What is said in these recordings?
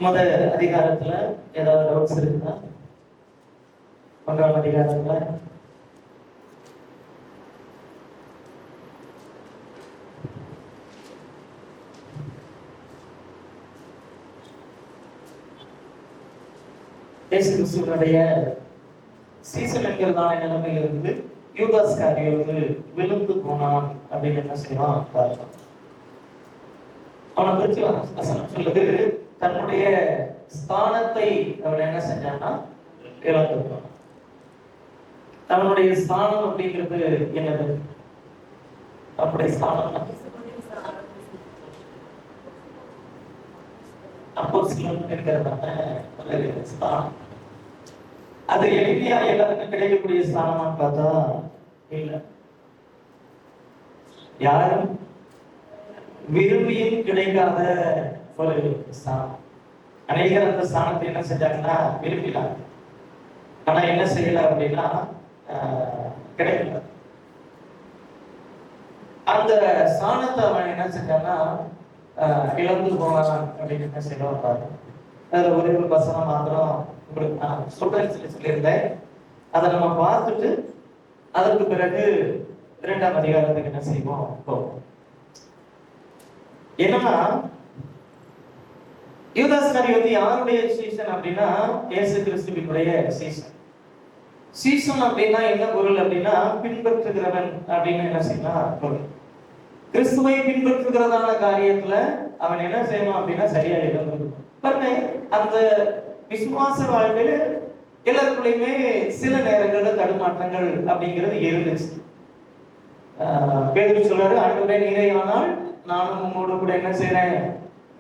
அதிகாரத்துல ஏதாவது டவுட்ஸ் இருக்குதா? 1ஆம் அதிகாரத்துல இயேசு கிறிஸ்துவனுடைய சீசன் என்கிறதான நிலைமையிலிருந்து யூதாஸ் காரியருக்கு விழுந்து போனான் அப்படின்னு என்ன செய்வான் பார்க்கலாம். அவனை குறித்து வசனம் சொல்லுது, தன்னுடைய ஸ்தானத்தை அவன் என்ன செஞ்சான்னா இழந்துருப்பான். அவனுடைய ஸ்தானம் அப்படிங்கிறது என்னது? அப்படி ஸ்தானம் அப்போஸ்தலன் என்கிறதான ஒரு ஸ்தானம். அது எளிமையா எல்லாருக்கும் கிடைக்கக்கூடிய ஸ்தானமான்னு பார்த்தா இல்ல. யாரும் விரும்பியும் கிடைக்காத ஒரு ஸ்தானம். அநேகர் அந்த ஸ்தானத்தை என்ன செஞ்சாங்கன்னா விரும்பினாங்க, ஆனா என்ன செய்யல அப்படின்னா கிடைக்கல. அந்த ஸ்தானத்தை அவன் என்ன செஞ்சான்னா இழந்து போவான் அப்படின்னு என்ன செய்யலாம் பாருங்க. அதுல ஒரே ஒரு வசனம் மாத்திரம் உங்களுக்கு நான் சொல்லியிருந்தேன். அதை நம்ம பார்த்துட்டு அதற்கு பிறகு 2ஆம் அதிகாரத்துக்கு என்ன செய்வோம் போவோம். என்னன்னா யூதாஸ் காரியத்து யாருடைய சீசன் அப்படின்னா இயேசு கிறிஸ்துவினுடைய சீசன். சீசன் அப்படின்னா என்ன பொருள் அப்படின்னா பின்பற்றுகிறவன் அப்படின்னு என்ன செய்யலாம் பொருள். கிறிஸ்துவை பின்பற்றுகிறதான காரியத்துல அவன் என்ன செய்யணும் அப்படின்னா சரியா இருந்திருக்கும். அந்த விசுவாச வாழ்க்கையில எல்லாருக்குள்ளயுமே சில நேரங்கள்ல தடுமாற்றங்கள் அப்படிங்கிறது இருந்துச்சு. பேதுரு சொல்றாரு, ஆண்டவரே நீரே ஆனால் நானும் உங்களோட கூட என்ன செய்யறேன்,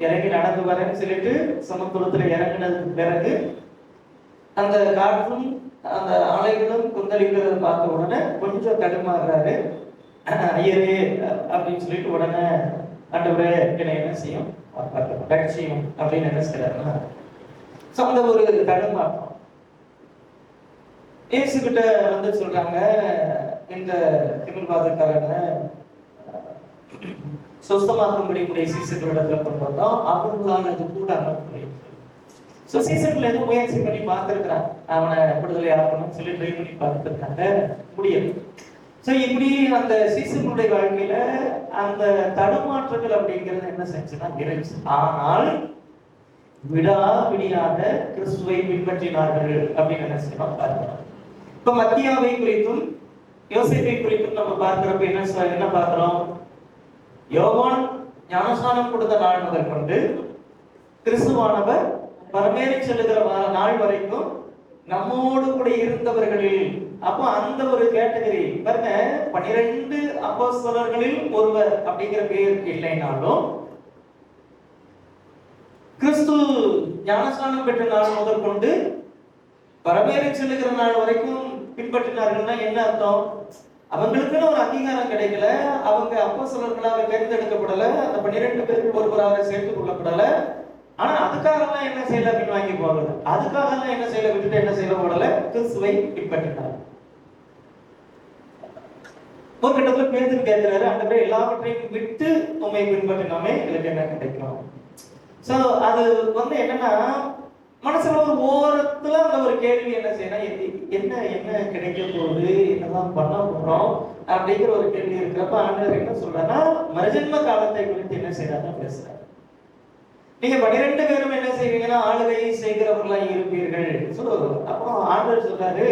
இறங்கி நடந்து வரேன்னு சொல்லிட்டு சமுத்திரத்துல இறங்கினதுக்கு பிறகு அந்த காற்றும் அந்த அலைகளும் கொந்தளிக்கிறத பார்த்த உடனே கொஞ்சம் தடுமாறுறாரு. ஐயரே அப்படின்னு சொல்லிட்டு உடனே ஆண்டவரே என்னை என்ன செய்யும் செய்யும் அப்படின்னு என்ன செய்யறாருன்னா அந்த ஒரு தடுமாற்றம். இயேசு கிட்ட வந்து சொல்றாங்க, இந்த திமிர்வாதக்காரங்க சொஸ்தமாக்கும்படி சீசர்களிடத்துல கொண்டு வந்தோம், அவங்களால அது கூட சீசர்கள் எதுவும் முயற்சி பண்ணி பார்த்திருக்கிறாங்க, அவனை விடுதலை ஆகணும்னு சொல்லி ட்ரை பண்ணி பார்த்திருக்காங்க, முடியல. சோ இப்படி அந்த சீசனுடைய வாழ்க்கையில அந்த தடுமாற்றங்கள் அப்படிங்கிறது என்ன செஞ்சுன்னா இருந்துச்சு. ஆனால் விடாபிடியாக கிறிஸ்துவை பின்பற்றினார்கள் அப்படின்னு என்ன செய்யணும் பார்க்கிறோம். இப்ப மத்தியாவை குறித்தும் யோசேப்பை குறித்தும் நம்ம பார்க்கிறப்ப என்ன பார்க்கிறோம்? யோவான் ஞானஸ்நானம் கொடுத்த நாள் முதல் கொண்டு கிறிஸ்துவானவர் பரமேறி செல்லுகிற நாள் வரைக்கும் நம்மோடு கூட இருந்தவர்களில், அப்போ அந்த ஒரு கேட்டகரி பாருங்க, 12 அப்போஸ்தலர்களில் ஒருவர் அப்படிங்கிற பேர் இல்லைனாலும் கிறிஸ்து ஞானஸ்நானம் பெற்ற நாள் முதல் கொண்டு பரமேறி செல்லுகிற நாள் வரைக்கும் பின்பற்றினார்கள்னா என்ன அர்த்தம்? அவங்களுக்குன்னு ஒரு அங்கீகாரம் கிடைக்கல, அவங்க அப்போஸ்தலர்களாக தேர்ந்தெடுக்கப்படல, அந்த 12 பேருக்கு ஒருவராக சேர்த்துக் கொள்ளப்படல. ஆனா அதுக்காக என்ன செய்யல பின்வாங்கி போகல, அதுக்காக என்ன செய்யல விட்டுட்டு என்ன செய்யல போடல, கிறிஸ்துவை பின்பற்றினார். ஒரு கட்டத்துல பேதுரு கேட்கிறாரு, ஆண்டவரே எல்லாவற்றையும் விட்டு உம்மை பின்பற்றினோமே எங்களுக்கு என்ன கிடைக்கும்? சோ அது வந்து என்னன்னா மனசுல ஒரு ஓரத்துல அந்த ஒரு கேள்வி என்ன செய்யணும், என்ன கிடைக்க போகுது, என்னதான் பண்ண போறோம் அப்படிங்கிற ஒரு கேள்வி இருக்கிறப்ப ஆண்டவர் என்ன சொல்றாருன்னா மறுஜன்ம காலத்தை குறித்து என்ன செய்யறாருன்னா பேசுறாரு. நீங்க 12 பேரும் என்ன செய்வீங்கன்னா ஆளுகை செய்கிறவர்களா இருப்பீர்கள். அப்போ ஆண்டவர் சொல்றாரு,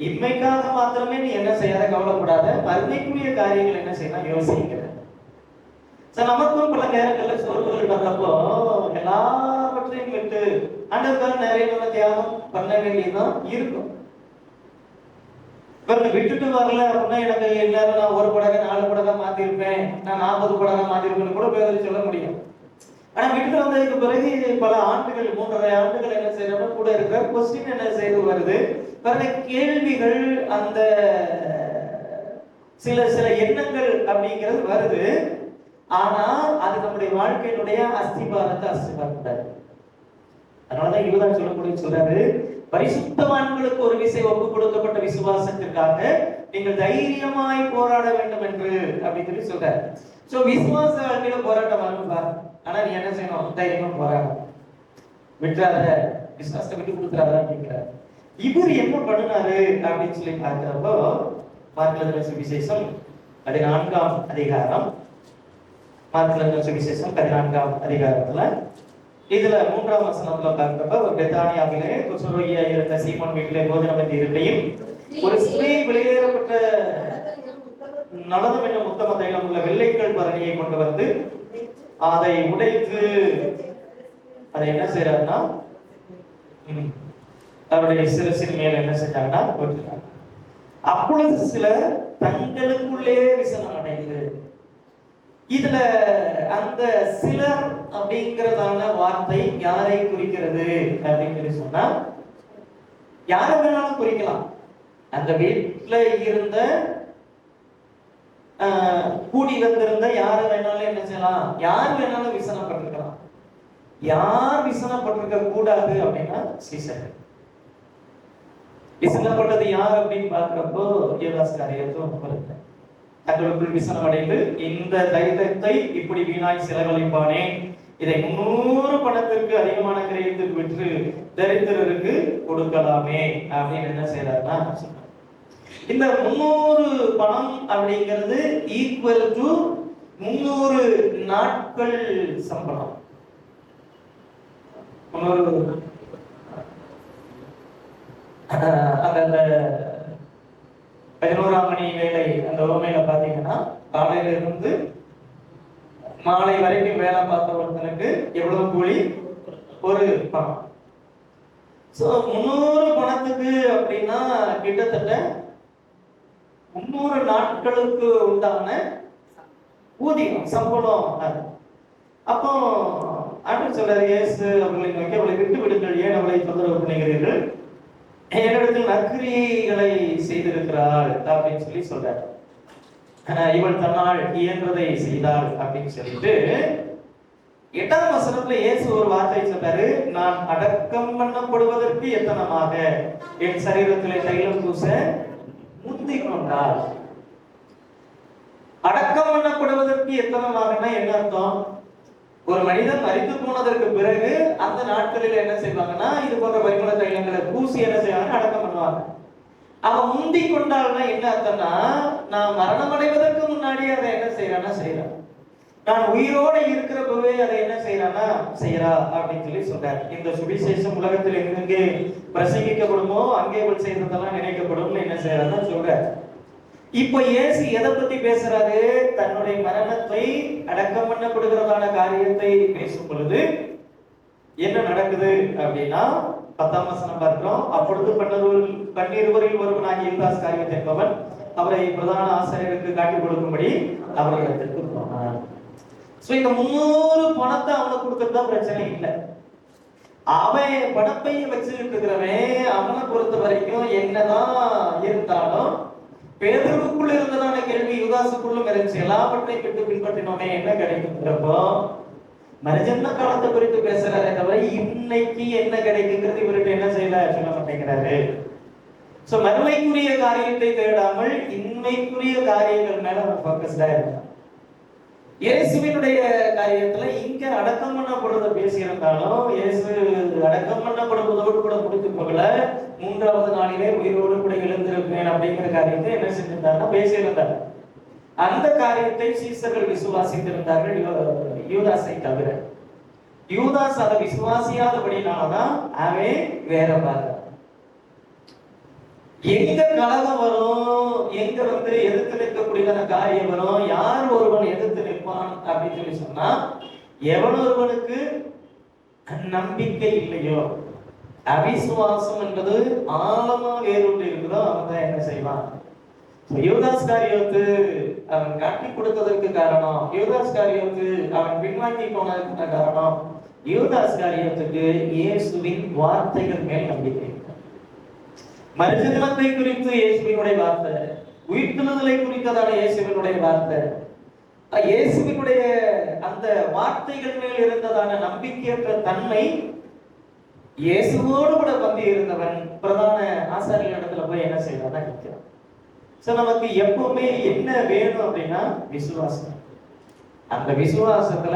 இன்மைக்காக மாத்திரமே நீ என்ன செய்யாத, கவலைப்படாத, மறுமைக்குரிய காரியங்கள் என்ன செய்யணும் யோசிக்கிற. நமக்கும் பல நேரங்கள்ல சோர்வுகள் வர்றப்போ எல்லாவற்றையும் விட்டு ஆண்டவருக்காக நிறைய நம்ம தியாகம் பண்ண வேண்டியதுதான் இருக்கும். விட்டுட்டு வரல அப்படின்னா எனக்கு எல்லாரும் நான் 1 படகை 4 படகா மாத்திருப்பேன், நான் 40 படகா மாத்திருப்பேன்னு கூட பேர் சொல்ல முடியும். ஆனா வீட்டுல வந்ததுக்கு பிறகு பல ஆண்டுகள் 3.5 ஆண்டுகள் என்ன செய்யணும் கூட இருக்கிற கொஸ்டின் என்ன செய்து வருது பாருங்க, கேள்விகள், அந்த சில எண்ணங்கள் அப்படிங்கிறது வருது. ஆனா அது நம்முடைய வாழ்க்கையினுடைய அஸ்திபாரத்தை அஸ்திபாரக்கூடாது. அதனாலதான் யூதா சொல்றாரு, பரிசுத்தவான்களுக்கு ஒரு விசை ஒப்பு கொடுக்கப்பட்ட விசுவாசத்திற்காக நீங்கள் தைரியமாய் போராட வேண்டும் என்று அப்படின்னு சொல்லி சொல்றாரு. சோ விசுவாச வாழ்க்கையில போராட்டம் வரும் பாரு, ஆனா நீ என்ன செய்யணும், தைரியமா போராடணும். விட்டுறாத, விசுவாசத்தை விட்டு கொடுத்துறாத அப்படிங்கிறார். இவர் என்ன பண்ணினாரு அப்படின்னு சொல்லி பார்க்கிறப்போ, மார்க் எழுதின சுவிசேஷம் 14ஆம் அதிகாரம், மார்க் எழுதின சுவிசேஷம் 14ஆம் அதிகாரத்துல இதுல 3ஆம் வசனத்துல பார்க்கிறப்ப, ஒரு பெத்தானியாவிலே குஷ்டரோகியா இருந்த சீமோன் வீட்டிலே போஜனம் பண்ணி இருக்கையில் ஒரு ஸ்திரீ வெளியேறப்பட்ட நலதம் என்னும் உத்தம தைலம் உள்ள வெள்ளைக்கல் பரணியை கொண்டு வந்து அதை உடைத்து அதை என்ன செய்யறாருன்னா அவருடைய சிரசின் மேல என்ன செஞ்சாங்கன்னா போட்டுறாங்க. அப்பொழுது சிலர் தங்களுக்குள்ளே விசனம் அடைந்து, இதுல அந்த சிலர் அப்படிங்கிறதான வார்த்தை யாரை குறிக்கிறது அப்படின்னு சொன்னா, யாரை வேணாலும் குறிக்கலாம். அந்த வீட்டுல இருந்த கூடி வந்திருந்த யாரை வேணாலும் என்ன செய்யலாம், யார் வேணாலும் விசனப்பட்டிருக்கலாம். யார் விசனப்பட்டிருக்க கூடாது அப்படின்னா சீசர்கள். விசனப்பட்டது யார் அப்படின்னு பார்க்கிறப்போ யூதாஸ் காரியத்தும் தங்களுக்குள் விசனம் அடைந்து, இந்த தைரியத்தை இப்படி வீணாய் செலவழிப்பானே, இதை 300 பணத்திற்கு அதிகமான கிரயத்துக்கு விற்று தரித்திரருக்கு கொடுக்கலாமே அப்படின்னு என்ன செய்யறாருன்னா, இந்த 300 பணம் அப்படிங்கிறது ஈக்குவல் டு 300 நாட்கள் சம்பளம். அந்த 11ஆம் மணி வேலை அந்த உண்மையில பாத்தீங்கன்னா, காலையில இருந்து மாலை வரைக்கும் வேலை பார்த்த ஒருத்தனுக்கு எவ்வளவு கூலி? ஒரு பணம். சோ 300 பணத்துக்கு அப்படின்னா கிட்டத்தட்ட 300 நாட்களுக்கு உண்டான ஊதியம், சம்பளம் அது. அப்போ ஆண்டவர் சொல்றாரு, இயேசு அவர்களை நோக்கி, அவளை விட்டு விடுங்கள், ஏன் அவளை தொந்தரவு பண்ணுகிறீர்கள், என்னிடத்தில் நற்கிரியைகளை செய்திருக்கிறாள் அப்படின்னு சொல்லி சொல்றாரு. இவள் தன்னால் இயன்றதை செய்தாள் அப்படின்னு சொல்லிட்டு 8ஆம் வசனத்துல இயேசு ஒரு வார்த்தை சொல்றாரு, நான் அடக்கம் பண்ணப்படுவதற்கு எத்தனமாக என் சரீரத்திலே தைலம் பூச முந்திக் கொண்டாள். அடக்கம் பண்ணப்படுவதற்கு எத்தனமாகனா என்ன அர்த்தம்? ஒரு மனிதன் மரித்து போனதற்கு பிறகு அந்த நாட்களில் என்ன செய்வாங்கன்னா, இது போன்ற பரிமள தைலங்களை பூசி என்ன செய்வாங்க, அடக்கம் பண்ணுவாங்க. அவன் முந்தி கொண்டாள்னா என்ன அர்த்தம்னா, நான் மரணம் அடைவதற்கு முன்னாடி அதை என்ன செய்யறான்னா செய்யறான், நான் உயிரோட இருக்கிறப்பவே அதை என்ன செய்யறான்னா செய்யறா அப்படின்னு சொல்லி சொல்றாரு. இந்த சுவிசேஷம் உலகத்தில் எங்கே பிரசங்கிக்கப்படுமோ அங்கே இவள் செய்யறதெல்லாம் நினைக்கப்படும் என்ன செய்யறான்னா சொல்றாரு. இப்ப இயேசு எதை பத்தி பேசுறாரு? தன்னுடைய மரணத்தை அடக்கம் பண்ணப்படுகிறதான காரியத்தை பேசும் பொழுது என்ன நடக்குது அப்படின்னா, 10ஆம் வசனம் பார்க்கிறோம். அப்பொழுது பன்னிருவரில் ஒருவனாகிய யூதாஸ் காரியத்தை என்பவன் அவரை பிரதான ஆசிரியருக்கு காட்டி கொடுக்கும்படி அவர்களிடத்திற்கு போனார். சோ இந்த 300 பணத்தை அவனுக்கு கொடுக்கறதா பிரச்சனை இல்லை. அவன் பணப்பையை வச்சுக்கிட்டு இருக்கிறவன் அவனை பொறுத்த வரைக்கும் என்னதான் இருந்தாலும், பேதருக்குள்ள இருந்ததான கேள்வி யூதாசுக்குள்ளும் இருந்துச்சு. எல்லாவற்றையும் விட்டு பின்பற்றினோமே என்ன கிடைக்குங்கிறப்போ மரிஜன்ன காலத்தை குறித்து பேசுறாரே தவிர இன்னைக்கு என்ன கிடைக்குங்கிறது இவர்கிட்ட என்ன செய்யல சொல்ல மாட்டேங்கிறாரு. சோ மறுமைக்குரிய காரியத்தை தேடாமல் இன்மைக்குரிய காரியங்கள் மேல அவன் ஃபோக்கஸ்டா இருந்தான். இயேசுவினுடைய காரியத்துல இங்க அடக்கம் பண்ணப்படுறத பேசியிருந்தாலும், இயேசு அடக்கம் பண்ணப்படுவதோடு கூட முடித்து போகல, 3ஆவது நாளிலே உயிரோடு கூட எழுந்திருப்பேன் அப்படிங்கிற காரியத்தை என்ன செஞ்சிருந்தாருன்னா பேசியிருந்தார். அந்த காரியத்தை சீசர்கள் விசுவாசித்திருந்தார்கள், யூதாஸை தவிர. யூதாஸ் அதை விசுவாசியாதபடினாலதான் அவன் வேற பாரு. எங்க கலகம் வரும், எங்க எதிர்த்து நிற்கக்கூடியதான காரியம் வரும், யார் ஒருவன் எதிர்த்து நிற்பான் அப்படின்னு சொல்லி சொன்னா, எவன் ஒருவனுக்கு நம்பிக்கை இல்லையோ, அவிசுவாசம் என்பது ஆழமா வேறுண்டு இருக்குதோ, அவன் தான் என்ன செய்வான். யூதாஸ் காரியத்து அவன் காட்டி கொடுத்ததற்கு காரணம், யூதாஸ் காரியத்து அவன் பின்வாங்கி போனதற்கு காரணம், யூதாஸ் காரியத்துக்கு இயேசுவின் வார்த்தைகள் மேல் நம்பிக்கை. மறுஜன்மத்தை குறித்து இயேசுவினுடைய வார்த்தை, உயிர்த்தெழுதலை குறித்ததான இயேசுவினுடைய வார்த்தை, இயேசுவினுடைய அந்த வார்த்தைகள் மேல் இருந்ததான நம்பிக்கையற்ற தன்மை, இயேசுவோடு கூட பந்தி இருந்தவன் பிரதான ஆசாரியர் இடத்துல போய் என்ன செய்யறான் நிற்கிறான். சோ நமக்கு எப்பவுமே என்ன வேணும் அப்படின்னா விசுவாசம். அந்த விசுவாசத்துல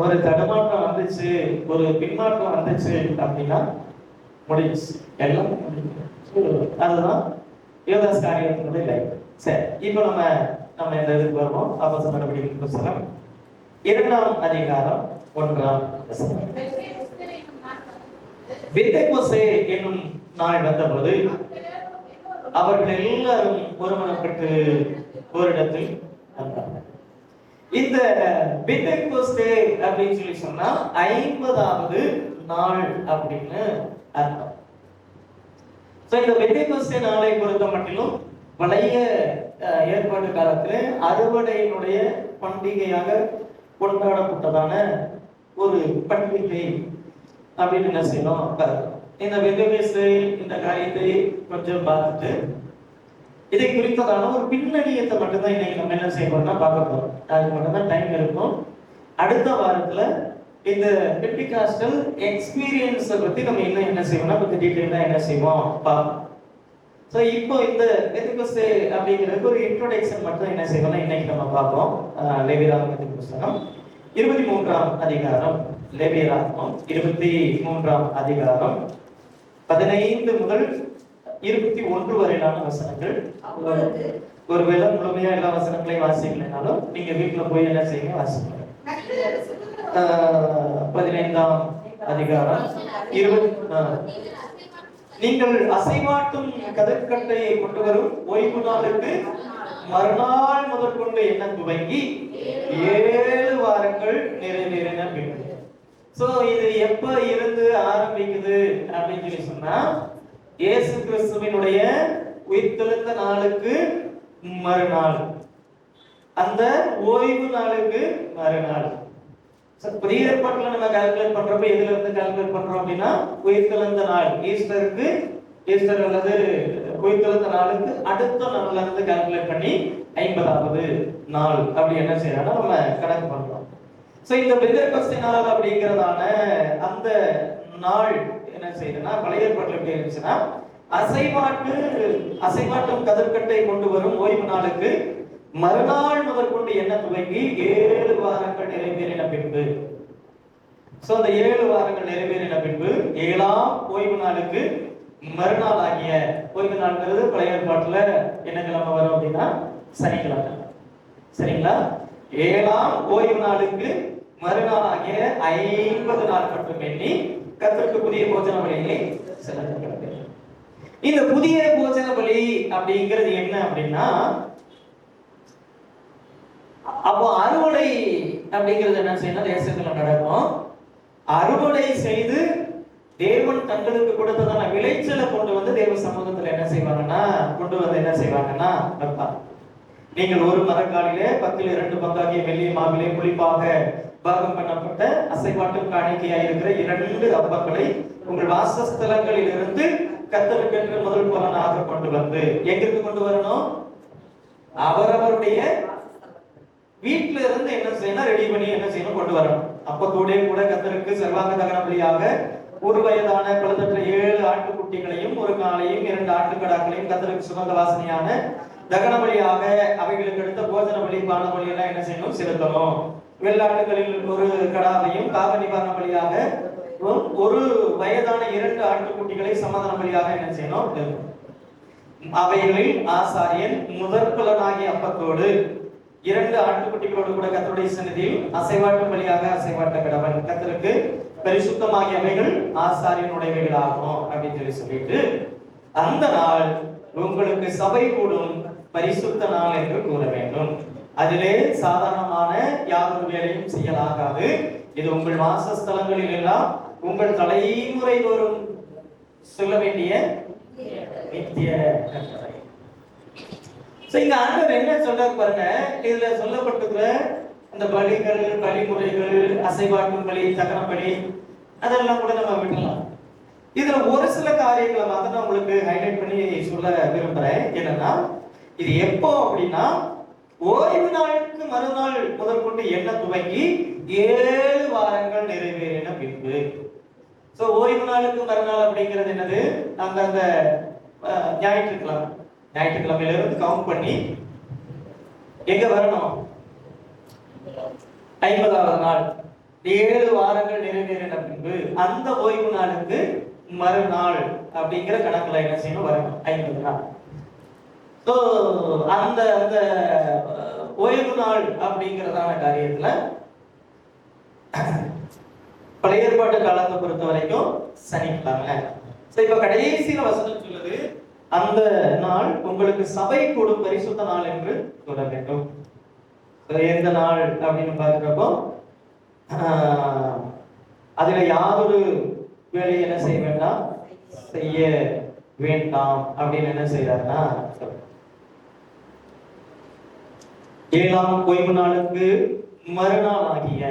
ஒரு தடுமாற்றம் வந்துச்சு, ஒரு பின்மாற்றம் வந்துச்சு அப்படின்னா முடிச்சு எல்லாம் அதுதான் யோதாஸ் காரியத்தினுடைய லைஃப். சரி, இப்போ நம்ம இந்த இதுக்கு வருவோம். அப்போஸ்தலர் நடவடிக்கைகளின் புத்தகம் 2ஆம் அதிகாரம் 1ஆம் வசனம். பெந்தெகோஸ்தே என்னும் நாள் வந்தபோது அவர்கள் எல்லாரும் ஒருமனப்பட்டு ஓரிடத்தில் வந்தார்கள். இந்த பெந்தெகோஸ்தே அப்படின்னு சொல்லி சொன்னா 50வது நாள் அப்படின்னு அர்த்தம். இந்த பெந்தெகோஸ்தே நாளை பொறுத்த மட்டிலும் பழைய ஏற்பாடு காலத்துல அறுவடையினுடைய பண்டிகையாக கொண்டாடப்பட்டதான ஒரு பண்டிகை அப்படின்னு என்ன செய்யணும். இந்த பெந்தெகோஸ்தே இந்த காரியத்தை கொஞ்சம் பார்த்துட்டு இதை குறித்ததான ஒரு பின்னணியத்தை மட்டும்தான் இன்னைக்கு நம்ம என்ன செய்யணும்னா பார்க்க போறோம். அதுக்கு மட்டும்தான் டைம் இருக்கும். அடுத்த வாரத்துல இந்த பெண்டிகாஸ்டல் எக்ஸ்பீரியன்ஸை பத்தி நம்ம இன்னும் என்ன செய்வோம்னா கொஞ்சம் டீடைலா என்ன செய்வோம் பார்ப்போம். ஸோ இப்போ இந்த பெந்தெகோஸ்தே அப்படிங்கிறதுக்கு ஒரு இன்ட்ரோடக்ஷன் மட்டும் என்ன செய்வோம்னா இன்னைக்கு நம்ம பார்ப்போம். லேவியராகமத்தின் புத்தகம் 23ஆம் அதிகாரம், லேவியராகமம் 23ஆம் அதிகாரம் 15 முதல் 21 வரையிலான வசனங்கள். ஒருவேளை முழுமையா எல்லா வசனங்களையும் வாசிக்கலைனாலும் நீங்க வீட்டுல போய் என்ன செய்யுங்க வாசிங்க. 15ஆம் அதிகாரம் 20. நீங்கள் அசைவாட்டும் கதற்கட்டையை கொண்டு வரும் ஓய்வு நாளுக்கு மறுநாள் முதற்கொண்டு என்ன துவங்கி 7 வாரங்கள் நிறைவேறின பின்பு. சோ இது எப்ப இருந்து ஆரம்பிக்குது அப்படின்னு சொல்லி சொன்னா இயேசு கிறிஸ்துவினுடைய உயிர்த்தெழுந்த நாளுக்கு மறுநாள், அந்த ஓய்வு நாளுக்கு மறுநாள். புதிய ஏற்பாட்டுல நம்ம கால்குலேட் பண்றப்ப எதுல இருந்து கால்குலேட் பண்றோம் அப்படின்னா உயிர்த்தெழுந்த நாள், ஈஸ்டர் அல்லது உயிர்த்தெழுந்த நாளுக்கு அடுத்த நாள்ல இருந்து கால்குலேட் பண்ணி 50வது நாள் அப்படி என்ன செய்யறோம்னா நம்ம கணக்கு பண்றோம். சோ இந்த பெந்தெகோஸ்தே நாள் அப்படிங்கிறதான அந்த நாள் என்ன செய்யுதுன்னா பழைய ஏற்பாட்டுல எப்படி இருந்துச்சுன்னா அசைவாட்டும் கதற்கட்டை கொண்டு வரும் ஓய்வு நாளுக்கு மறுநாள் முதற்கொண்டு என்ன துவங்கி 7 வாரங்கள் நிறைவேறின பின்பு. சோ அந்த 7 வாரங்கள் நிறைவேறின பின்பு 7ஆம் ஓய்வு நாளுக்கு மறுநாள் ஆகிய ஓய்வு நாள்ங்கிறது பழைய ஏற்பாட்டுல என்ன கிழமை வரும் அப்படின்னா சனிக்கிழமை. சரிங்களா? 7ஆம் ஓய்வு நாளுக்கு மறுநாள் ஆகிய 50 நாள் மட்டும் எண்ணி கர்த்தருக்கு புதிய போஜன பலியை செலுத்துகிறது. இந்த புதிய போஜன பலி அப்படிங்கிறது என்ன அப்படின்னா, அப்போ அறுவடை அப்படிங்கிறது என்ன செய்யணும், தேசத்துல நடக்கும். அறுவடை செய்து தேவன் தங்களுக்கு கொடுத்ததான விளைச்சலை கொண்டு வந்து தேவ சமூகத்துல என்ன செய்வாங்கன்னா கொண்டு வந்து என்ன செய்வாங்கன்னா வைப்பாங்க. நீங்கள் ஒரு மரக்காலிலே 10 2 பங்காகிய மெல்லிய மாவிலே புளிப்பாக பாகம் பண்ணப்பட்ட அசைவாட்டும் காணிக்கையாக இருக்கிற 2 அப்பங்களை உங்கள் வாசஸ்தலங்களில் இருந்து கர்த்தருக்கு முதல் பலனாக கொண்டு வந்து எங்கிருந்து கொண்டு வரணும், அவரவருடைய வீட்டுல இருந்து என்ன செய்யணும் ரெடி பண்ணி என்ன செய்யணும் கொண்டு வரணும். அப்பத்தோட கூட கர்த்தருக்கு சர்வாங்க தகன பலியாக ஒரு வயதான குழந்தை 7 ஆட்டுக்குட்டிகளையும் ஒரு காளையும் 2 ஆட்டுக்கடாக்களையும் கர்த்தருக்கு சுகந்த வாசனையான தகன பலியாக அவைகளுக்கு அடுத்த போஜன பலி பான பலி எல்லாம் என்ன செய்யணும் செலுத்தணும். வெள்ளாட்டுகளில் ஒரு கடாவையும் காவ நிவாரண பலியாக ஒரு வயதான 2 ஆட்டுக்குட்டிகளை சமாதான பலியாக என்ன செய்யணும். அவைகளில் ஆசாரியன் முதற்பலனாகிய அப்பத்தோடு 2 ஆட்டுக்குட்டிகளோடு கூட கர்த்தருடைய சந்நிதியில் அசைவாட்டும் பலியாக அசைவாட்ட கடவன். கர்த்தருக்கு பரிசுத்தமாகிய அவைகள் ஆசாரியனுடையவைகள் ஆகும் அப்படின்னு சொல்லிட்டு அந்த நாள் உங்களுக்கு சபை கூடும் பரிசுத்த நாள் என்று கூற வேண்டும். அதிலே சாதாரணமான யாதொரு வேலையும் செய்யலாகாது. இது உங்கள் வாசஸ்தலங்களில் எல்லாம் உங்கள் தலைமுறை தோறும் சொல்ல வேண்டிய நித்திய கட்டளை. இங்க ஆண்டவர் என்ன சொல்றாரு பாருங்க. இதுல சொல்லப்பட்டிருக்கிற இந்த பலிகள், பலிமுறைகள், அசைவாட்டும் பலி, தகன பலி அதெல்லாம் கூட நம்ம விடலாம். இதுல ஒரு சில காரியங்களை மாத்திரம் நான் உங்களுக்கு ஹைலைட் பண்ணி சொல்ல விரும்புறேன். என்னன்னா இது எப்போ அப்படின்னா ஓய்வு நாளுக்கு மறுநாள் முதற்கொண்டு என்ன துவங்கி 7 வாரங்கள் நிறைவேறின பின்பு. சோ ஓய்வு நாளுக்கு மறுநாள் அப்படிங்கிறது என்னது, நாங்க அந்த ஞாயிற்றுக்கிழமையில இருந்து கவுண்ட் பண்ணி எங்க வரணும் 50வது நாள் 7 வாரங்கள் நிறைவேறின பின்பு அந்த ஓய்வு நாளுக்கு மறுநாள் அப்படிங்கிற கணக்குல என்ன செய்யணும் வரணும் 50 நாள். ஸோ அந்த அந்த ஓய்வு நாள் அப்படிங்கிறதான காரியத்துல பழைய ஏற்பாட்டு காலத்தை பொறுத்த வரைக்கும் சனிக்கிழமை. ஸோ இப்ப கடைசியில வசனம் சொல்லுது, அந்த நாள் உங்களுக்கு சபை கூடும் பரிசுத்த நாள் என்று சொல்ல வேண்டும். எந்த நாள் அப்படின்னு பார்க்கிறப்போ அதுல யாரொரு வேலையை என்ன செய்ய வேண்டாம், செய்ய வேண்டாம் அப்படின்னு என்ன செய்யறாருன்னா, 7ஆம் ஓய்வு நாளுக்கு மறுநாள் ஆகிய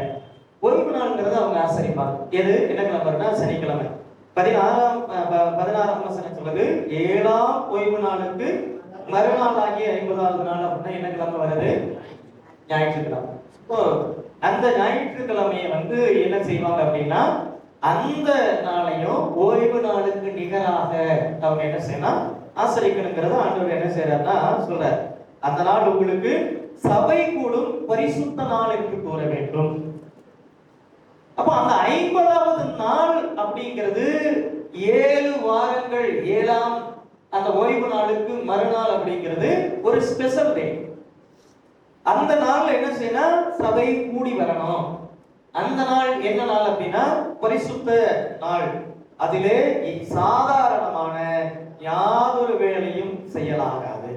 ஓய்வு நாள்ங்கிறது அவங்க ஆசரிப்பாங்க. எது என்ன கிழமைன்னா சனிக்கிழமை. 16ஆம் வசனம் சொல்லுது, 7ஆம் ஓய்வு நாளுக்கு மறுநாள் ஆகிய 50வது நாள் அப்படின்னா என்ன கிழமை வருது, ஞாயிற்றுக்கிழமை. அந்த ஞாயிற்றுக்கிழமையை என்ன செய்வாங்க அப்படின்னா, அந்த நாளையும் ஓய்வு நாளுக்கு நிகராக அவங்க என்ன செய்யணும், ஆசரிக்கணுங்கிறத ஆண்டவர் என்ன செய்யறாருன்னா சொல்றாரு. அந்த நாள் உங்களுக்கு சபை கூடும் பரிசுத்த நாள் என்று கூற வேண்டும். அப்ப அந்த 50வது நாள் அப்படிங்கிறது 7 வாரங்கள் 7ஆம் அந்த ஓய்வு நாளுக்கு மறுநாள் அப்படிங்கிறது ஒரு ஸ்பெஷல் டே. அந்த நாள்ல என்ன செய்யணும், சபை கூடி வரணும். அந்த நாள் என்ன நாள் அப்படின்னா பரிசுத்த நாள். அதிலே சாதாரணமான யாதொரு வேலையும் செய்யலாகாது.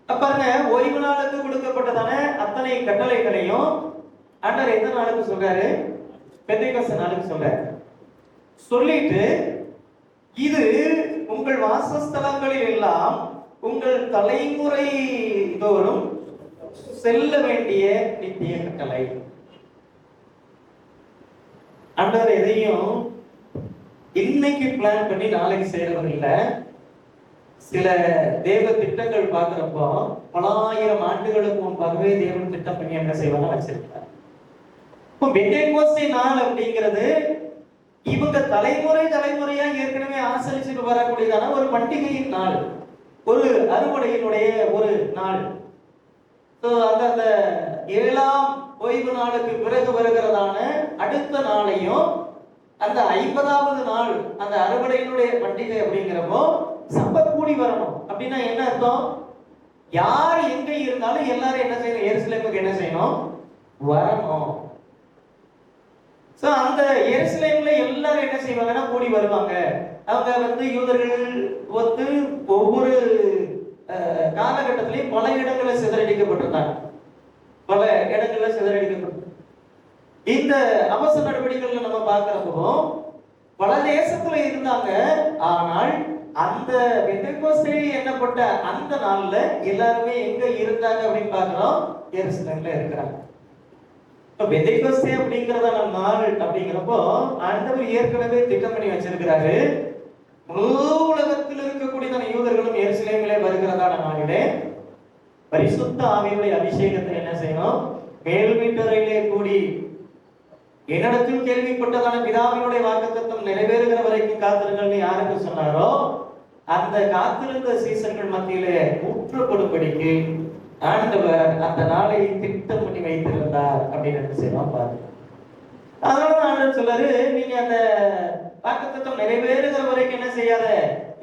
பாருங்க, ஓய்வு நாளுக்கு கொடுக்கப்பட்டதான அத்தனை கட்டளைகளையும் ஆண்டவர் எந்த நாளுக்கு சொல்றாரு, பெந்தைக்கோஸ்து நாளுக்கு சொல்றாரு. சொல்லிட்டு இது உங்கள் வாசஸ்தலங்களில் எல்லாம் உங்கள் தலைமுறை தோறும் செல்ல வேண்டிய நித்திய கட்டளை. ஆண்டவர் எதையும் இன்னைக்கு பிளான் பண்ணி நாளைக்கு செய்யறவர் இல்ல. சில தேவ திட்டங்கள் பார்க்கிறப்போ பல ஆயிரம் ஆண்டுகளுக்கு முன்பாகவே தேவன் திட்டம் பண்ணி என்ன செய்வாங்க வச்சிருக்கார். இப்போ பெந்தேகோஸ்தே நாள் அப்படிங்கிறது இவங்க தலைமுறையா ஏற்கனவே ஆசரிச்சுட்டு வரக்கூடியதான ஒரு பண்டிகையின் நாள், ஒரு அறுவடையினுடைய ஒரு நாள். அந்த 7ஆம் ஓய்வு நாளுக்கு பிறகு வருகிறதான அடுத்த நாளையும் அந்த 50வது நாள் அந்த அறுவடையினுடைய பண்டிகை அப்படிங்கிறப்போ சபை கூடி வரணும். அப்படின்னா என்ன அர்த்தம், யார் எங்க இருந்தாலும் எல்லாரும் என்ன செய்யணும், எருசலேமுக்கு என்ன செய்யணும், வரணும். அந்த எருசலேம்ல எல்லாரும் என்ன செய்வாங்கன்னா கூடி வருவாங்க. அவங்க யூதர்கள் ஒவ்வொரு காலகட்டத்திலையும் பல இடங்களை சிதறடிக்கப்பட்டிருந்தாங்க. பல இடங்கள்ல சிதறடிக்கப்பட்டு இந்த அவசர நடவடிக்கைகள் நம்ம பார்க்கிறப்போ பல தேசத்துல இருந்தாங்க. ஆனால் அந்த பெந்தேகோஸ்தே எண்ணப்பட்ட அந்த நாள்ல எல்லாருமே எங்க இருந்தாங்க அப்படின்னு பார்க்கிறோம், எருசலேம்ல இருக்கிறாங்க. பெந்தேகோஸ்தே அப்படிங்கறதான நாள் அப்படிங்கிறப்போ ஆண்டவர் ஏற்கனவே திட்டம் பண்ணி வச்சிருக்கிறாரு. முழு உலகத்தில் இருக்கக்கூடியதான யூதர்களும் எருசலேமிலே வருகிறதான நாளிலே பரிசுத்த ஆவியுடைய அபிஷேகத்தை என்ன செய்யணும், மேல் வீட்டறையிலே கூடி என்னிடத்தில் கேள்விப்பட்டதான பிதாவினுடைய வாக்குத்தத்தம் நிறைவேறுகிற வரைக்கும் காத்திருங்கள்னு யாருக்கு சொன்னாரோ அந்த காத்திருந்த சீசன்கள் மத்தியிலே ஊற்றப்படும்படிக்கு ஆண்டவர் அந்த நாளை திட்டம் பண்ணி வைத்திருந்தார் அப்படின்னு என்ன செய்யலாம் பாருங்க. அதனால ஆண்டவர் சொல்றாரு, நீங்க அந்த வாக்குத்தத்தம் நிறைவேறுகிற வரைக்கும் என்ன செய்யாத,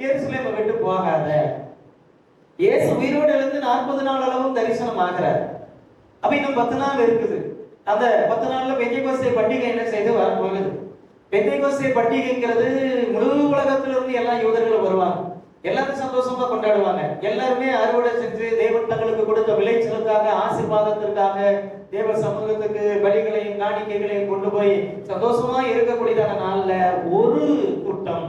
எருசலேமை விட்டு போகாத. இயேசு உயிரோடு எழுந்து 40 நாள் அளவும் தரிசனம் ஆகிறார். அப்ப இன்னும் 10 நாள் இருக்குது. அந்த 10 நாள்ல பெந்தேகோஸ்தே பண்டிகை என்ன செய்து வரப்போகுது. பெந்தேகோஸ்தே பண்டிகைங்கிறது முழு உலகத்திலிருந்து எல்லா யூதர்களும் வருவாங்க. எல்லாரும் சந்தோஷமா கொண்டாடுவாங்க. எல்லாருமே அறுவடை செஞ்சு தேவன் தங்களுக்கு கொடுத்த விளைச்சலுக்காக ஆசீர்வாதத்திற்காக தேவ சமூகத்துக்கு பலிகளையும் காணிக்கைகளையும் கொண்டு போய் சந்தோஷமா இருக்கக்கூடியதான நாள்ல ஒரு கூட்டம்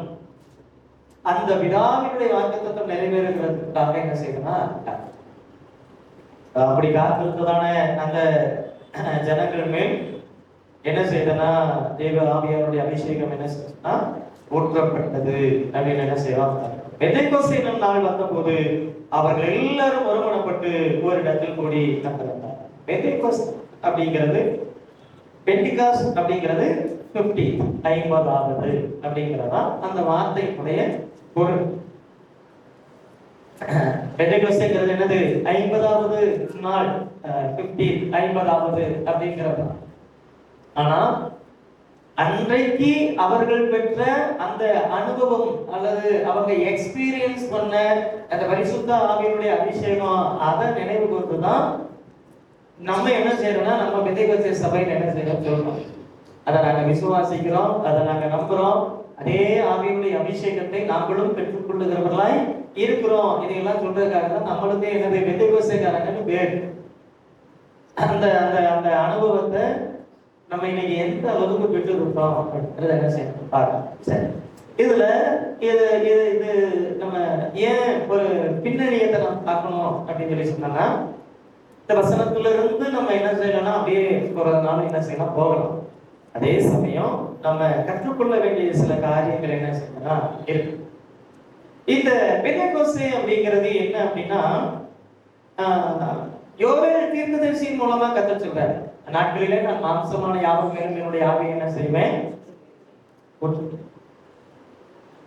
அந்த பிதாவினுடைய வாக்குத்தத்தம் நிறைவேறுகிறதுக்காக என்ன செய்யணும்னா அப்படி காத்திருந்ததான அந்த ஜனங்கள் மேல் என்ன செய்தனா தேவ ஆவியாருடைய அபிஷேகம் என்ன செய்யணும்னா ஊற்றப்பட்டது அப்படின்னு என்ன செய்வாங்க. பெந்தேகோஸ்தே நாள் வந்த போது அவர்கள் எல்லாரும் ஒருமனப்பட்டு ஒரு இடத்தில் கூடி கண்டிருந்தார். பெந்தேகோஸ்தே அப்படிங்கிறது பெண்டிகாஸ்ட் அப்படிங்கிறது 50வது அப்படிங்கிறதா அந்த வார்த்தையினுடைய பொருள். பெந்தேகோஸ்தேங்கிறது என்னது, 50வது நாள், 50வது அப்படிங்கிறது. ஆனா அன்றைக்கு அவர்கள் பெற்ற அந்த அனுபவம் அல்லது அவங்க எக்ஸ்பீரியன்ஸ் பண்ண அந்த பரிசுத்த ஆவியினுடைய அபிஷேகம் அதை நினைவு கூர்ந்துதான் நம்ம என்ன செய்யறோம்னா நம்ம பெந்தேகோஸ்தே சபையில் என்ன செய்யறோம் சொல்லணும். அதை நாங்க விசுவாசிக்கிறோம், அதை நாங்க நம்புறோம். அதே ஆவியினுடைய அபிஷேகத்தை நாங்களும் பெற்றுக் கொள்ளுகிறவர்களாய் இருக்கிறோம். இதையெல்லாம் சொல்றதுக்காக தான் நம்மளுக்கு என்னது பெந்தேகோஸ்தேக்காரங்கன்னு பேர். அந்த அந்த அந்த அனுபவத்தை நம்ம இன்னைக்கு எந்த அளவுக்கு பெற்று இருக்கோம் அப்படின்றத என்ன செய்யணும் பாருங்க. சரி, இதுல இது இது இது நம்ம ஏன் ஒரு பின்னணியத்தை நம்ம பார்க்கணும் அப்படின்னு சொல்லி சொன்னா, இந்த வசனத்துல இருந்து நம்ம என்ன செய்யலாம்னா அப்படியே போறதுனால என்ன செய்யலாம் போகலாம். அதே சமயம் நம்ம கற்றுக்கொள்ள வேண்டிய சில காரியங்கள் என்ன செய்யலாம் இருக்கு. இந்த பெந்தேகோஸ்தே அப்படிங்கிறது என்ன அப்படின்னா, யோவேல் தீர்க்கதரிசியின் மூலமா கத்த சொல்றாரு, நாட்களிலே நான் மாம்சமான யாவும் மேலும் என்னுடைய ஆவியை என்ன செய்வேன்.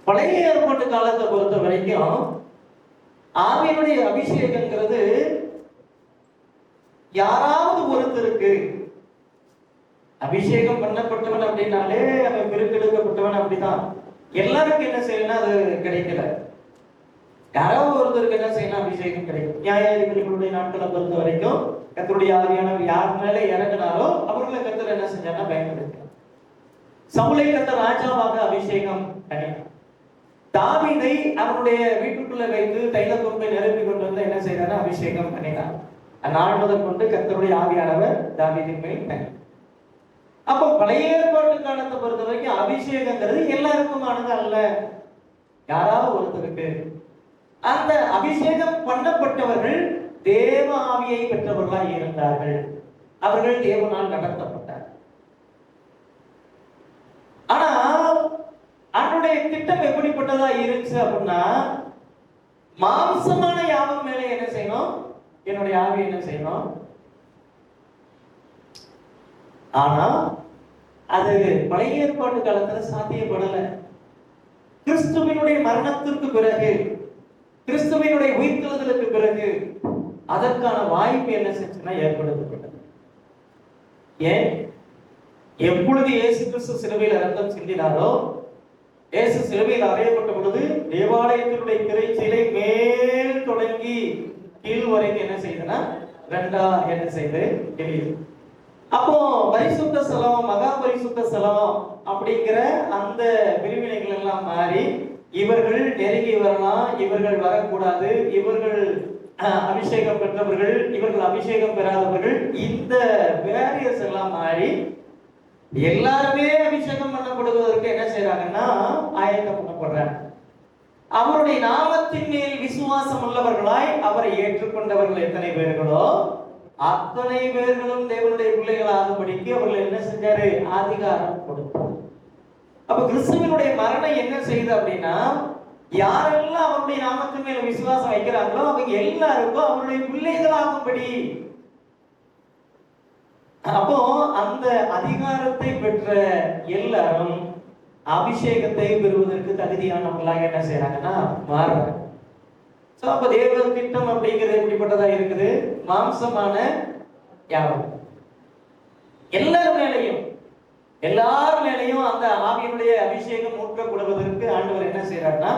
பழைய ஏற்பாட்டு காலத்தை பொறுத்த வரைக்கும் ஆவியினுடைய அபிஷேகங்கிறது யாராவது ஒருத்தருக்கு அபிஷேகம் பண்ணப்பட்டவன் அப்படின்னாலே அவன் பிரித்தெடுக்கப்பட்டவன் அப்படிதான். எல்லாருக்கும் என்ன செய்யணும்னா அது கிடைக்கல. யாராவது ஒருத்தருக்கு என்ன செய்யணும் அபிஷேகம் கிடைக்கும். நியாயாதிபதிகளுடைய நாட்களை பொறுத்த வரைக்கும் கர்த்தருடைய ஆவியானவர் யார் மேல இறங்கினாரோ அவர்களை கர்த்தர் என்ன செஞ்சாங்கன்னா பயன்படுத்தினார். சவுலை கர்த்தர் ராஜாவாக அபிஷேகம் பண்ணினார். தாவீதை அவருடைய வீட்டுக்குள்ள வைத்து தைல கொம்பை நிரப்பி கொண்டு வந்து என்ன செய்யறாரு அபிஷேகம் பண்ணினார். அந்நாள் முதல் கொண்டு கர்த்தருடைய ஆவியானவர் தாவீதின் மேல் தங்கினார். அப்போ பழைய ஏற்பாட்டு காலத்தை பொறுத்த வரைக்கும் அபிஷேகங்கிறது எல்லாருக்குமானது அல்ல, யாராவது ஒருத்தருக்கு. அந்த அபிஷேகம் பண்ணப்பட்டவர்கள் தேவ ஆவியை பெற்றவர்களாய் இருந்தார்கள். அவர்கள் தேவனால் நடத்தப்பட்டார். ஆனா அவருடைய திட்டம் எப்படிப்பட்டதா இருந்துச்சு அப்படின்னா, மாம்சமான யாவும் மேலே என்ன செய்யணும், என்னுடைய ஆவி என்ன செய்யணும். ஆனா அது பழைய ஏற்பாட்டு காலத்துல சாத்தியப்படல. கிறிஸ்துவினுடைய மரணத்திற்கு பிறகு, கிறிஸ்துவினுடைய உயிர்த்தெழுதலுக்கு பிறகு அதற்கான வாய்ப்பு என்ன செஞ்சுன்னா ஏற்படுத்தப்பட்டது. ஏன்? எப்பொழுது இயேசு கிறிஸ்து சிலுவையில் ரத்தம் சிந்தினாரோ, இயேசு சிலுவையில் அறையப்பட்ட பொழுது தேவாலயத்தினுடைய திரைச்சீலை மேல் தொடங்கி கீழ் வரைக்கும் என்ன செய்தனா ரெண்டா என்ன செய்து தெரியுது. அப்போ பரிசுத்த ஸ்தலம், மகா பரிசுத்த ஸ்தலம் அப்படிங்கிற அந்த பிரிவினைகள் எல்லாம் மாறி இவர்கள் நெருங்கி வரலாம், இவர்கள் வரக்கூடாது, இவர்கள் அபிஷேகம் பெற்றவர்கள், இவர்கள் அபிஷேகம் பெறாதவர்கள், இந்த பேரியர்ஸ் எல்லாம் மாறி எல்லாருமே அபிஷேகம் பண்ணப்படுவதற்கு என்ன செய்யறாங்கன்னா ஆயத்தம் பண்ணப்படுறாங்க. அவருடைய நாமத்தின் மேல் விசுவாசம் உள்ளவர்களாய் அவரை ஏற்றுக்கொண்டவர்கள் எத்தனை பேர்களோ அத்தனை பேர்களும் தேவனுடைய பிள்ளைகளாகும்படிக்கு அவர்கள் என்ன செஞ்சாரு அதிகாரம் கொடுத்தார். அப்ப கிறிஸ்துவினுடைய மரணம் என்ன செய்யுது அப்படின்னா, யாரெல்லாம் அவருடைய நாமத்தின் மேல விசுவாசம் வைக்கிறாங்களோ அவங்க எல்லாருக்கும் அவருடைய பிள்ளைகளாகும்படி. அப்போ அந்த அதிகாரத்தை பெற்ற எல்லாரும் அபிஷேகத்தை பெறுவதற்கு தகுதியானவங்களாக என்ன செய்யறாங்கன்னா மாறுறாங்க. சோ அப்ப தேவ திட்டம் அப்படிங்கிறது எப்படிப்பட்டதா இருக்குது, மாம்சமான யாவும் எல்லார் மேலையும் எல்லார் மேலையும் அந்த ஆவியினுடைய அபிஷேகம் ஊற்றப்படுவதற்கு ஆண்டவர் என்ன செய்யறாருன்னா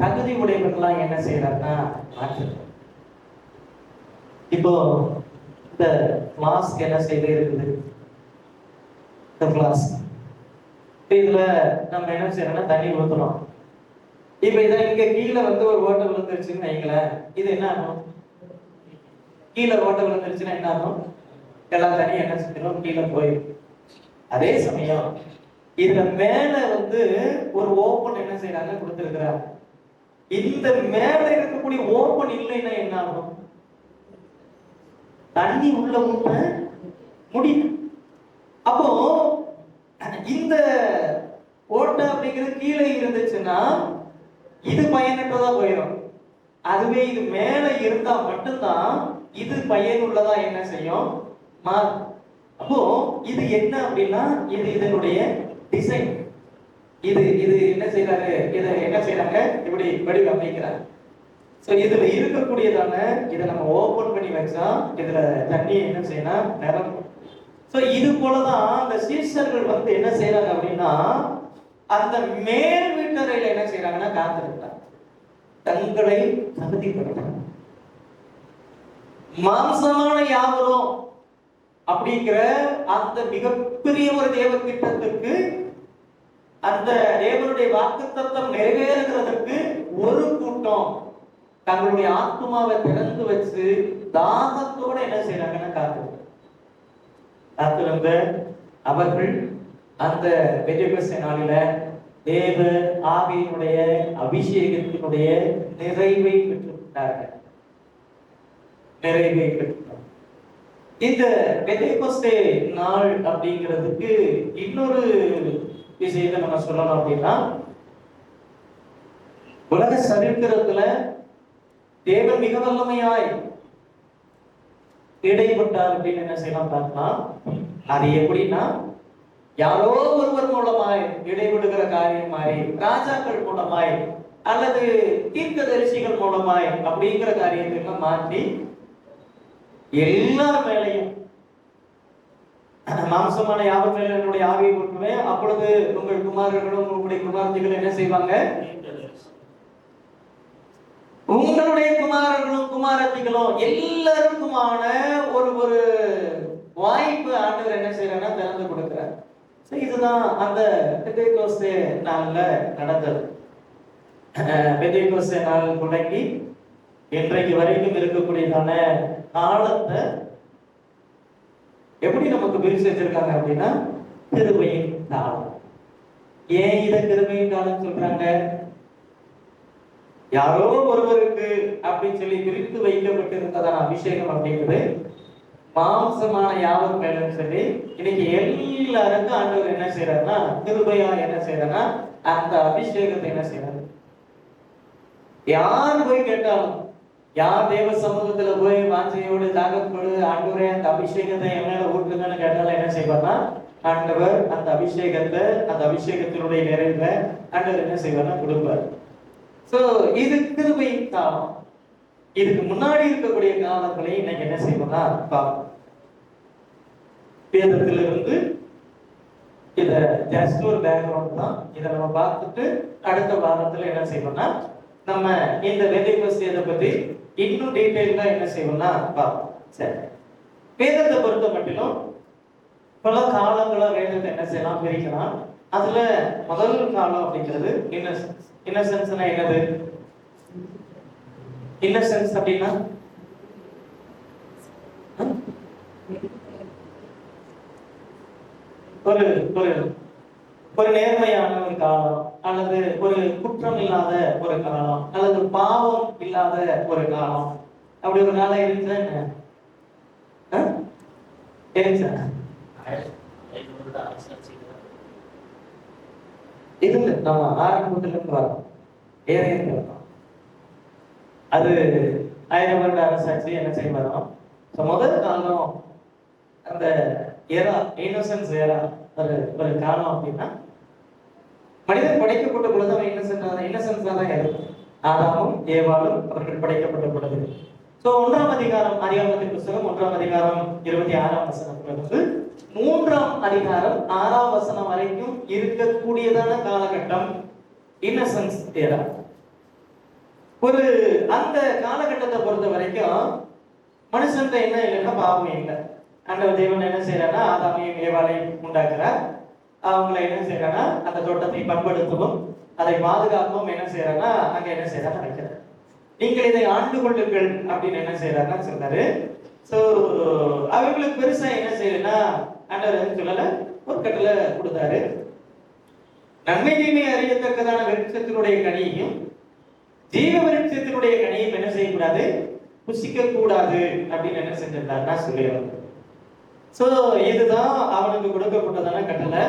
தகுதி உடையவர்களா என்ன செய்யறாருன்னா மாற்று. இப்போ இந்த ஃப்ளாஸ்க் என்ன செய்து இருக்குது, இந்த ஃப்ளாஸ்க் இதுல நம்ம என்ன செய்யறோம்னா தண்ணி ஊத்துறோம். இப்ப இதை இங்க கீழே வந்து ஒரு ஓட்டை விழுந்துருச்சுன்னு வைங்களேன், இது என்ன ஆகும், கீழே ஓட்டை விழுந்துருச்சுன்னா என்ன ஆகும், எல்லா தண்ணியும் என்ன செஞ்சிடும் கீழே போயிடும். அதே சமயம் இதுல மேல வந்து ஒரு ஓப்பன் என்ன செய்யறாங்க கொடுத்திருக்கிறாங்க. இந்த மேல இருக்கக்கூடிய ஓப்பன் இல்லைன்னா என்ன ஆகும், தண்ணி உள்ள ஊத்த முடியும். அப்போ இந்த ஓட்டை அப்படிங்கிறது கீழே இருந்துச்சுன்னா இது பயனற்றதா போயிடும். அதுவே இது மேல இருந்தா மட்டும்தான் இது பயனுள்ளதா என்ன செய்யும் மாறும். அப்போ இது என்ன அப்படின்னா இது இதனுடைய டிசைன். இது இது என்ன செய்யறாரு, இதை என்ன செய்யறாங்க இப்படி வடிவமைக்கிறாங்க. சோ இதுல இருக்கக்கூடியதான இதை நம்ம ஓபன் பண்ணி வச்சா இதுல தண்ணி என்ன செய்யணும் நிரம்பும். சோ இது போலதான் அந்த சீஷர்கள் வந்து என்ன செய்யறாங்க அப்படின்னா, அந்த மேல் வீட்டறையில என்ன செய்யறாங்கன்னா காத்திருக்கிறாங்க, தங்களை தகுதிப்படுத்துறாங்க. மாம்சமான யாவரும் அப்படிங்கிற அந்த மிகப்பெரிய ஒரு தேவ திட்டத்துக்கு, அந்த தேவனுடைய வாக்குத்தத்தம் நிறைவேறுகிறதற்கு ஒரு கூட்டம் தங்களுடைய ஆத்மாவை திறந்து வச்சு தாகத்தோட என்ன செய்யறாங்கன்னா காத்திருந்த அவர்கள் அந்த பெந்தெகோஸ்தே நாளில தேவ ஆவியினுடைய அபிஷேகத்தினுடைய நிறைவை பெற்றுவிட்டார்கள். நிறைவை பெற்றுட்டார். இந்த பெந்தெகோஸ்தே நாள் அப்படிங்கிறதுக்கு இன்னொரு விஷயத்தை நம்ம சொல்லணும் அப்படின்னா, உலக சரித்திரத்துல தேவன் மிக வல்லமையாய் இடைப்பட்டார் அப்படின்னு என்ன செய்யலாம் பார்க்கலாம். அது எப்படின்னா, யாரோ ஒருவர் மூலமாய் இடைபடுகிற காரியம் மாதிரி, ராஜாக்கள் மூலமாய் அல்லது தீர்க்கதரிசிகள் மூலமாய் அப்படிங்கிற காரியத்தை மாற்றி எல்லார் மேலையும் மாம்சமான யாவர் மேல என்னுடைய ஆவியை ஊற்றுவேன், அப்பொழுது உங்கள் குமாரர்களும் உங்களுடைய குமாரத்திகள் என்ன செய்வாங்க, உங்களுடைய குமாரர்களும் குமாரத்திகளும் எல்லாருக்குமான ஒரு ஒரு வாய்ப்பு ஆண்டவர் என்ன செய்யறாருன்னா திறந்து கொடுக்கிறார். இதுதான் அந்த பெந்தெகோஸ்தே நாள்ல நடந்தது. பெந்தெகோஸ்தே நாள் தொடங்கி இன்றைக்கு வரைக்கும் இருக்கக்கூடியதான காலத்தை எப்படி நமக்கு பிரிச்சு வச்சிருக்காங்க அப்படின்னா, கிருபையின் காலம். ஏன் இதை கிருபையின் காலம் சொல்றாங்க? யாரோ ஒருவருக்கு அப்படின்னு சொல்லி பிரித்து வைக்கப்பட்டிருந்ததான அபிஷேகம் அப்படிங்கிறது மாம்சமான யாவர் மேலும் சொல்லி இன்னைக்கு எல்லாருக்கும் ஆண்டவர் என்ன செய்யறாருன்னா கிருபையா என்ன செய்யறாருன்னா அந்த அபிஷேகத்தை என்ன செய்யறாரு. யார் போய் கேட்டாலும், யார் தேவ சமூகத்துல போய் வாஞ்சையோடு தாகப்போடு ஆண்டவரே அந்த அபிஷேகத்தை என் மேல ஊற்றுங்கன்னு கேட்டாலும் என்ன செய்வார்னா ஆண்டவர் அந்த அபிஷேகத்தை, அந்த அபிஷேகத்தினுடைய நிறைவை ஆண்டவர் என்ன செய்வார்னா கொடுப்பார். சோ இது கிருபையின் காலம். இதுக்கு முன்னாடி இருக்கக்கூடிய காலங்களை இன்னைக்கு என்ன செய்வோம்னா பார்ப்போம். வேதத்திலிருந்து இத ஜஸ்ட் ஒரு பேக்ரவுண்ட் தான். இதை நம்ம பார்த்துட்டு அடுத்த வாரத்துல என்ன செய்வோம்னா நம்ம இந்த பெந்தெகோஸ்தே பத்தி இன்னும் டீடைலா என்ன செய்வோம்னா பார்ப்போம். சரி, வேதத்தை பொறுத்த மட்டிலும் பல காலங்களா வேதத்தை என்ன செய்யலாம் பிரிக்கலாம். அதுல முதல் காலம் அப்படிங்கிறது இன்னசென்ஸ். இன்னசென்ஸ்னா என்னது? இன்னசென்ஸ் அப்படின்னா ஒரு ஒரு ஒரு நேர்மையான ஒரு காலம், அல்லது ஒரு குற்றம் இல்லாத ஒரு காலம், அல்லது பாவம் இல்லாத ஒரு காலம். அப்படி ஒரு காலம் இருந்துச்சா என்ன? இருந்துச்சா? இது நம்ம ஆரம்பத்துல இருந்து வரோம், ஏறிட்டு வரோம். அது 1000 வருட அரசாட்சி என்ன செய்ய வரோம். முதல் காலம் அந்த ஏரா, இன்னசென்ஸ் ஏரா ஒரு காலம் அப்படின்னா, மனிதன் படைக்கப்பட்ட பொழுது அவன் இன்னசென்ஸா தான் இருக்கும். ஆதாமும் ஏவாளும் அவர்கள் படைக்கப்பட்ட பொழுது. சோ 1ஆம் அதிகாரம் ஆதியாகமத்தின் புத்தகம் 1ஆம் அதிகாரம் 26ஆம் வசனத்திலிருந்து 3ஆம் அதிகாரம் 6ஆம் வசனம் வரைக்கும் இருக்கக்கூடியதான காலகட்டம் இன்னசென்ஸ் ஏரா. ஒரு அந்த காலகட்டத்தை பொறுத்த வரைக்கும் மனுஷன் என்ன இல்லைன்னா பாவம் இல்லை. ஆண்டவர் தேவன் என்ன செய்யறாருன்னா ஆதாமையும் ஏவாளையும் உண்டாக்குறார். அவங்களை என்ன செய்யறாங்கன்னா அந்த தோட்டத்தை பண்படுத்தவும் அதை பாதுகாக்கவும் என்ன செய்யறாங்கன்னா அங்க என்ன செய்யறாங்க வைக்கிறார். நீங்கள் இதை ஆண்டு கொள்ளுங்கள் அப்படின்னு என்ன செய்யறாருன்னா சொன்னாரு. சோ அவர்களுக்கு பெருசா என்ன செய்யலன்னா ஆண்டவர் சொல்லல, ஒரு கட்டளை கொடுத்தாரு. நன்மை தீமை அறியத்தக்கதான விருட்சத்தினுடைய கனியையும் ஜீவ விருட்சத்தினுடைய கனியும் என்ன செய்யக்கூடாது, புசிக்க கூடாது அப்படின்னு என்ன செஞ்சிருந்தாருன்னா சொல்லிடுறாங்க. சோ இதுதான் அவனுக்கு கொடுக்கப்பட்டதான கட்டளை.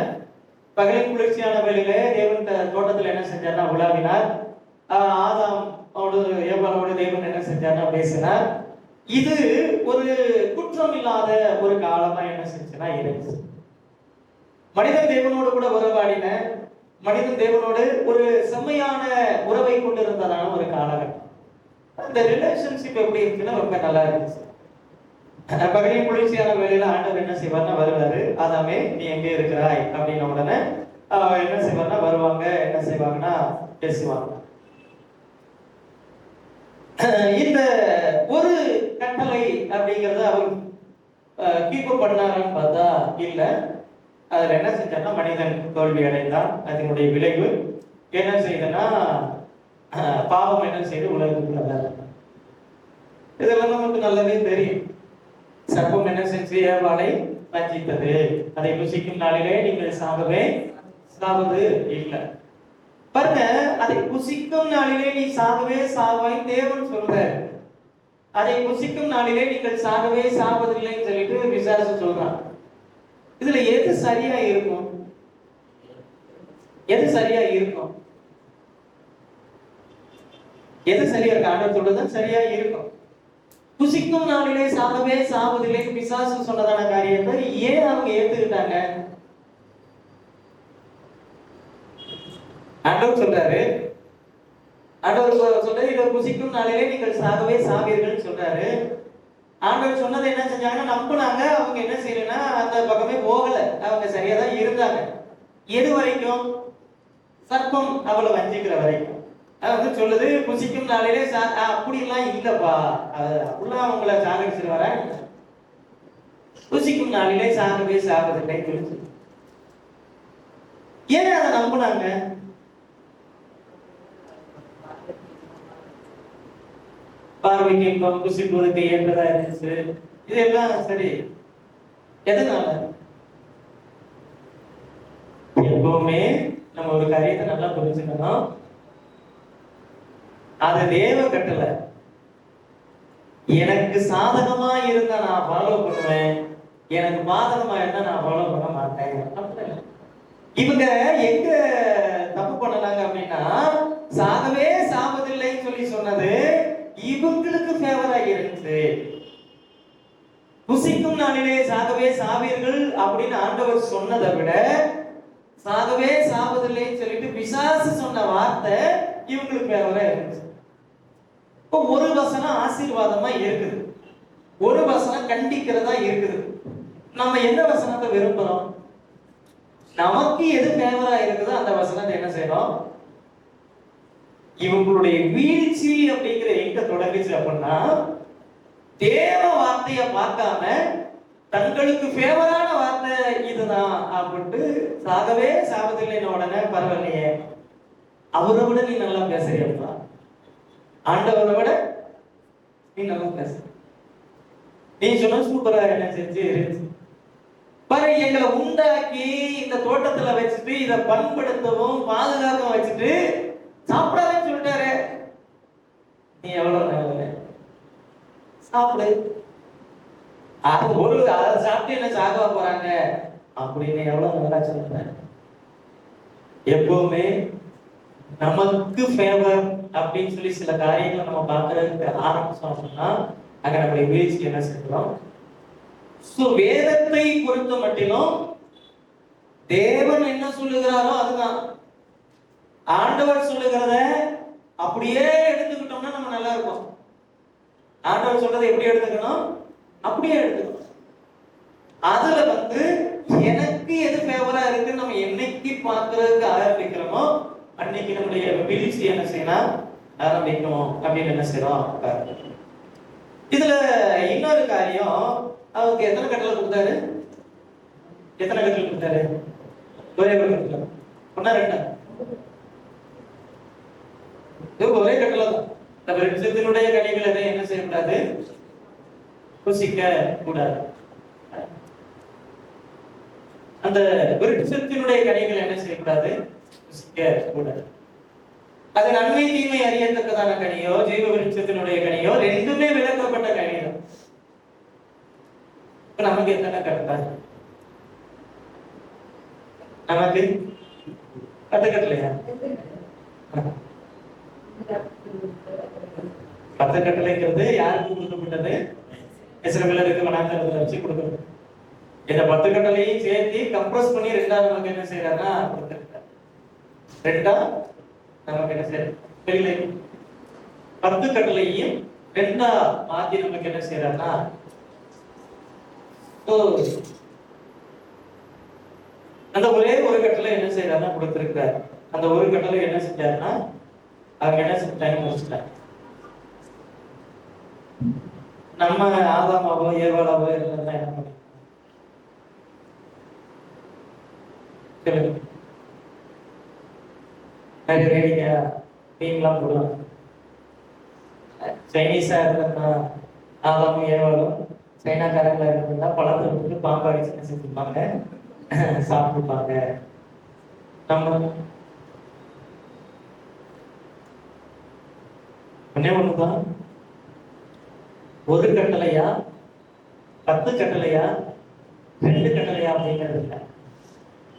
பகலின் குளிர்ச்சியான வேளையில தேவன் தோட்டத்தில் என்ன செஞ்சார்னா உலாவினார். ஆதாமோடு ஏவாளோடு தேவன் என்ன செஞ்சார்னா பேசினார். இது ஒரு குற்றம் இல்லாத ஒரு காலமா என்ன செஞ்சுன்னா இருந்துச்சு. மனிதன் தேவனோடு கூட உறவாடின, மனிதன் தேவனோடு ஒரு செம்மையான உறவை கொண்டிருந்ததான ஒரு காலகட்டம். அந்த ரிலேஷன்ஷிப் எப்படி இருக்குன்னா ரொம்ப நல்லா இருந்துச்சு. பகலின் குளிர்ச்சியான வேலையில ஆண்டவர் என்ன செய்வார்னா வருவாரு. ஆதாமே நீ எங்கே இருக்கிறாய் அப்படின்ன உடனே என்ன செய்வார்னா வருவாங்க. என்ன செய்வாங்கன்னா பேசுவாங்க. இந்த ஒரு கட்டளை அப்படிங்கறத அவர் கீப் பண்ணாரான்னு பார்த்தா இல்ல. அதுல என்ன செஞ்சான்னா மனிதன் தோல்வி அடைந்தான். அதனுடைய விளைவு என்ன செய்யுதுன்னா பாவம் என்ன செய்து உலகத்துக்குள்ள. இதெல்லாம் நமக்கு நல்லாவே தெரியும். சர்ப்பம் என்ன செஞ்சு ஏவாளை வஞ்சித்தது. அதை புசிக்கும் நாளிலே நீங்கள் சாகவே சாவது இல்லை. பாருங்க, அதை புசிக்கும் நாளிலே நீ சாகவே சாவாய் தேவன் சொல்ற. அதை புசிக்கும் நாளிலே நீங்கள் சாகவே சாவதில்லைன்னு சொல்லிட்டு பிசாசு சொல்றான். இதுல எது சரியா இருக்கும்? எது சரியா இருக்கும்? எது சரியா இருக்கு? ஆண்டவர் சொல்றதுதான் சரியா இருக்கும். புசிக்கும் நாளிலே சாகவே சாவதில்லை பிசாசு சொன்னதான காரியத்தை ஏன் அவங்க ஏத்துக்கிட்டாங்க? ஆண்டவர் சொல்றாரு, ஆண்டவர் சொல்றாரு இதை புசிக்கும் நாளிலே நீங்கள் சாகவே சாவீர்கள் சொல்றாரு. ஆண்டவர் சொன்னதை என்ன செஞ்சாங்கன்னா நம்பினாங்க. அவங்க என்ன செய்யலன்னா அந்த பக்கமே போகல. அவங்க சரியா தான் இருந்தாங்க. எது வரைக்கும்? சர்ப்பம் அவளை வஞ்சிக்கிற வரைக்கும். அது வந்து சொல்லுது புசிக்கும் நாளிலே அப்படிலாம் இல்லப்பா, அப்படிலாம் அவங்கள சாகடிச்சிருவார. புசிக்கும் நாளிலே சாகவே சாவதில்லை சொல்லுச்சு. ஏன் அதை நம்பினாங்க? பார்வைக்கு இன்பம் புசிப்பதற்கு ஏற்றதா இருந்துச்சு. இதெல்லாம் சரி. எதனால? எப்பவுமே நம்ம ஒரு காரியத்தை நல்லா புரிஞ்சுக்கணும். அது தேவ கட்டளை. எனக்கு சாதகமா இருந்தா நான் ஃபாலோ பண்ணுவேன், எனக்கு பாதகமா இருந்தா நான் ஃபாலோ பண்ண மாட்டேன். இவங்க எங்க தப்பு பண்ணலாங்க அப்படின்னா, சாகவே சாவதில்லைன்னு சொல்லி சொன்னது இவங்களுக்கு ஃபேவரா இருந்துச்சு. புசிக்கும் நாளிலே சாகவே சாவீர்கள் அப்படின்னு ஆண்டவர் சொன்னதை விட சாகவே சாவதில்லைன்னு சொல்லிட்டு பிசாசு சொன்ன வார்த்தை இவங்களுக்கு ஃபேவரா இருந்துச்சு. இப்போ ஒரு வசனம் ஆசீர்வாதமா இருக்குது, ஒரு வசனம் கண்டிக்கிறதா இருக்குது. நம்ம எந்த வசனத்தை விரும்புறோம்? நமக்கு எது ஃபேவரா இருக்குதோ அந்த வசனத்தை என்ன செய்யணும்? இவங்களுடைய வீழ்ச்சி அப்படிங்கிற எங்க தொடங்குச்சு அப்படின்னா, தேவ வார்த்தைய பார்க்காம தங்களுக்கு ஃபேவரான வார்த்தை இதுதான் அப்படின்ட்டு சாகவே சாவதில்லைன்னு உடனே பரவாயில்லையே, அவரை விட நீ நல்லா பேசுறியப்பா, ஆண்டவரை விட நீ நல்லா பேச, நீ சொன்ன சூப்பரா என்ன செஞ்சு பாரு. எங்களை உண்டாக்கி இந்த தோட்டத்துல வச்சுட்டு இதை பண்படுத்தவும் பாதுகாக்கவும் வச்சுட்டு சாப்பிடாதேன்னு சொல்லிட்டாரு. நீ எவ்வளவு நல்ல சாப்பிடு, அது ஒரு அதை சாப்பிட்டு என்ன சாகவா போறாங்க அப்படின்னு எவ்வளவு நல்லா சொல்ற. எப்பவுமே நமக்கு ஃபேவர் அப்படின்னு சொல்லி சில காரியங்களை நம்ம பார்க்கறதுக்கு ஆரம்பிச்சோம் அப்படின்னா அங்க நம்முடைய வீழ்ச்சி என்ன செய்யணும். வேதத்தை பொறுத்த மட்டிலும் தேவன் என்ன சொல்லுகிறாரோ அதுதான். ஆண்டவர் சொல்லுகிறத அப்படியே எடுத்துக்கிட்டோம்னா நம்ம நல்லா இருக்கும். ஆண்டவர் சொல்றதை எப்படி எடுத்துக்கணும்? அப்படியே எடுத்துக்கணும். அதுல வந்து எனக்கு எது ஃபேவரா இருக்கு நம்ம என்னைக்கு பார்க்கறதுக்கு ஆரம்பிக்கிறோமோ அன்னைக்கு நம்முடைய வீழ்ச்சி என்ன செய்யணும் ஆரம்பிக்கணும் அப்படின்னு என்ன செய்யறோம். இதுல இன்னொரு காரியம், அவருக்கு எத்தனை கட்டளை கொடுத்தாரு? எத்தனை கட்டளை கொடுத்தாரு? ஒரே ஒரு கட்டளை. ஒன்னா ரெண்டா? ஒரே கட்டளை தான். இந்த விருட்சத்தினுடைய கனிகள் எதை என்ன செய்யக்கூடாது? புசிக்க கூடாது. அந்த விருட்சத்தினுடைய கனிகள் என்ன செய்யக்கூடாது? புசிக்க கூடாது. அது நன்மை தீமை அறியத்தக்கதான கனியோ ஜீவ விருட்சத்தினுடைய கனியோ ரெண்டுமே விளக்கப்பட்ட கனிதான். நமக்கு எத்தனை கட்டளை? நமக்கு 10 கட்டளையா? 10 கட்டளைங்கிறது யாருக்கு கொடுக்கப்பட்டது? இஸ்ரவேலருக்கு வனாந்தரத்துல வச்சு கொடுக்கப்பட்டது. இந்த 10 கட்டளையும் சேர்த்து கம்ப்ரஸ் பண்ணி ரெண்டாவது நமக்கு என்ன செய்யறாருன்னா ரெண்டா நமக்கு என்ன செய்யற 10 கட்டளையும் ரெண்டா மாத்தி நமக்கு என்ன செய்யறாருன்னா அந்த ஒரே ஒரு கட்டளை என்ன செய்யறாருன்னா கொடுத்திருக்கிறார். அந்த ஒரு கட்டளை என்ன செஞ்சாருன்னா அவங்க என்ன செஞ்சாங்க முடிச்சுட்டாங்க. நம்ம ஆதாமாவோ ஏவாளாவோ இருந்தா என்ன பண்ணி நிறைய வேடிக்கை நீங்களாம் போடலாம். சைனீஸா இருந்தா ஆதாமும் ஏவாளும், சைனாக்காரங்களா இருந்தா பழத்தை விட்டு பாம்பு அடிச்சு என்ன செஞ்சுப்பாங்க, சாப்பிட்டுப்பாங்க. நம்ம ஒன்னே ஒண்ணுதான், ஒரு கட்டளையா 10 கட்டளையா 2 கட்டளையா அப்படிங்கிறது இல்லை.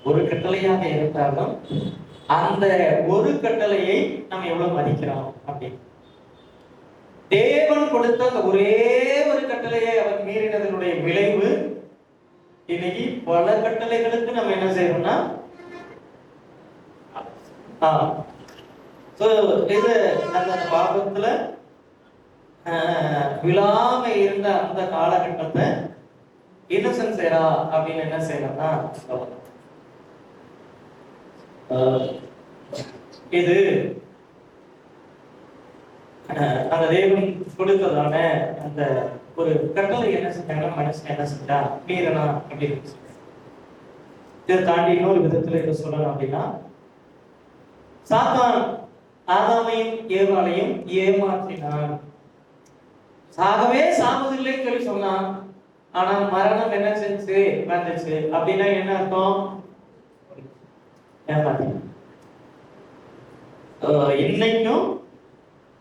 ஒரு கட்டளையாக இருந்தாலும் அந்த ஒரு கட்டளையை நம்ம எவ்வளவு மதிக்கிறோம் அப்படி. தேவன் கொடுத்த அந்த ஒரே ஒரு கட்டளையை அவன் மீறினதனுடைய விளைவு இன்னைக்கு பல கட்டளைகளுக்கு நம்ம என்ன செய்யறோம்னா இது அந்த பாபத்துல விழாம இருந்த அந்த காலகட்டத்தை இன்னசென்ட் செய்யறா அப்படின்னு என்ன செய்யலாம்னா இது அந்த தேவன் கொடுத்ததான அந்த ஒரு கட்டளை என்ன செஞ்சாங்கன்னா மனுஷன் என்ன செஞ்சா மீறனா அப்படின்னு. இதை தாண்டி இன்னொரு விதத்துல என்ன சொல்லலாம் அப்படின்னா, சாத்தான் ஆதாமையும் ஏவாளையும் ஏமாற்றினான். சாகவே சாவதில்லைன்னு சொல்லி சொன்னான். ஆனா மரணம் என்ன செஞ்சு வந்துச்சு அப்படின்னா என்ன அர்த்தம்? ஏமாத்தி. இன்னைக்கும்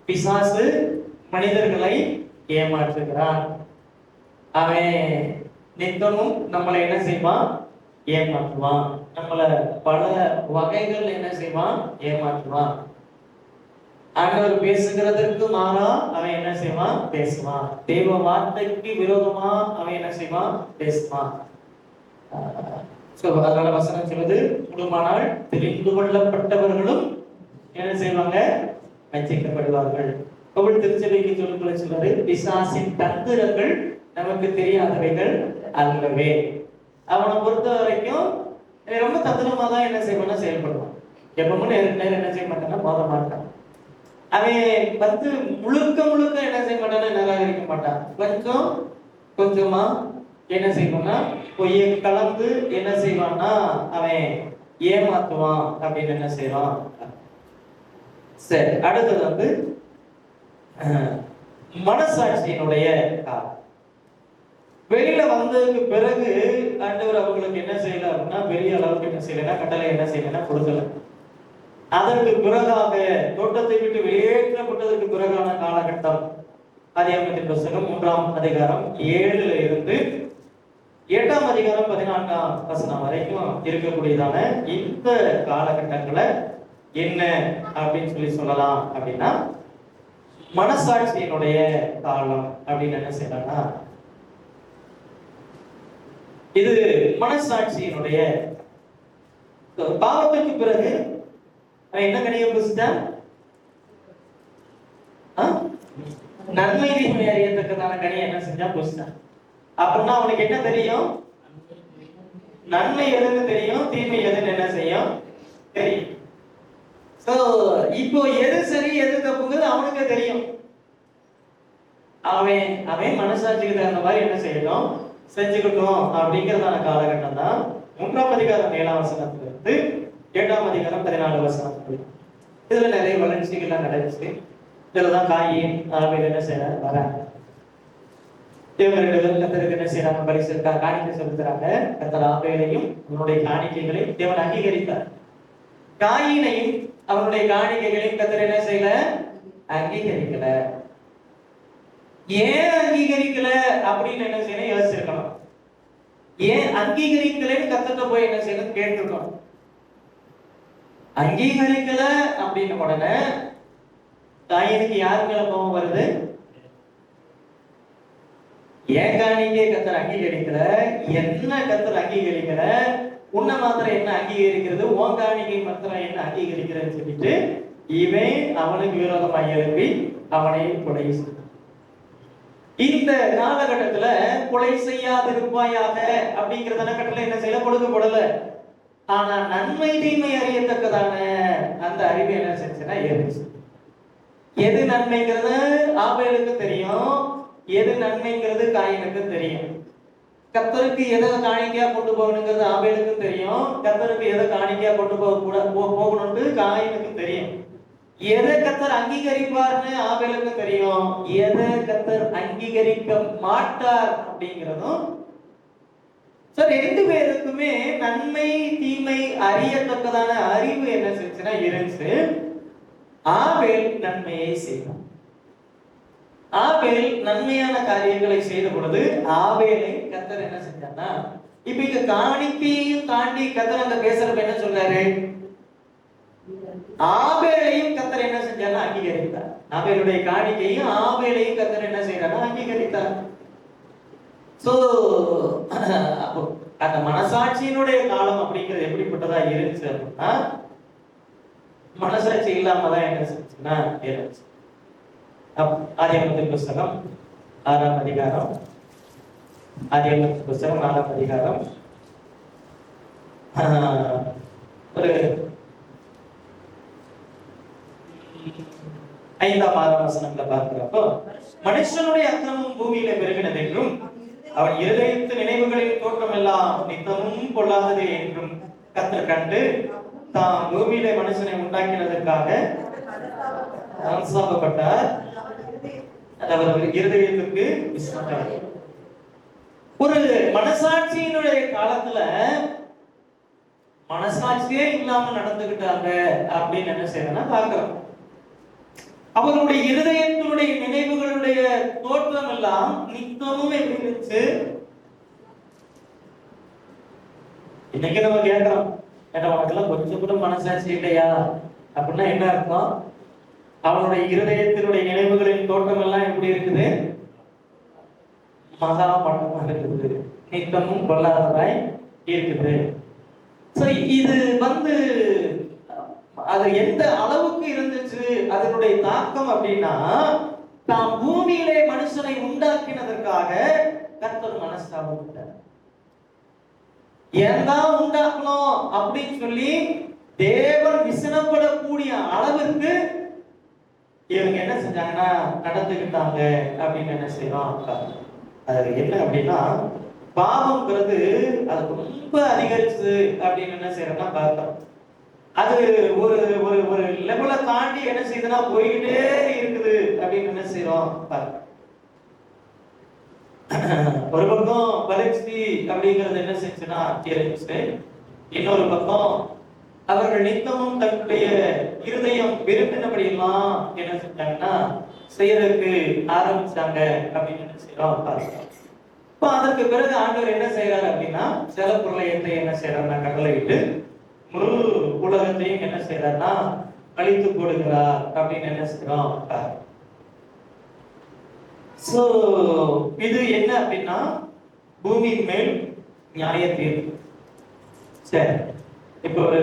பிசாசு மனிதர்களை ஏமாற்றுகிறான். அவன் நித்தமும் நம்மளை என்ன செய்வான்? ஏமாற்றுவான். நம்மள பல வகைகள் என்ன செய்வான்? ஏமாற்றுவான். ஆண்டவர் பேசுகிறதற்கு மாறா அவன் என்ன செய்வான்? பேசுவான். தேவ வார்த்தைக்கு விரோதமா அவன் என்ன செய்வான்? பேசுவான். அதனால வசனம் சொல்லுது, கூடுமானால் தெரிந்து கொள்ளப்பட்டவர்களும் என்ன செய்வாங்க? வஞ்சிக்கப்படுவார்கள். கோவில் திருச்சபைக்கு சொல்லுக்குள்ள சொல்றாரு, பிசாசின் தந்திரங்கள் நமக்கு தெரியாதவைகள் அல்லவே. அவனை பொறுத்த வரைக்கும் ரொம்ப தந்திரமா தான் என்ன செய்வானா செயல்படுவான். எப்பவும் நேரம் என்ன செய்ய மாட்டான்னா போத மாட்டான். அவன் முழுக்க முழுக்க என்ன செய்ய மாட்டான்னா நிராகரிக்க மாட்டான். கொஞ்சமா என்ன செய்வான்னா பொய்யை கலந்து என்ன செய்வான்னா அவன் ஏமாத்துவான் அப்படின்னு என்ன செய்வான். சரி, அடுத்தது மனசாட்சியினுடைய வெளியில வந்ததுக்கு பிறகு ஆண்டவர் அவங்களுக்கு என்ன செய்யல அப்படின்னா பெரிய அளவுக்கு என்ன செய்யலன்னா கட்டளை என்ன செய்யலன்னா கொடுக்கல. அதற்கு பிறகாக தோட்டத்தை விட்டு வெளியேற்றப்பட்டதற்கு பிறகான காலகட்டம் ஆதியாகமத்தின் புத்தகம் 3ஆம் அதிகாரம் 7ல இருந்து 8ஆம் அதிகாரம் 14ஆம் வசனம் வரைக்கும் இருக்கக்கூடியதான இந்த காலகட்டங்களை என்ன அப்படின்னு சொல்லலாம் அப்படின்னா, மனசாட்சியினுடைய காலம் அப்படின்னு என்ன செய்யலாம்னா, இது மனசாட்சியினுடைய பாவத்துக்கு பிறகு என்ன கனியை புசித்தான்? நன்மை தீமை அறியத்தக்கதான கனியை என்ன செஞ்சா புசித்தான். அப்படின்னா அவனுக்கு என்ன தெரியும்? நன்மை எதுன்னு தெரியும், தீமை எதுன்னு என்ன செய்யும் தெரியும். இப்போ எது சரி எது தப்புங்கிறது அவனுக்கு தெரியும். அவன் மனசாட்சிக்கு தகுந்த மாதிரி என்ன செய்யணும், செஞ்சுக்கிட்டோம் அப்படிங்கிறதான காலகட்டம் தான் 3ஆம் அதிகாரம் 7ஆம் வசனத்துல இருந்து 8ஆம் அதிகாரம் 14 வசனம். இதுல நிறைய வளர்ச்சிகள்லாம் நடந்துச்சு. இதுலதான் காயின் என்ன செய்யற வராங்க. இவங்க 2 பேரும் கத்தருக்கு என்ன செய்யறாங்க? பரிசு காணிக்கை செலுத்துறாங்க. கத்தர் ஆபேலையும் அவனுடைய காணிக்கைகளையும் தேவன் அங்கீகரித்தார். காயினையும் அவனுடைய காணிக்கைகளையும் கத்தர் என்ன செய்யல? அங்கீகரிக்கல. ஏன் அங்கீகரிக்கல அப்படின்னு என்ன செய்யணும்? யோசிச்சிருக்கணும். ஏன் அங்கீகரிக்கலன்னு கத்தட்ட போய் என்ன செய்யணும்? கேட்டிருக்கணும். அங்கீகரிக்கல அப்படின்னு உடனே காயினுக்கு யார் மேல கோபம் வருது? ஏன் காணிக்கை கத்தர் அங்கீகரிக்கல, என்ன கத்தர் அங்கீகரிக்கல, உன்னை மாத்திரம் என்ன அங்கீகரிக்கிறது, உன் காணிக்கை மாத்திரம் என்ன அங்கீகரிக்கிறதுன்னு சொல்லிட்டு இவன் அவனுக்கு விரோதமாக எழுப்பி அவனை கொலை செய்தான். இந்த காலகட்டத்துல கொலை செய்யாதிருப்பாயாக அப்படிங்கறதான கட்டளை என்ன செய்யல, கொடுக்கப்படல. ஆனா நன்மை தீமை அறியத்தக்கதான அந்த அறிவு என்ன செஞ்சுன்னா ஏறிச்சு. எது நன்மைங்கிறது ஆபேலுக்கு தெரியும், எது நன்மைங்கிறது காயினுக்கு தெரியும். கர்த்தருக்கு எதை காணிக்கையா கொண்டு போகணுங்கிறது ஆபேலுக்கு தெரியும், கர்த்தருக்கு எதை காணிக்கையா கொண்டு போகணும்னு காயினுக்கு தெரியும். எதை கர்த்தர் அங்கீகரிப்பார்னு ஆபேலுக்கு தெரியும், எதை கர்த்தர் அங்கீகரிக்க மாட்டார் அப்படிங்கிறதும். ரெண்டு பேருக்குமே நன்மை தீமை அறியத்தக்கதான அறிவு என்ன செஞ்சுன்னா இருந்துச்சு. ஆபேல் நன்மையை செய்தான். ஆபேல் நன்மையான காரியங்களை செய்த பொழுது ஆபேலை கர்த்தர் என்ன செஞ்சார்னா, இப்ப இங்க காணிக்கையையும் தாண்டி கர்த்தர் அங்க பேசுறப்ப என்ன சொல்றாரு, ஆபேலையும் கர்த்தர் என்ன செஞ்சார்னா அங்கீகரித்தார். ஆபேலுடைய காணிக்கையும் ஆபேலையும் கர்த்தர் என்ன செய்யறாருன்னா அங்கீகரித்தார். சோ அப்போ அந்த மனசாட்சியினுடைய காலம் அப்படிங்கிறது எப்படிப்பட்டதா இருந்துச்சு அப்படின்னா, மனசாட்சி இல்லாம தான் என்ன செஞ்சுன்னா இருந்துச்சு. ஆதியாகமத்தின் புஸ்தகம் 6ஆம் அதிகாரம், ஆதியாகமத்தின் புஸ்தகம் 4ஆம் அதிகாரம் ஒரு 5ஆம் 6ஆம் வசனங்களை பார்க்கிறப்போ, மனுஷனுடைய அக்கிரமம் பூமியில பெருகினது என்றும் அவன் இருதயத்து நினைவுகளின் தோற்றம் எல்லாம் நித்தமும் பொல்லாதது என்றும் கர்த்தர் கண்டு தாம் பூமியிலே மனுஷனை உண்டாக்கினதற்காக சாபப்பட்டார். அவர் இருதயத்திற்கு ஒரு மனசாட்சியினுடைய காலத்துல மனசாட்சியே இல்லாம நடந்துகிட்டாங்க அப்படின்னு என்ன செய்யறேன்னா பாக்குறோம். அவர்களுடைய இருதயத்தினுடைய நினைவுகளுடைய தோற்றம் எல்லாம் நித்தமும் எப்படி இருந்துச்சு. இன்னைக்கு நம்ம கேட்கிறோம், உனக்கெல்லாம் கொஞ்சம் கூட மனசாட்சி இல்லையா அப்படின்னா என்ன அர்த்தம்? அவனுடைய இருதயத்தினுடைய நினைவுகளின் தோற்றம் எல்லாம் எப்படி இருக்குது, மகா பட்டமா இருக்குது, நித்தமும் கொள்ளாததாய் இருக்குது. இது அது எந்த அளவுக்கு இருந்துச்சு அதனுடைய தாக்கம் அப்படின்னா, தாம் பூமியிலே மனுஷனை உண்டாக்கினதற்காக கர்த்தர் மனஸ்தாபப்பட்டார். ஏன்தான் உண்டாக்கணும் அப்படின்னு சொல்லி தேவன் விசனப்படக்கூடிய அளவிற்கு இவங்க என்ன செஞ்சாங்கன்னா நடந்துக்கிட்டாங்க அப்படின்னு என்ன செய்யறோம். அது என்ன அப்படின்னா, பாவம்ங்கிறது அது ரொம்ப அதிகரிச்சு அப்படின்னு என்ன செய்யறோம்னா பார்த்தோம். அது ஒரு ஒரு ஒரு லெவலை தாண்டி என்ன செய்யுதுன்னா போய்கிட்டே இருக்குது அப்படின்னு என்ன செய்யறோம். ஒரு பக்கம் வளர்ச்சி அப்படிங்கிறது என்ன செஞ்சுன்னா இருந்துச்சு, இன்னொரு பக்கம் அவர்கள் நித்தமும் தன்னுடைய இருதயம் விரும்பினபடி எல்லாம் என்ன செஞ்சாங்கன்னா செய்யறதுக்கு ஆரம்பிச்சாங்க அப்படின்னு என்ன செய்யறோம் பார்க்கிறோம். இப்போ அதற்கு பிறகு ஆண்டவர் என்ன செய்யறாரு அப்படின்னா, சில பொருளையத்தை என்ன செய்யறாருன்னா கடலையிட்டு முழு உலகத்தையும் என்ன செய்யறாருன்னா கழித்து போடுகிறார் அப்படின்னு என்ன செய்யறோம். சோ இது என்ன அப்படின்னா பூமியின் மேல் நியாய தீர்ப்பு. சரி, இப்போ ஒரு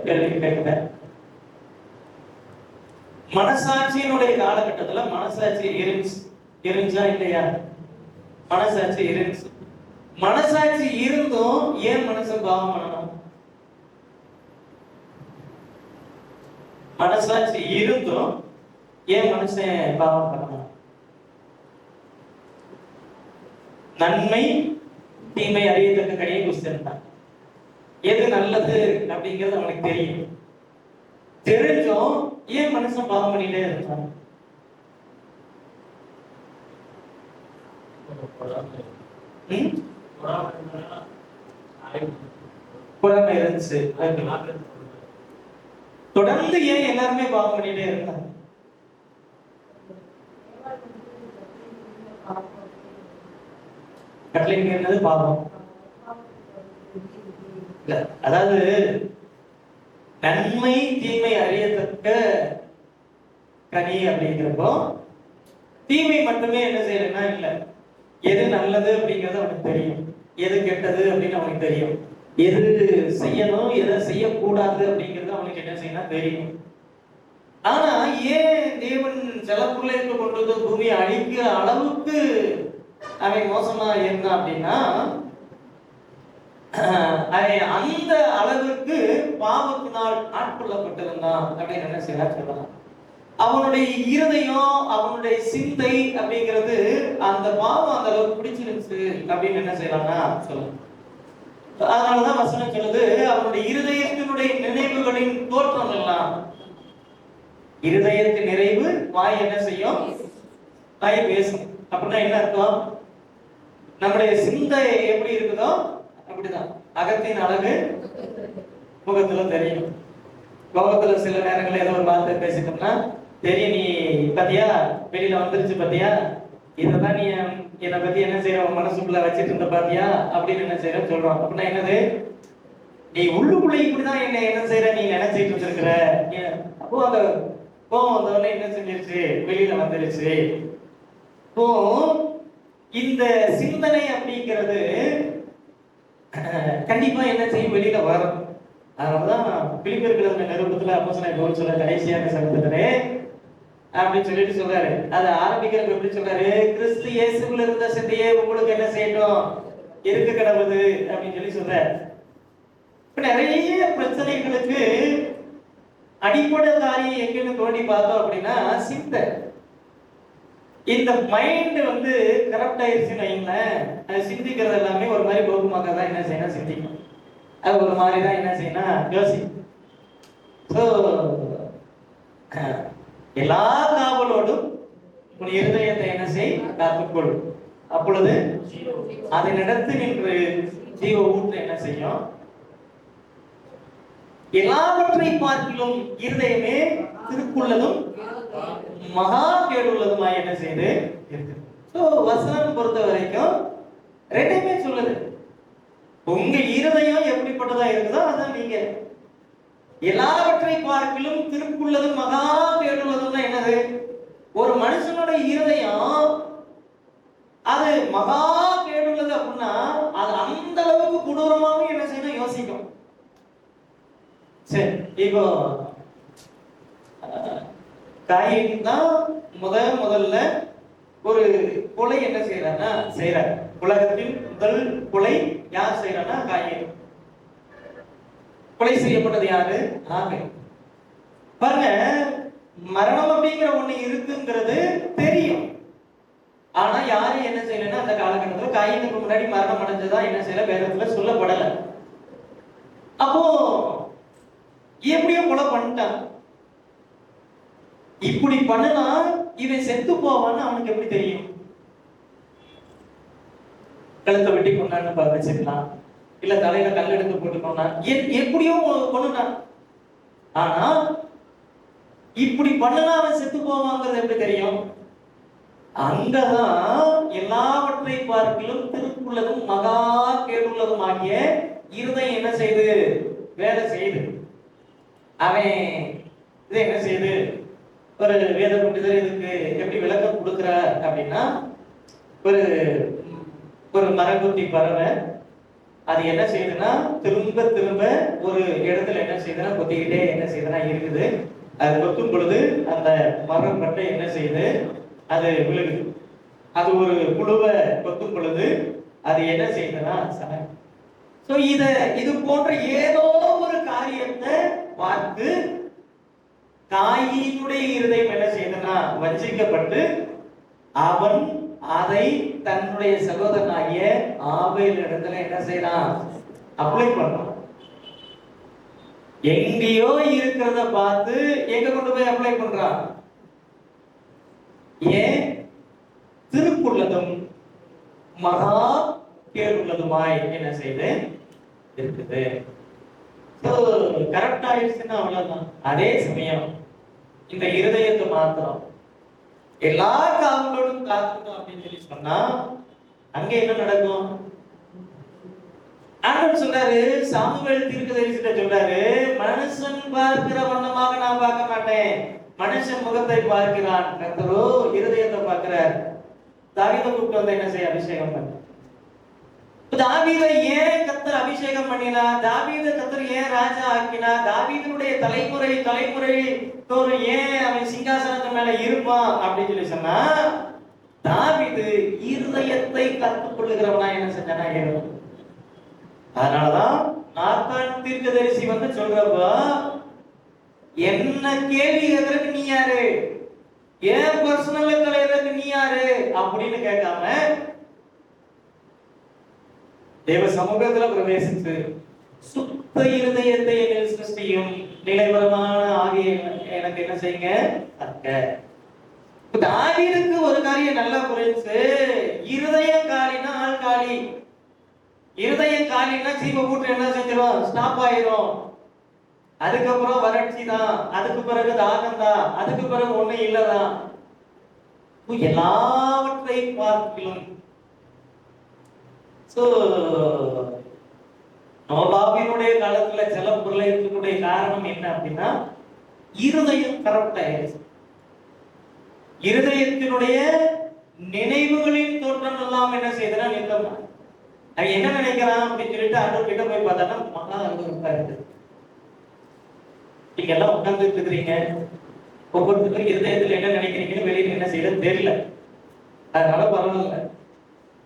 கேள்வி கேட்கிறேன். மனசாட்சியினுடைய காலகட்டத்துல மனசாட்சி இருந்துச்சா இல்லையா? மனசாட்சி இருந்துச்சு. மனசாட்சி இருந்தும் ஏன் மனுஷன் பாவம் பண்ணணும்? மனசாட்சி இருந்தும் ஏன் மனுஷன் பாவம் பண்ணணும்? நன்மை தீமை அறியத்தக்க கடையை குஸ்தன் தான். எது நல்லது அப்படிங்கிறது அவனுக்கு தெரியும். தெரிஞ்சும் ஏன் மனுஷன் பாவம் பண்ணிட்டே இருக்கான்? பொறாமை இருந்துச்சு. தொடர்ந்து ஏன் எல்லாருமே பாவம் பண்ணிட்டே இருந்தாங்க? கட்டளைக்கு என்னது பாவம்? அதாவது நன்மை தீமை அறியத்தக்க கனி அப்படிங்கிறப்போ தீமை மட்டுமே என்ன செய்யறதுன்னா இல்ல, எது நல்லது அப்படிங்கிறது அவனுக்கு தெரியும், எது கெட்டது அப்படின்னு அவனுக்கு தெரியும், எது செய்யணும் எதை செய்யக்கூடாது அப்படிங்கிறது அவனுக்கு என்ன செய்யணும் தெரியும். ஆனா ஏன் தேவன் ஜலப்பிரளயத்தை கொண்டு வந்து பூமியை அழிக்கிற அளவுக்கு அவன் மோசமா இருந்தான் அப்படின்னா, அவன் அந்த அளவுக்கு பாவத்தினால் ஆட்கொள்ளப்பட்டிருந்தான் அப்படின்னு என்ன செய்யலாம் சொல்லலாம். அவனுடைய இருதயம், அவனுடைய சிந்தை அப்படிங்கிறது அந்த பாவம் அந்த அளவுக்கு பிடிச்சிருந்துச்சு அப்படின்னு என்ன செய்யலாம்னா சொல்லலாம். அதனாலதான் வசனம் சொல்லுது, அவனுடைய இருதயத்தினுடைய நினைவுகளின் தோற்றம் எல்லாம். இருதயத்தின் நிறைவு வாய் என்ன செய்யும்? வாய் பேசும். அப்படின்னா என்ன அர்த்தம்? நம்முடைய சிந்தை எப்படி இருக்குதோ அப்படிதான் அகத்தின் அழகு முகத்துல தெரியும். முகத்துல சில நேரங்களில் ஏதோ ஒரு வார்த்தை பேசிட்டோம்னா தெரியும், நீ பத்தியா வெளியில வந்துருச்சு பத்தியா, இதான் நீ என்னை பத்தி என்ன செய்யற மனசுக்குள்ள வச்சிட்டு இருந்த பாத்தியா அப்படின்னு என்ன செய்யற சொல்றோம். அப்படின்னா என்னது? நீ உள்ளுக்குள்ள இப்படிதான் என்ன செய்யற நீ நினைச்சிட்டு இருந்திருக்கிற. அப்போ அந்த கோபம் வந்தவொடனே என்ன செஞ்சிருச்சு? வெளியில வந்துருச்சு. இப்போ இந்த சிந்தனை அப்படிங்கிறது கண்டிப்பா என்ன செய்யும்? வெளியில வரும். அதனாலதான் பிலிப்பியர்கள் நிருபத்துல அப்போஸ்தலன் பவுல் சொல்ற கடைசியாக சகோதரரே அப்படின்னு சொல்லிட்டு சொல்றாரு. அதை ஆரம்பிக்கிறதுக்கு எப்படி சொல்றாரு? கிறிஸ்து இயேசுக்குள்ள இருந்த சிந்தையே உங்களுக்கு என்ன செய்யணும்? இருக்க கிடவுது அப்படின்னு சொல்லி சொல்றாரு. இப்ப நிறைய பிரச்சனைகளுக்கு அடிப்படை காரியம் எங்கன்னு தோண்டி பார்த்தோம் அப்படின்னா சிந்தை. இந்த மைண்ட் வந்து கரெக்ட் ஆயிடுச்சுன்னு வைங்களேன், அது சிந்திக்கிறது எல்லாமே ஒரு மாதிரி கோபமாக தான் என்ன செய்யணும்? சிந்திக்கும். அது ஒரு மாதிரி தான் என்ன செய்யணும்? யோசிக்கும். ஸோ எல்லா காவலோடும் உன் இருதயத்தை என்ன செய்? காத்துக்கொள். அப்பொழுது அதனிடத்து நின்று ஜீவ ஊற்று என்ன செய்யும்? எல்லாவற்றை பார்க்கிலும் இருதயமே திருக்குள்ளதும் மகா கேடுள்ளதுமாய் என்ன செய்து இருக்கு. வசனம் பொறுத்த வரைக்கும் ரெண்டுமே சொல்லுது. உங்க இருதயம் எப்படிப்பட்டதா இருக்குதோ அதான் நீங்க. எல்லாவற்றை பார்க்கிலும் திருக்குள்ளதும் மகா கேடுள்ளதும் என்னது? ஒரு மனுஷனோட இருதயம் அது மகா கேடுள்ளது அப்படின்னா அது அந்த அளவுக்கு கொடூரமாவும் என்ன செய்யணும்? யோசிக்கும். சரி, இப்போ காயின் தான் முதல்ல ஒரு கொலை என்ன செய்யறார்? உலகத்தில் முதல் கொலை யார் செய்யறான்னா காயின். கொலை செய்யப்பட்டது யாரு? ஆபேல். பாருங்க, மரணம் அப்படிங்கிற ஒண்ணு இருக்குங்கிறது தெரியும். ஆனா யாரும் என்ன செய்யலன்னா அந்த காலகட்டத்தில் காயினுக்கு முன்னாடி மரணம் அடைஞ்சதா என்ன செய்யல? வேதத்துல சொல்லப்படல. அப்போ எப்படியோ கொலை பண்ணிட்டான். இப்படி பண்ணனா இவன் செத்து போவான்னு அவனுக்கு எப்படி தெரியும்? கழுத்தை வெட்டி கொண்டான்னு வச்சிருக்கலாம், இல்ல தலையில கல் எடுத்து போட்டு கொண்டான், எப்படியோ கொண்டுட்டான். ஆனா இப்படி பண்ணனா அவன் செத்து போவாங்கிறது எப்படி தெரியும்? அங்கதான் எல்லாவற்றை பார்க்கிலும் திருக்குள்ளதும் மகா கேடுள்ளதும் ஆகிய இருதயம் என்ன செய்து? வேலை செய்து. அவன் இதை என்ன செய்து? ஒரு வேத பண்டிதர் இதுக்கு எப்படி விளக்கம் கொடுக்கிறார் அப்படின்னா, ஒரு மரங்குத்தி பறவை அது என்ன செய்யுதுன்னா திரும்ப திரும்ப ஒரு இடத்துல என்ன செய்யுதுன்னா கொத்திக்கிட்டே என்ன செய்யுதுன்னா இருக்குது. அது கொத்தும் பொழுது அந்த மரம் பட்டை என்ன செய்யுது? அது விழுகுது. அது ஒரு புழுவை கொத்தும் பொழுது அது என்ன செய்யுதுன்னா சமை. சோ இது போன்ற ஏதோ ஒரு காரியத்தை பார்த்து காயினுடைய இருதயம் என்ன செய்யுதுன்னா வஞ்சிக்கப்பட்டு அவன் அதை தன்னுடைய சகோதரனாகிய ஆபேல் இடத்துல என்ன செய்யலாம்? அப்ளை பண்ணான். எங்கேயோ இருக்கிறத பார்த்து எங்க கொண்டு போய் அப்ளை பண்றான்? ஏன்? திருக்குள்ளதும் மகா கேடுள்ளதுமாய் என்ன செய்து இருக்குது. கரெக்ட் ஆயிடுச்சுன்னா அவ்வளவுதான். அதே சமயம் இந்த இருதயத்தை மாத்திரம் எல்லா காவலோடும் காத்துக்கணும் அப்படின்னு சொல்லி சொன்னா அங்க என்ன நடக்கும்? ஆண்டவர் சொல்றாரு, சாமுவேல் தீர்க்கதரிசிட்ட சொல்றாரு, மனுஷன் பார்க்கிற வண்ணமாக நான் பார்க்க மாட்டேன், மனுஷன் முகத்தை பார்க்கிறான், கர்த்தரோ இருதயத்தை பார்க்கிறார். தாவீதை கூப்பிட்டு வந்து என்ன செய்ய? அபிஷேகம் பண்ண. தாவீதை ஏன் கர்த்தர் அபிஷேகம் பண்ணினார்? தாவீதை கர்த்தர் ஏன் ராஜா ஆக்கினார்? தாவீதினுடைய தலைமுறை தலைமுறை தோறும் ஏன் அவன் சிங்காசனத்து மேல இருப்பான் அப்படின்னு சொல்லி சொன்னா, தாவீது இருதயத்தை கற்றுக் கொள்ளுகிறவனா என்ன செஞ்சானா இருக்கும். அதனாலதான் நாத்தான் தீர்க்கதரிசி வந்து சொல்றப்ப, என்ன கேள்வி கேட்கறதுக்கு நீ யாரு, ஏன் பர்சனல் தலைவருக்கு நீ யாரு அப்படின்னு கேட்காம தேவ சமூகத்துல பிரவேசித்து சுத்த இருதயத்தை என்னில் சிருஷ்டியும் நிலைவரமான ஆகிய எனக்கு என்ன செய்யுங்க தக்க. தாவீதுக்கு ஒரு காரியம் நல்லா புரிஞ்சு, இருதயம் காலினா ஆள் காலி, இருதயம் காலினா ஜீவ ஊற்று என்ன செஞ்சிடும், ஸ்டாப் ஆயிரும். அதுக்கப்புறம் வறட்சி தான், அதுக்கு பிறகு தாகம் தான், அதுக்கு பிறகு ஒண்ணும் இல்லதான். எல்லாவற்றை பார்க்கிலும் நோபாவினுடைய காலத்துல ஜல பிரளயத்தினுடைய காரணம் என்ன அப்படின்னா, இருதயம் கரப்ட் ஆயிடுச்சு. இருதயத்தினுடைய நினைவுகளின் தோற்றம் எல்லாம் என்ன செய்தனா நிற்கமா, அவன் என்ன நினைக்கிறான் அப்படின்னு சொல்லிட்டு ஆண்டவர் கிட்ட போய் பார்த்தானா மகா அருவருப்பா இருக்கு. நீங்க எல்லாம் உட்கார்ந்துட்டு இருக்கிறீங்க, ஒவ்வொருத்தருக்கும் இருதயத்துல என்ன நினைக்கிறீங்கன்னு வெளியில என்ன செய்யறது தெரியல. அதனால பரவாயில்ல,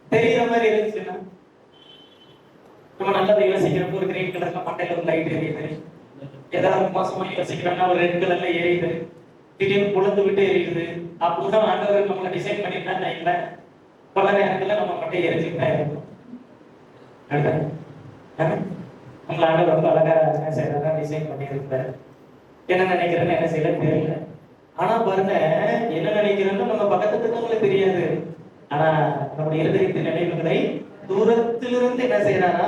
தெரியற மாதிரி இருந்துச்சுன்னா நம்ம நல்லதை யோசிக்கிறப்போ ஒரு கிரீன் கலர்ல மண்டையில ஒரு லைட் எரியுது, ஏதாவது மோசமா யோசிக்கிறோம்னா ஒரு ரெட் கலர்ல எரியுது, திடீர்னு பொழுது விட்டு எரியுது. அப்படிதான் ஆண்டவர் நம்மளை டிசைன் பண்ணிருந்தான்னு நினைக்கிறேன். பல நேரத்துல நம்ம மட்டும் எரிஞ்சுக்கிட்டா இருக்கும். உங்களை ஆண்டவர் ரொம்ப அழகா செய்யறதா டிசைன் பண்ணியிருப்பாரு. என்ன நினைக்கிறேன்னு என்ன செய்யல தெரியல. ஆனா பாருங்க, என்ன நினைக்கிறேன்னு நம்ம பக்கத்துல இருக்கவங்களுக்கு தெரியாது. ஆனா நம்முடைய இருதயத்தின் நினைவுகளை தூரத்திலிருந்து என்ன செய்யறாரா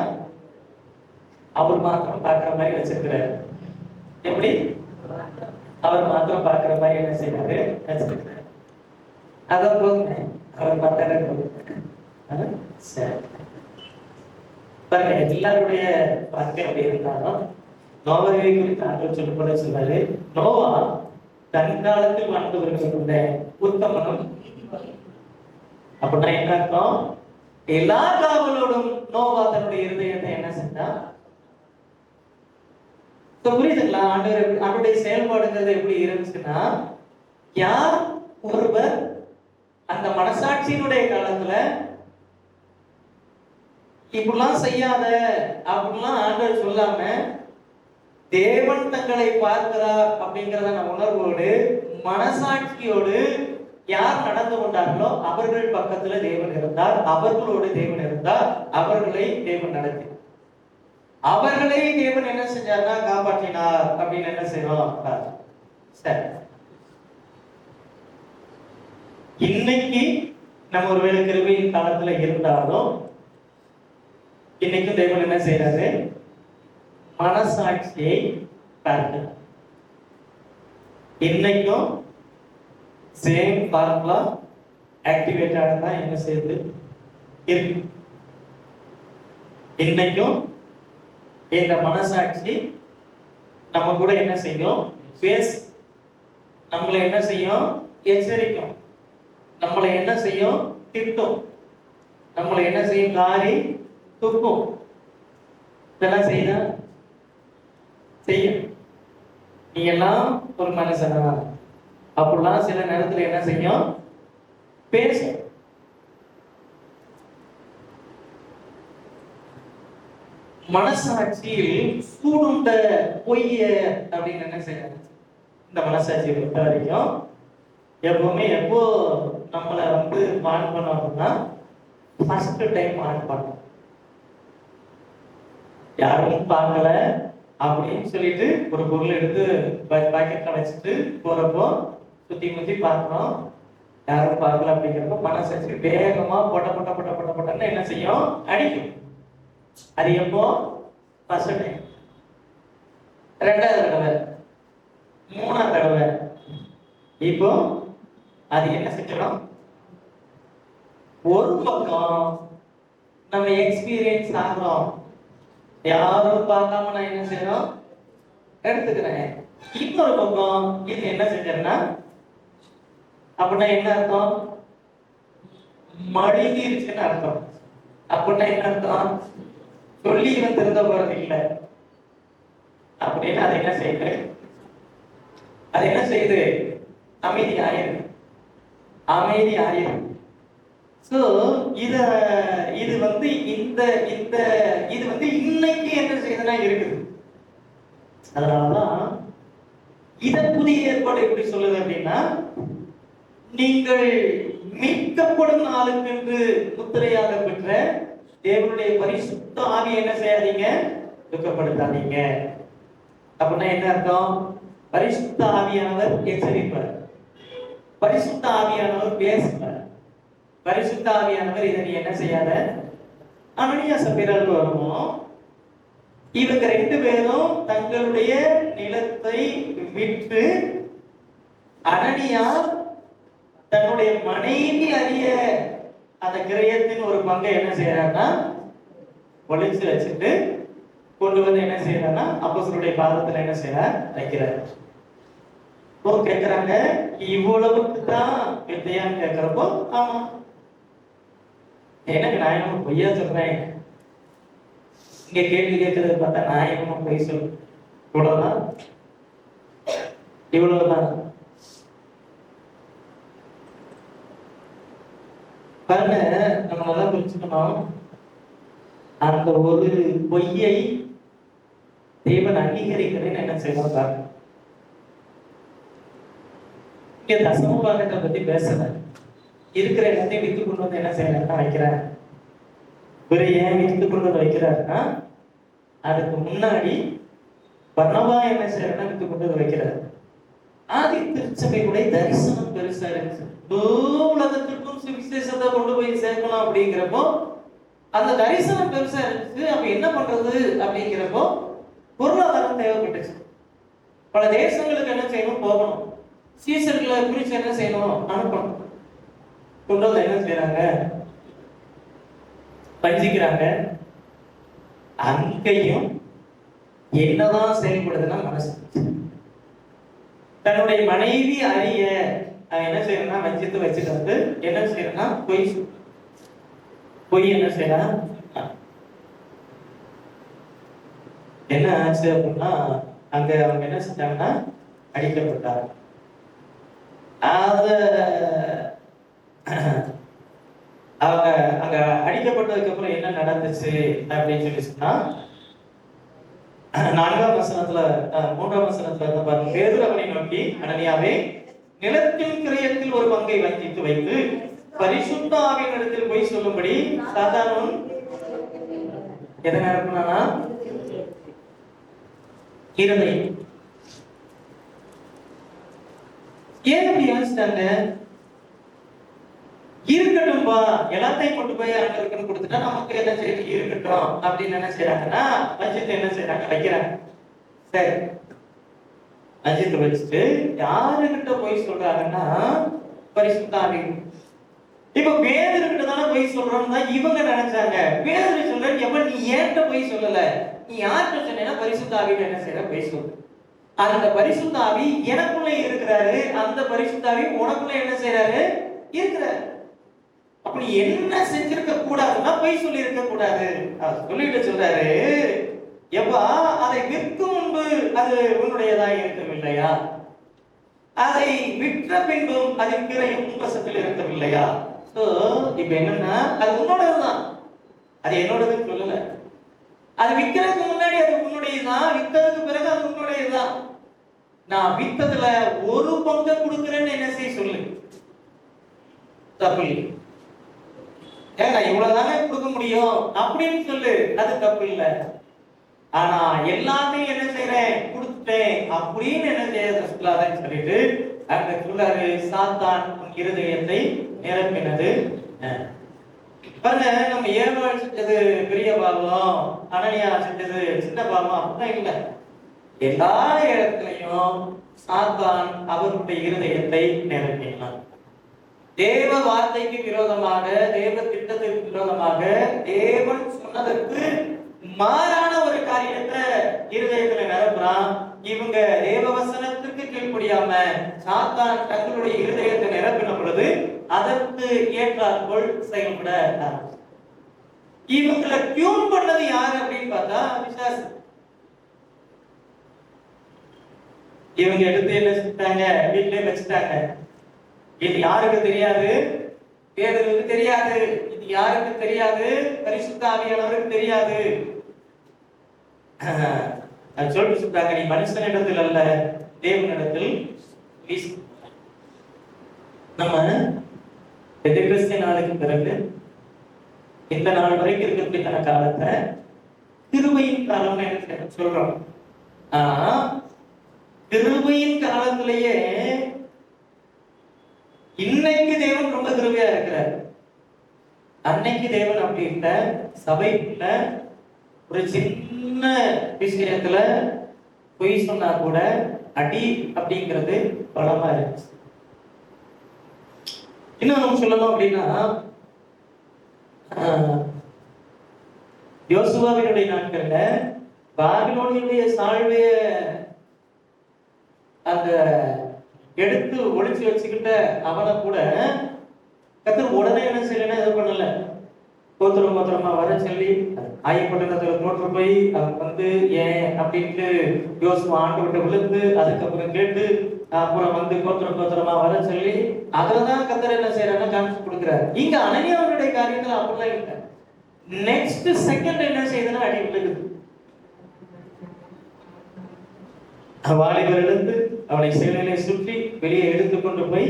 அவர் மாத்திரம் பார்க்கிற மாதிரி வச்சிருக்கிறாரு. எப்படி அவர் மாத்திரம் பார்க்கிற மாதிரி என்ன செய்யறாரு வச்சிருக்கிறாரு. அதான் போதுங்க, அவர் பார்த்தாரு. சரி பாருங்க, எல்லாருடைய வாழ்க்கை அப்படி இருந்தாலும் நோவாவை குறித்து ஆண்டவர் சொல்லப்பட சொல்றாரு, நோவா தன் காலத்தில் வாழ்ந்து வருகின்ற உத்தமனும். அப்படின்னா என்ன அர்த்தம்? எல்லா காவலோடும் நோவா தன்னுடைய இருதயத்தை என்ன செஞ்சா, புரியுதுங்களா? ஆண்டவருடைய செயல்பாடுங்கிறது எப்படி இருந்துச்சுன்னா, யார் ஒருவர் அந்த மனசாட்சியினுடைய காலத்துல இப்படிலாம் செய்யாத அப்படிலாம் ஆண்டவர் சொல்லாம, தேவன் தங்களை பார்க்கிறார் அப்படிங்கிறத உணர்வோடு மனசாட்சியோடு யார் நடந்து கொண்டார்களோ அவர்கள் பக்கத்துல தேவன் இருந்தார், அவர்களோடு தேவன் இருந்தார், அவர்களை தேவன் நடத்தி அவர்களை தேவன் என்ன செஞ்சார்னா காப்பாற்றினார் அப்படின்னு என்ன செய்வோம். சரி, இன்னைக்கு நம்ம ஒருவேளை கிருபையின் காலத்துல இருந்தாலும் இன்னைக்கும் தேவன் என்ன செய்யறாரு, மனசாட்சியை பார்க்கிறார். இன்னைக்கும் சேம் பார்முலா ஆக்டிவேட் ஆனதா என்ன செய்யுது இருக்கு. இன்னைக்கும் இந்த மனசாட்சி நம்ம கூட என்ன செய்யும், பேச, நம்மளை என்ன செய்யும், எச்சரிக்கும், நம்மளை என்ன செய்யும், திட்டும், நம்மளை என்ன செய்யும், காரி துப்பும். இதெல்லாம் செய்ய நீ எல்லாம் ஒரு மனுஷனா அப்படிலாம் சில நேரத்துல என்ன செய்யும், பேச. மனசாட்சியில் சூடுண்ட பொய்ய அப்படின்னு என்ன செய்யறாங்க. இந்த மனசாட்சியை பொறுத்த வரைக்கும் எப்பவுமே எப்போ நம்மளை வந்து ஆன் பண்ணோம் அப்படின்னா, ஃபர்ஸ்ட் டைம் ஆன் பண்ணோம், யாரும் பார்க்கல அப்படின்னு சொல்லிட்டு ஒரு பொருள் எடுத்து பாக்கெட்ல வச்சுட்டு போறப்போ சுத்தி முத்தி பார்க்கணும், யாரும் பார்க்கல அப்படிங்கிறப்ப மனசாட்சி வேகமா பொட்ட பொட்ட பொட்ட பொட்ட பொட்டன்னு என்ன செய்யும், அடிக்கும். அது எப்போ, ஃபர்ஸ்ட் டைம், ரெண்டாவது தடவை, மூணாவது தடவை. இப்போ அது என்ன செஞ்சிடும், ஒரு பக்கம் நம்ம எக்ஸ்பீரியன்ஸ் ஆகிறோம், யாரும் பார்க்காம நான் என்ன செய்யணும் எடுத்துக்கிறேன். இன்னொரு பக்கம் இது என்ன செஞ்சேன்னா, அப்படின்னா என்ன அர்த்தம், மழுங்கிருச்சுன்னு அர்த்தம். அப்படின்னா என்ன அர்த்தம்? சொல்லி இவன் திருந்த போறது இல்லை அப்படின்னு அதை என்ன செய்யுது? அது என்ன செய்யுது? அமைதி ஆயிரு, அமைதி ஆயிரு. சோ இது வந்து இந்த இந்த இது வந்து இன்னைக்கு என்ன செய்யுதுன்னா இருக்குது. அதனாலதான் இத புதிய ஏற்பாடு எப்படி சொல்லுது அப்படின்னா, நீங்கள் மீட்கப்படும் நாளுக்கென்று முத்திரையாக பெற்ற தேவனுடைய பரிசுத்த ஆவியை என்ன செய்யாதீங்க? துக்கப்படுத்தாதீங்க. அப்படின்னா என்ன அர்த்தம்? பரிசுத்த ஆவியானவர் எச்சரிப்பார், பரிசுத்த ஆவியானவர் பேசுவார், பரிசுத்த ஆவியானவர் இதை நீ என்ன செய்யாத. அனனியா சப்பீரால் வரணும், இவங்க ரெண்டு பேரும் தங்களுடைய நிலத்தை விற்று அனனியா தன்னுடைய மனைவி அறிய அந்த கிரயத்தின் ஒரு பங்கை என்ன செய்யறாருன்னா ஒளிச்சு வச்சுட்டு கொண்டு வந்து என்ன செய்யறாருன்னா அப்போஸ்தலருடைய பாதத்துல என்ன செய்யறார்? வைக்கிறார். கேட்கிறாங்க, இவ்வளவுக்கு தான் வித்தையான்னு கேட்கிறப்போ, ஆமா எனக்கு நான் என்ன பொய்யா சொல்றேன், இங்க கேள்வி கேட்கறது பார்த்தா நான் என்ன பொய் சொல்றேன், இவ்வளவுதான் இவ்வளவுதான். பாருங்க, நம்ம நல்லா புரிஞ்சுக்கணும், அந்த ஒரு பொய்யை தேவன் அங்கீகரிக்கிறேன்னு என்ன செய்யணும் பாருங்க. இங்க தசம பாகத்தை பத்தி பேசல, இருக்கிற எல்லாத்தையும் வித்து கொண்டு வந்து என்ன செய்யறாருன்னா வைக்கிறார். இவரை ஏன் வித்து கொண்டு வந்து வைக்கிறாருன்னா, அதுக்கு முன்னாடி பர்னபா என்ன செய்யறாருன்னா வித்து கொண்டு வந்து வைக்கிறார். ஆதி திருச்சபையுடைய தரிசனம் பெருசா இருந்துச்சு, உலகத்திற்கும் சுவிசேஷத்தை கொண்டு போய் சேர்க்கணும் அப்படிங்கிறப்போ அந்த தரிசனம் பெருசா இருந்துச்சு. அப்ப என்ன பண்றது அப்படிங்கிறப்போ பொருளாதாரம் தேவைப்பட்டுச்சு. பல தேசங்களுக்கு என்ன செய்யணும்? போகணும். சீசர்களை குறிச்சு என்ன செய்யணும்? அனுப்பணும். கொண்டு வந்து என்ன செய்யறாங்க? பஞ்சிக்கிறாங்க. அங்கேயும் என்னதான் செயல்படுதுன்னா மனசு தன்னுடைய மனைவி அறிய என்ன செய்யறா? வஞ்சித்து வச்சுட்டு வந்து என்ன செய்யறா? பொய் என்ன செய்யறான்? என்ன ஆச்சு அப்படின்னா, அங்க அவங்க என்ன செஞ்சாங்கன்னா அடிக்கப்பட்டாங்க. அவங்க அங்க அடிக்கப்பட்டதுக்கு அப்புறம் என்ன நடந்துச்சு அப்படின்னு சொல்லி சொன்னா, 4ஆம் வசனத்துல 3ஆம் வசனத்துல பாருங்க, பேதுரு அவனை நோக்கி, அனனியாவே, நிலத்தின் கிரயத்தில் ஒரு பங்கை வஞ்சித்து வைத்து பரிசுத்த ஆவியினிடத்தில் போய் சொல்லும்படி சாத்தானும் எதனா இருக்குன்னா இருதயம். ஏன் அப்படி யோசிச்சாங்க? இருக்கட்டும்பா, எல்லாத்தையும் கொண்டு போய் அங்க இருக்குன்னு கொடுத்துட்டா நமக்கு என்ன செய்ய இருக்கட்டும் அப்படின்னு என்ன செய்யறாங்கன்னா வஞ்சித்து என்ன செய்யறாங்க? வைக்கிறாங்க. சரி, வஞ்சித்து வச்சுட்டு யாருகிட்ட போய் சொல்றாங்கன்னா பரிசுத்த ஆவி. இப்ப பேதுருகிட்ட தானே போய் சொல்றோம்னு தான் இவங்க நினைச்சாங்க. பேதுரு சொல்ற, எப்ப நீ ஏன்ட்ட போய் சொல்லல, நீ யார்கிட்ட சொன்னா பரிசுத்த ஆவியில என்ன செய்யற? போய் சொல்லு. அந்த பரிசுத்த ஆவி எனக்குள்ள இருக்கிறாரு, அந்த பரிசுத்த ஆவி உனக்குள்ள என்ன செய்யறாரு? இருக்கிறாரு. அப்படி என்ன செஞ்சிருக்க கூடாதுன்னா போய் சொல்லி இருக்க கூடாது. சொல்லிட்டு சொல்றாரு, எப்பா அதை விற்கும் முன்பு அது உன்னுடையதா இருக்கவில்லையா? அதை விற்ற பின்பும் அதன் கிரயம் வசத்தில் இருக்கவில்லையா? இப்ப என்னன்னா அது உன்னோடதுதான், அது என்னோடதுன்னு சொல்லல. அது விற்கிறதுக்கு முன்னாடி அது உன்னுடையதுதான், விற்கிறதுக்கு பிறகு அது உன்னுடையதுதான். நான் வித்ததுல ஒரு பங்கை கொடுக்குறேன்னு என்ன செய்ய சொல்லு, தப்பு. ஏன் நான் இவ்வளவுதானே கொடுக்க முடியும் அப்படின்னு சொல்லு, அது தப்பு இல்லை. ஆனா எல்லாத்தையும் என்ன செய்யறேன்? கொடுத்துட்டேன் அப்படின்னு என்ன செய்ய சொல்லாதன்னு சொல்லிட்டு அங்க சொல்றாரு, சாத்தான் இருதயத்தை நிரப்பினது. பாருங்க, நம்ம ஏவாள் செஞ்சது பெரிய பாவம், அனனியா செஞ்சது சின்ன பாவம் அப்படிதான் இல்லை. எல்லா இடத்துலையும் சாத்தான் அவருடைய இருதயத்தை நிரப்பினான். தேவ வார்த்தைக்கு விரோதமாக, தேவ திட்டத்திற்கு விரோதமாக, தேவன் சொன்னதற்கு மாறான ஒரு காரியத்தை இருதயத்துல நிரப்புறான். இவங்க தேவ வசனத்திற்கு கீழ்ப்படியாம சாத்தான் தங்களுடைய இருதயத்தை நிரப்பின பொழுது அதற்கு ஏற்றாற்போல் செயல்பட. இவங்களை டியூன் பண்ணது யாரு அப்படின்னு பார்த்தா பிசாசு. இவங்க எடுத்து என்ன செஞ்சாங்க, வீட்டிலே வச்சுட்டாங்க. இது யாருக்கு தெரியாது? பேதுருக்கு தெரியாது. இது யாருக்கு தெரியாது? பரிசுத்த ஆவியானவருக்கு தெரியாது. சொல்லிட்டு சொல்றாங்க, நீ மனுஷனிடத்தில் அல்ல தேவனிடத்தில் வீசு. நம்ம பெந்தெகோஸ்தே நாளுக்கு பிறகு இந்த நாள் வரைக்கும் இருக்கக்கூடிய காலத்தை கிருபையின் காலம் என்ன சொல்றோம். ஆனா கிருபையின் காலத்திலேயே இன்னைக்கு தேவன் ரொம்ப கிருபையா இருக்கிறார். அன்னைக்கு தேவன் அப்படி இல்ல. சபைக்குள்ள ஒரு சின்ன விஷயத்துல பொய் சொன்னா கூட அடி அப்படிங்கிறது பலமா இருந்துச்சு. இன்னும் நம்ம சொல்லணும் அப்படின்னா, யோசுவாவினுடைய நாட்கள்ல பாபிலோனியுடைய சால்வைய அந்த எடுத்து ஒளிச்சு வச்சுக்கிட்ட அவனை கூட கர்த்தர் உடனே என்ன செய்யலன்னா எதுவும் பண்ணல. கோத்திரமா வர சொல்லி ஆயப்பட்டணத்துல தோற்று போய் அவன் வந்து ஏன் அப்படின்ட்டு யோசுவா ஆண்டு விட்டு விழுந்து அதுக்கப்புறம் கேட்டு அப்புறம் வந்து கோத்திரமா வர சொல்லி அதுலதான் கர்த்தர் என்ன செய்யறாங்க காமிச்சு கொடுக்குறாரு. இங்க அனனியாவுடைய காரியத்துல அப்படிலாம் இல்லை. நெக்ஸ்ட் செகண்ட் என்ன செய்யுதுன்னா அடி விழுகுது. வாலிபர் எழுந்து அவனை சிலையிலே சுற்றி வெளியே எடுத்துக்கொண்டு போய்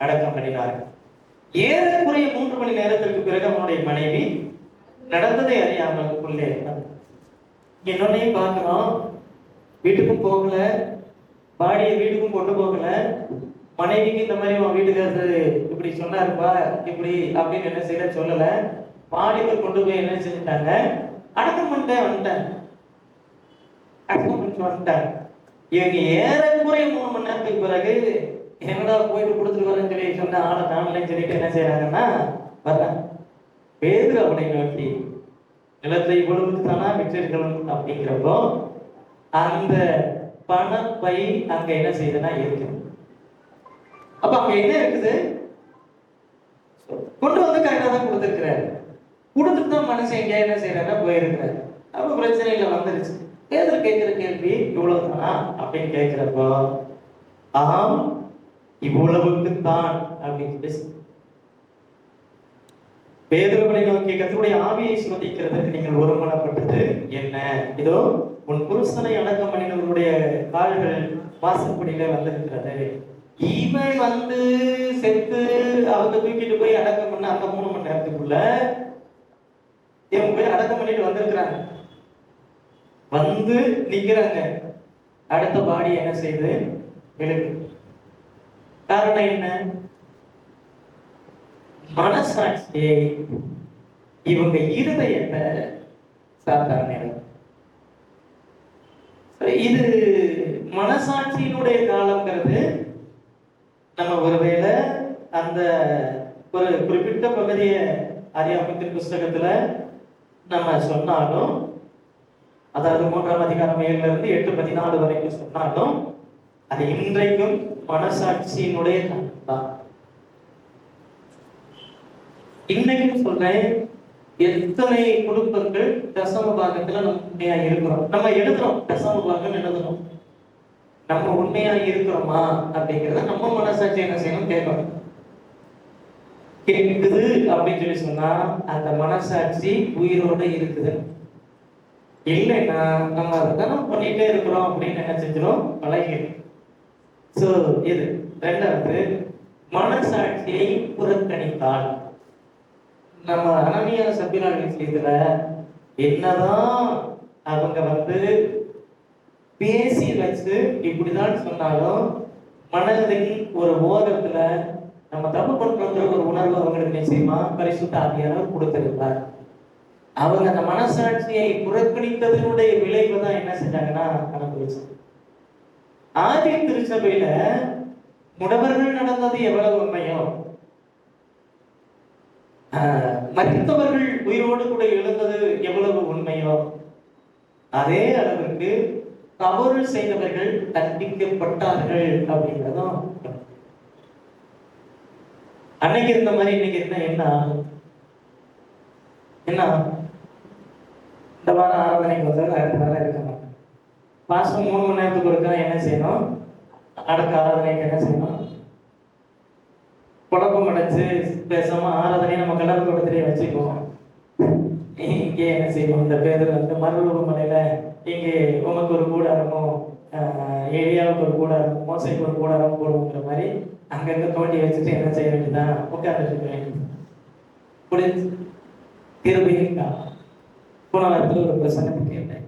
அடக்கம் பண்ணினார்கள். ஏறக்குறைய 3 மணி நேரத்திற்கு பிறகு அவனுடைய மனைவி நடந்ததை அறியாமல் உள்ளே என்னொன்னையும் பார்க்கிறோம். வீட்டுக்கும் போகல, பாடியை வீட்டுக்கும் கொண்டு போகல. மனைவிக்கு இந்த மாதிரி அவன் வீட்டுக்காரரு இப்படி சொன்னாருப்பா இப்படி அப்படின்னு என்ன செய்ய சொல்லல. பாடியை கொண்டு போய் என்ன செஞ்சுட்டாங்க, அடக்கம் பண்ணிட்டேன் வந்துட்டாங்க. அடக்கம் பண்ணிட்டு வந்துட்டாங்க. இவங்க ஏறக்குறைய 3 மணி நேரத்துக்கு பிறகு என்னடா போயிட்டு கொடுத்துட்டு வரேன்னு சொல்லி சொன்ன ஆளை காணலன்னு சொல்லிட்டு என்ன செய்யறாங்கன்னா வர்றாங்க. பேதுரு அவனை நோக்கி நிலத்தை இவ்வளவு தானா விற்றிருக்கணும் அப்படிங்கிறப்போ அந்த பணப்பை அங்க என்ன செய்யுதுன்னா இருக்கு. அப்ப அங்க என்ன இருக்குது, கொண்டு வந்து கரெக்டா தான் கொடுத்துருக்கிறாரு. கொடுத்துட்டு தான் மனுஷன் எங்க என்ன செய்யறாருன்னா போயிருக்கிறாரு. அப்ப பிரச்சனையில வந்துருச்சு. பேதுரு கேட்கிற கேள்வி இவ்வளவுதானா அப்படின்னு கேட்கிறப்போ ஆம் இவ்வளவுக்கு தான் அப்படின்னு பேதுருவை நோக்கி கர்த்தருடைய ஆவியை சுமதிக்கிறதுக்கு நீங்கள் ஒருமனப்பட்டது என்ன? இதோ உன் புருஷனை அடக்கம் பண்ணினவர்களுடைய கால்கள் வாசற்படியில வந்திருக்கிறது. இவன் வந்து செத்து அவங்க தூக்கிட்டு போய் அடக்கம் பண்ண அந்த 3 மணி நேரத்துக்குள்ள இவங்க போய் அடக்கம் பண்ணிட்டு வந்திருக்கிறாங்க. வந்து நிக்கிறாங்க. அடுத்த பாடி என்ன செய்யுது, விழுகு. காரணம் என்ன? மனசாட்சியை இவங்க இருதயத்தை சாதாரண. இது மனசாட்சியினுடைய காலங்கிறது நம்ம ஒருவேளை அந்த ஒரு குறிப்பிட்ட பகுதியை ஆதியாகமத்தின் புஸ்தகத்துல நம்ம சொன்னாலும், அதாவது 3ஆம் அதிகாரம் 7 இருந்து 8:14 வரைக்கும் சொன்னாலும் அது இன்றைக்கும் மனசாட்சியினுடைய தான். இன்னைக்கும் சொல்றேன், எத்தனை குடும்பங்கள் தசம பாகத்துல நம்ம உண்மையா இருக்கிறோம். நம்ம எழுதுறோம், தசம பாகம் எழுதுறோம். நம்ம உண்மையா இருக்கிறோமா அப்படிங்கிறத நம்ம மனசாட்சி என்ன செய்யணும் கேட்கணும். கேட்குது அப்படின்னு சொல்லி சொன்னா அந்த மனசாட்சி உயிரோட இருக்குது. இல்லைன்னா நம்ம அதை பண்ணிட்டே இருக்கிறோம் அப்படின்னு என்ன செஞ்சிடும், பழகிடும். சோ இது ரெண்டாவது, மனசாட்சியை புறக்கணித்தால். நம்ம அனனியா சபிரா விஷயத்துல என்னதான் அவங்க வந்து பேசி வச்சு இப்படிதான் சொன்னாலும் மனதின் ஒரு ஓரத்துல நம்ம தப்பு பண்றோங்கிற ஒரு உணர்வு அவங்களுக்கு நிச்சயமா பரிசுத்த ஆவியானவர் கொடுத்திருப்பார். அவங்க அந்த மனசாட்சியை புறக்கணித்ததனுடைய விளைவு தான் என்ன செஞ்சாங்கன்னா அனுபவிச்சு. ஆதி திருச்சபையில முடவர்கள் நடந்தது எவ்வளவு உண்மையோ, மற்றவர்கள் உயிரோடு கூட எழுந்தது எவ்வளவு உண்மையோ, அதே அளவுக்கு தவறு செய்தவர்கள் தண்டிக்கப்பட்டார்கள் அப்படின்றதும். அன்னைக்கு இருந்த மாதிரி இன்னைக்கு இருந்தா என்ன என்ன இந்த வாரம் ஆராதனைக்கு வந்தால் அடுத்த வாரம் இருக்க மாட்டேன். மாதம் 3 மணி நேரத்துக்கு ஒருக்கா என்ன செய்யணும்? அடுத்த ஆராதனைக்கு என்ன செய்யணும்? குழப்பம் அடைச்சு பேசாம ஆராதனையை நம்ம கலர் கூட்டத்திலேயே வச்சுக்குவோம். இங்கே என்ன செய்வோம்? இந்த பேர் வந்து மறுரூப மலையில இங்கே உமக்கு ஒரு கூடாரமும் ஏரியாவுக்கு ஒரு கூடாரம், மோசைக்கு ஒரு கூடாரம் போடுங்கிற மாதிரி அங்கங்க தோண்டி வச்சுட்டு என்ன செய்ய வேண்டியதான்? உட்கார்ந்துட்டு இருக்க வேண்டியது. புரிஞ்சு கிருபையா போன வாரத்தில் ஒரு பிரசங்கத்தை கேட்டேன்.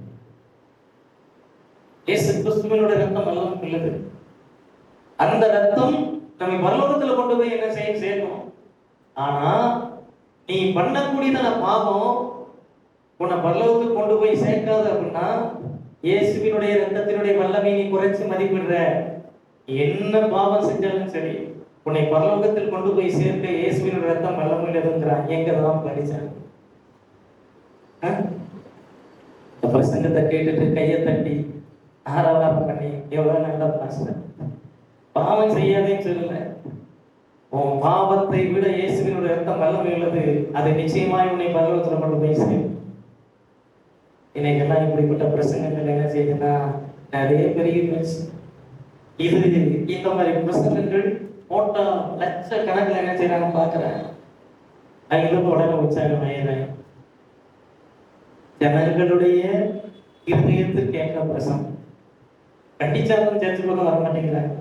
இயேசு கிறிஸ்துவினோட ரத்தம் எல்லாம் உள்ளது. அந்த ரத்தம் நம்ம பரலோகத்துல கொண்டு போய் என்ன சேர்க்கணும். ஆனா நீ பண்ணக்கூடியதான பாவம் உன்னை பரலோகத்துக்கு கொண்டு போய் சேர்க்காது அப்படின்னா இயேசுவினுடைய ரத்தத்தினுடைய வல்லமை நீ குறைச்சு மதிப்பிடுற. என்ன பாவம் செஞ்சாலும் சரி, உன்னை பரலோகத்தில் கொண்டு போய் சேர்க்க இயேசுவினுடைய ரத்தம் வல்லமையில்தான். எங்கதான் படிச்சாங்க? பிரசங்கத்தை கேட்டுட்டு கையை தட்டி ஆராதனை பண்ணி எவ்வளவு நல்ல பாஸ்டர். பாவம் செய்யாதேன்னு சொல்லல. உன் பாவத்தை விட இயேசுவினுடைய ரத்தம் வல்லமை உள்ளது. அது நிச்சயமாய் உன்னை பரலோகத்துல கொண்டு போய் சேரும். இன்னைக்கெல்லாம் இப்படிப்பட்ட பிரசங்கங்கள் என்ன செய்யுதுன்னா நிறைய பெரிய இது இந்த மாதிரி பிரசங்கங்கள் போட்டா லட்சக்கணக்கில் என்ன செய்யறாங்க பாக்குறேன். அங்கிருந்து உடனே உற்சாகம் ஆயிடுறேன். ஜனங்களுடைய இருதயத்துக்கு கேட்க பிரசங்கம் கண்டிச்சாலும் சேர்த்து கூட வர மாட்டேங்கிறாங்க.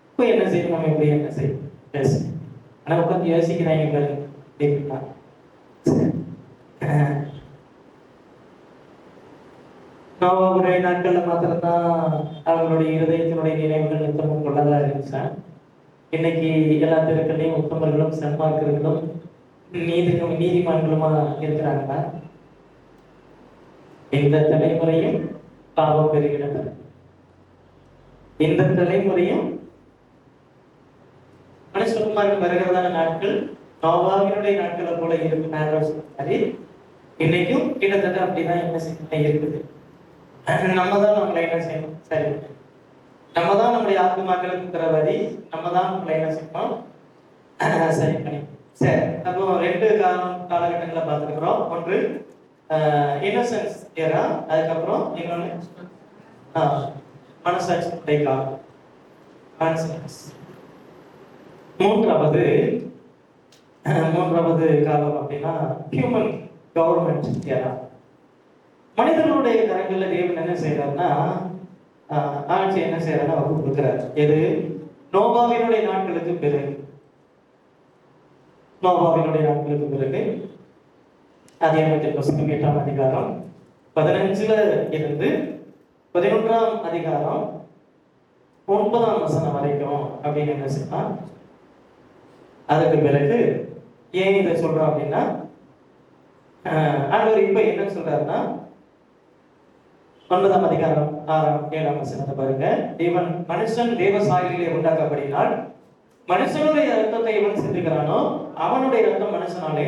இப்போ என்ன செய்யணும்? நம்ம எப்படி என்ன செய்யணும் பேசு. ஆனா உட்காந்து யோசிக்கிறாங்க. நோவாவுடைய நாட்கள்ல மாத்திரம்தான் அவங்களுடைய இருதயத்தினுடைய நினைவுகள் நித்தமும் கொள்ளதா இருந்துச்சா? இன்னைக்கு எல்லா தெருக்களையும் உத்தமர்களும் சன்மார்க்கர்களும் நீதிமான்களுமா இருக்கிறாங்களா? இந்த தலைமுறையும் பாவம் பெறுகிறது. இந்த தலைமுறையும் மனுஷகுமாருக்கு வருகிறதான நாட்கள் நோவாவினுடைய நாட்களை போல இருக்கு. இன்னைக்கும் கிட்டத்தட்ட அப்படிதான் என்ன செய்ய இருக்குது. நம்ம தான் நம்மளை என்ன செய்யணும்? சரி, நம்ம தான் நம்முடைய ஆத்மாக்களுக்கு தரவதி, நம்ம தான் நம்மளை என்ன செய்யணும்? சரி பண்ணி. சரி, அப்போ 2 காலகட்டங்களை பார்த்துருக்கிறோம். ஒன்று இன்னசென்ஸ் ஏரா, அதுக்கப்புறம் இன்னொன்று மனசாட்சி காலம். மூன்றாவது காலம் அப்படின்னா ஹியூமன் கவர்மெண்ட் ஏரா. மனிதர்களுடைய கரங்கள்ல தேவன் என்ன செய்யறாருன்னா ஆட்சி என்ன செய்யறாருன்னா அவர் கொடுக்கிறார். எது? நோவாவினுடைய நாட்களுக்கு பிறகு. நோவாவினுடைய நாட்களுக்கு பிறகு அதிகாரத்தின் புத்தகம் 8ஆம் அதிகாரம் 15ல இருந்து 11ஆம் அதிகாரம் 9ஆம் வசனம் வரைக்கும் அப்படின்னு என்ன சொன்னா, அதுக்கு பிறகு ஏன் இதை சொல்றோம் அப்படின்னா ஆண்டவர் இப்ப என்ன சொல்றாருன்னா 9ஆம் அதிகாரம் 6ஆம் 7ஆம் வசனத்தை பாருங்க. இவன் மனுஷன் தேவ சாயலிலே உண்டாக்கப்படினால் மனுஷனுடைய ரத்தத்தை இவன் சிந்துகிறானோ அவனுடைய ரத்தம் மனுஷனாலே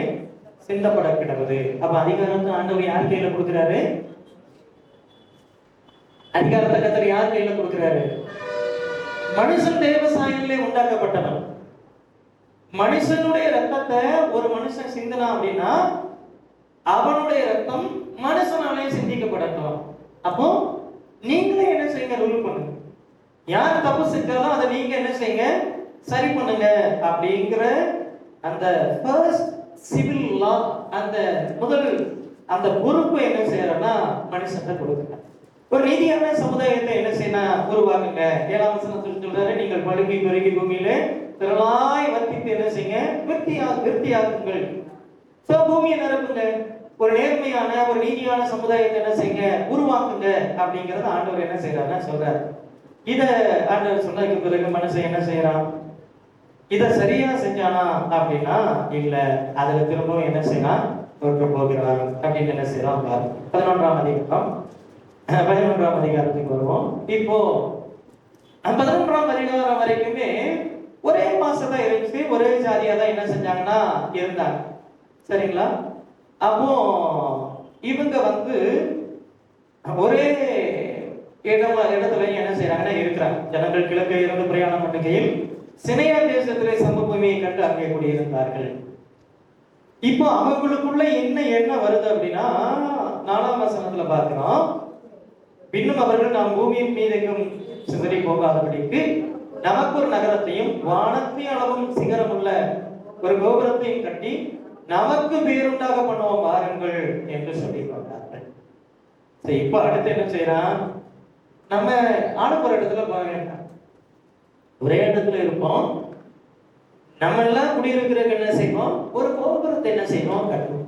சிந்தப்பட கிடக்குது. அப்ப அதிகாரத்தை ஆண்டவர் யார் கையில கொடுக்கிறாரு? அதிகாரத்தை கர்த்தர் யார் கையில கொடுக்கிறாரு? மனுஷன் தேவ சாயலிலே உண்டாக்கப்பட்டவன். மனுஷனுடைய ரத்தத்தை ஒரு மனுஷன் சிந்தனா அப்படின்னா அவனுடைய ரத்தம் மனுஷனாலே சிந்திக்கப்படட்டும். அப்போ நீங்களே என்ன செய்யுங்க? ரூல் பண்ணுங்க. யார் தப்பு செஞ்சாலும் அதை நீங்க என்ன செய்யுங்க? சரி பண்ணுங்க அப்படிங்கிற அந்த ஃபர்ஸ்ட் சிவில் லா, அந்த முதல் அந்த பொறுப்பு என்ன செய்யறன்னா மனுஷன் கொடுக்குங்க. ஒரு நீதியான சமுதாயத்தை என்ன செய்யணும்? உருவாக்குங்க. 7ஆம் வசனத்தில் சொல்றாரு, நீங்கள் பழுகி பெருகி பூமியில திரளாய் வர்த்தித்து என்ன செய்யுங்க? விருத்தியாக்குங்கள். பூமியை நிரப்புங்க. ஒரு நேர்மையான ஒரு நீதியான சமுதாயத்தை என்ன செய்யுங்க? உருவாக்குங்க அப்படிங்கறத ஆண்டவர் என்ன செய்யறாருன்னா சொல்றாரு. இத ஆண்டவர் சொன்னதுக்கு பிறகு மனுஷன் என்ன செய்யறான்? இத சரியா செஞ்சானா அப்படின்னா இல்ல, அதுல திரும்பவும் என்ன செய்யலாம்? தோற்று போகிறான் அப்படின்னு என்ன செய்யலாம் பாருங்க. 11ஆம் அதிகாரத்துக்கு வருவோம். இப்போ 11ஆம் அதிகாரம் வரைக்குமே ஒரே மாசம் இருந்துச்சு, ஒரே ஜாதியா தான் என்ன செஞ்சாங்கன்னா இருந்தாங்க. சரிங்களா? அப்போ இவங்க ஒரே இடத்துல என்ன செய்யறாங்கன்னா இருக்கிறாங்க. ஜனங்கள் கிழக்கே இருந்து பிரயாணம் பண்ணுகையில் சினையா தேசத்திலே சமபூமியை கண்டு அங்கே கூடியிருந்தார்கள். இப்போ அவங்களுக்குள்ள என்ன வருது அப்படின்னா, 4ஆம் வசனத்துல பார்க்கிறோம், பின்னும் அவர்கள் நாம் பூமியின் மீதெங்கும் சிதறி போகாதபடிக்கு நமக்கு ஒரு நகரத்தையும் வானத்தின் அளவும் சிகரமுள்ள ஒரு கோபுரத்தையும் கட்டி நமக்கு பேருண்டாக பண்ணுவோம் வாருங்கள் என்று சொல்லி கொண்டார்கள். இப்ப அடுத்து என்ன செய்யறான், நம்ம ஆளுக்கு ஒரு இடத்துல போக வேண்டாம், ஒரே இடத்துல இருப்போம். நம்ம எல்லாம் குடியிருக்கிறதுக்கு என்ன செய்வோம், ஒரு கோபுரத்தை என்ன செய்வோம், கட்டுவோம்.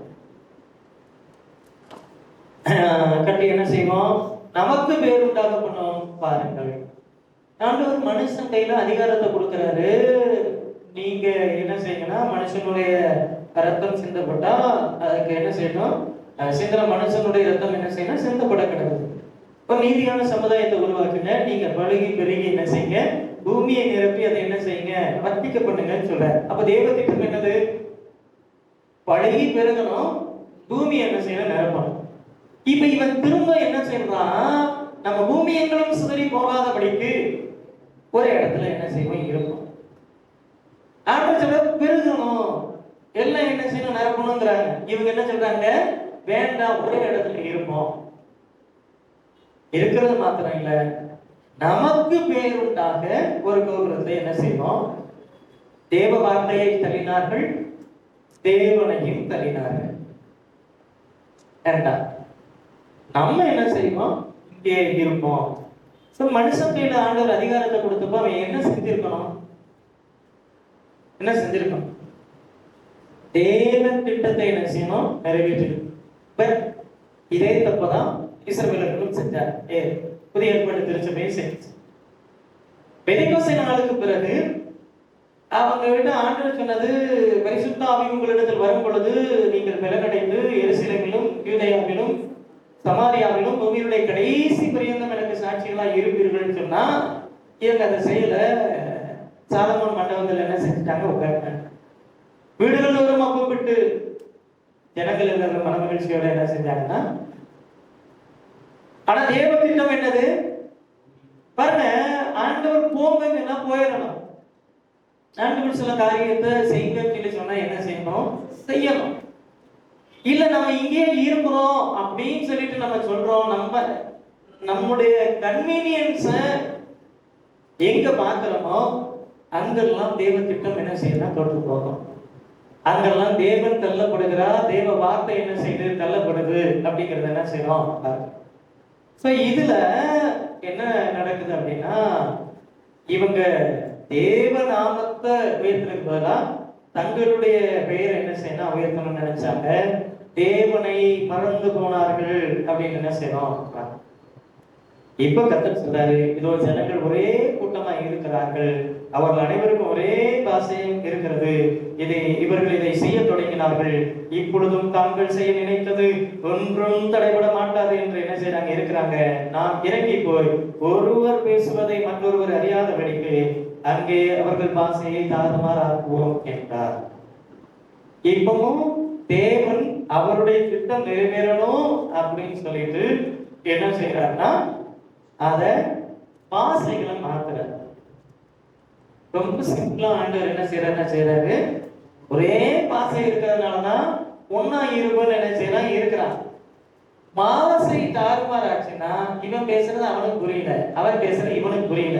கட்டி என்ன செய்வோம், நமக்கு பேருண்டாக பண்ணுவோம் பாருங்கள். ஆண்டவர் மனுஷன் கையில அதிகாரத்தை கொடுக்கிறாரு. நீங்க என்ன செய்யணும்னா, மனுஷனுடைய ரத்தம் சிந்தப்பட்டா அதுக்கு என்ன செய்யணும், சிந்தின மனுஷனுடைய ரத்தம் என்ன செய்யணும், சிந்தப்பட கிடக்குது. இப்போ நீதியான சமுதாயத்தை உருவாக்குங்க, நீங்க பழுகி பெருகி என்ன செய்யுங்க, பூமியை நிரப்பி அதை என்ன செய்யுங்க, வர்த்திக்க பண்ணுங்கன்னு சொல்ற. அப்ப தேவ திட்டம் என்னது, பழுகி பெருகணும், பூமி என்ன செய்யணும், நிரப்பணும். இப்ப இவன் திரும்ப என்ன செய்யறான், நம்ம பூமி எங்களும் சிதறி போகாதபடிக்கு ஒரு இடத்துல என்ன செய்வோம், இருப்போம். ஆண்டவர் சொல்ற பெருகணும், எல்லாம் என்ன செய்யணும், நிரப்பணுங்கிறாங்க. இவங்க என்ன சொல்றாங்க, வேண்டாம், ஒரே இடத்துல இருப்போம். இருக்கிறது மாத்திரம் இல்ல, நமக்கு பேருண்டாக ஒரு கோபுரத்தை என்ன செய்வோம், தேவ வார்த்தையை தள்ளினார்கள், தேவனையும் தள்ளினார்கள். நம்ம என்ன செய்வோம், இங்கே இருப்போம். மனுஷன் கையில ஆண்டவர் அதிகாரத்தை கொடுத்தப்போ அவன் என்ன செஞ்சிருக்கணும், என்ன செஞ்சிருக்கணும், தேவ திட்டத்தை என்ன செய்யணும், நிறைவேற்றிருக்கும். இதே தப்பதான் இஸ்ரவேலர்களும் செஞ்சார். புதிய ஏற்பாடு திருச்சபையை செஞ்சு பெந்தெகோஸ்தே நாளுக்கு பிறகு அவங்க விட்டு ஆண்டவர் சொன்னது, பரிசுத்த ஆவி உங்களிடத்தில் வரும் பொழுது நீங்கள் பலனடைந்து எருசலேமிலும் யூதேயாவிலும் சமாரியாவிலும் பூமியினுடைய கடைசி பரியந்தம் எனக்கு சாட்சிகளா இருப்பீர்கள் சொன்னா, இவங்க அதை செய்யல. சாலமோன் மண்டபத்தில் என்ன செஞ்சுட்டாங்க, உட்கார்ந்தாங்க. வீடுகள் வரும் அப்பம் விட்டு ஜனங்கள் எல்லாரும் மன மகிழ்ச்சியோட என்ன செஞ்சாங்கன்னா, ஆனா தேவ திட்டம் என்னது பாருங்க, ஆண்டவர் போங்கன்னா போயிடணும். ஆண்டவர் சில காரியத்தை செய்யுங்க சொன்னா என்ன செய்யணும், செய்யணும். இல்ல நம்ம இங்கே இருக்கிறோம் அப்படின்னு சொல்லிட்டு நம்ம சொல்றோம், நம்முடைய கன்வீனியன்ஸ எங்க பாக்குறோமோ அங்கெல்லாம் தேவ திட்டம் என்ன செய்யணும், தொட்டு போகும். அங்கெல்லாம் தேவன் தள்ளப்படுகிறார், தேவ வார்த்தை என்ன செய்யுது, தள்ளப்படுது அப்படிங்கறத என்ன செய்யறோம். இதுல என்ன நடக்குது அப்படின்னா, இவங்க தேவ நாமத்தை உயர்த்துறதுக்கு பதிலா தங்களுடைய பெயரை என்ன செய்யணும், உயர்த்தணும்னு நினைச்சாங்க. தேவனை மறந்து போனார்கள் அப்படின்னு என்ன செய்யணும். இப்ப கர்த்தர் சொல்றாரு, இதோ ஜனங்கள் ஒரே கூட்டமா இருக்கிறார்கள், அவர்கள் அனைவருக்கும் ஒரே பாஷையும் இருக்கிறது, இவர்கள் இதை செய்ய தொடங்கினார்கள், இப்பொழுதும் தாங்கள் செய்ய நினைத்தது ஒன்றும் தடைபட மாட்டாது என்று என்ன செய்யறாங்க, இருக்கிறாங்க. நாம் இறங்கி போய் ஒருவர் பேசுவதை மற்றொருவர் அறியாதபடிக்கு அங்கே அவர்கள் பாஷையை தாறுமாறாக்குவோம் என்றார். இப்பவும் தேவன் அவருடைய திட்டம் நிறைவேறணும் அப்படின்னு சொல்லிட்டு என்ன செய்யறாருன்னா, அத பாஷைகளை மாத்துறாரு. ரொம்ப சிம்பிளா ஆண்டவர் என்ன செய்யறாரு, ஒரே பாஷை இருக்கிறதுனாலதான் ஒன்னா இருபது என்ன செய்யலாம் இருக்கிறான். பாஷை தாறுமாறாச்சுன்னா இவன் பேசுறது அவனுக்கு புரியல, அவன் பேசுறது இவனுக்கு புரியல.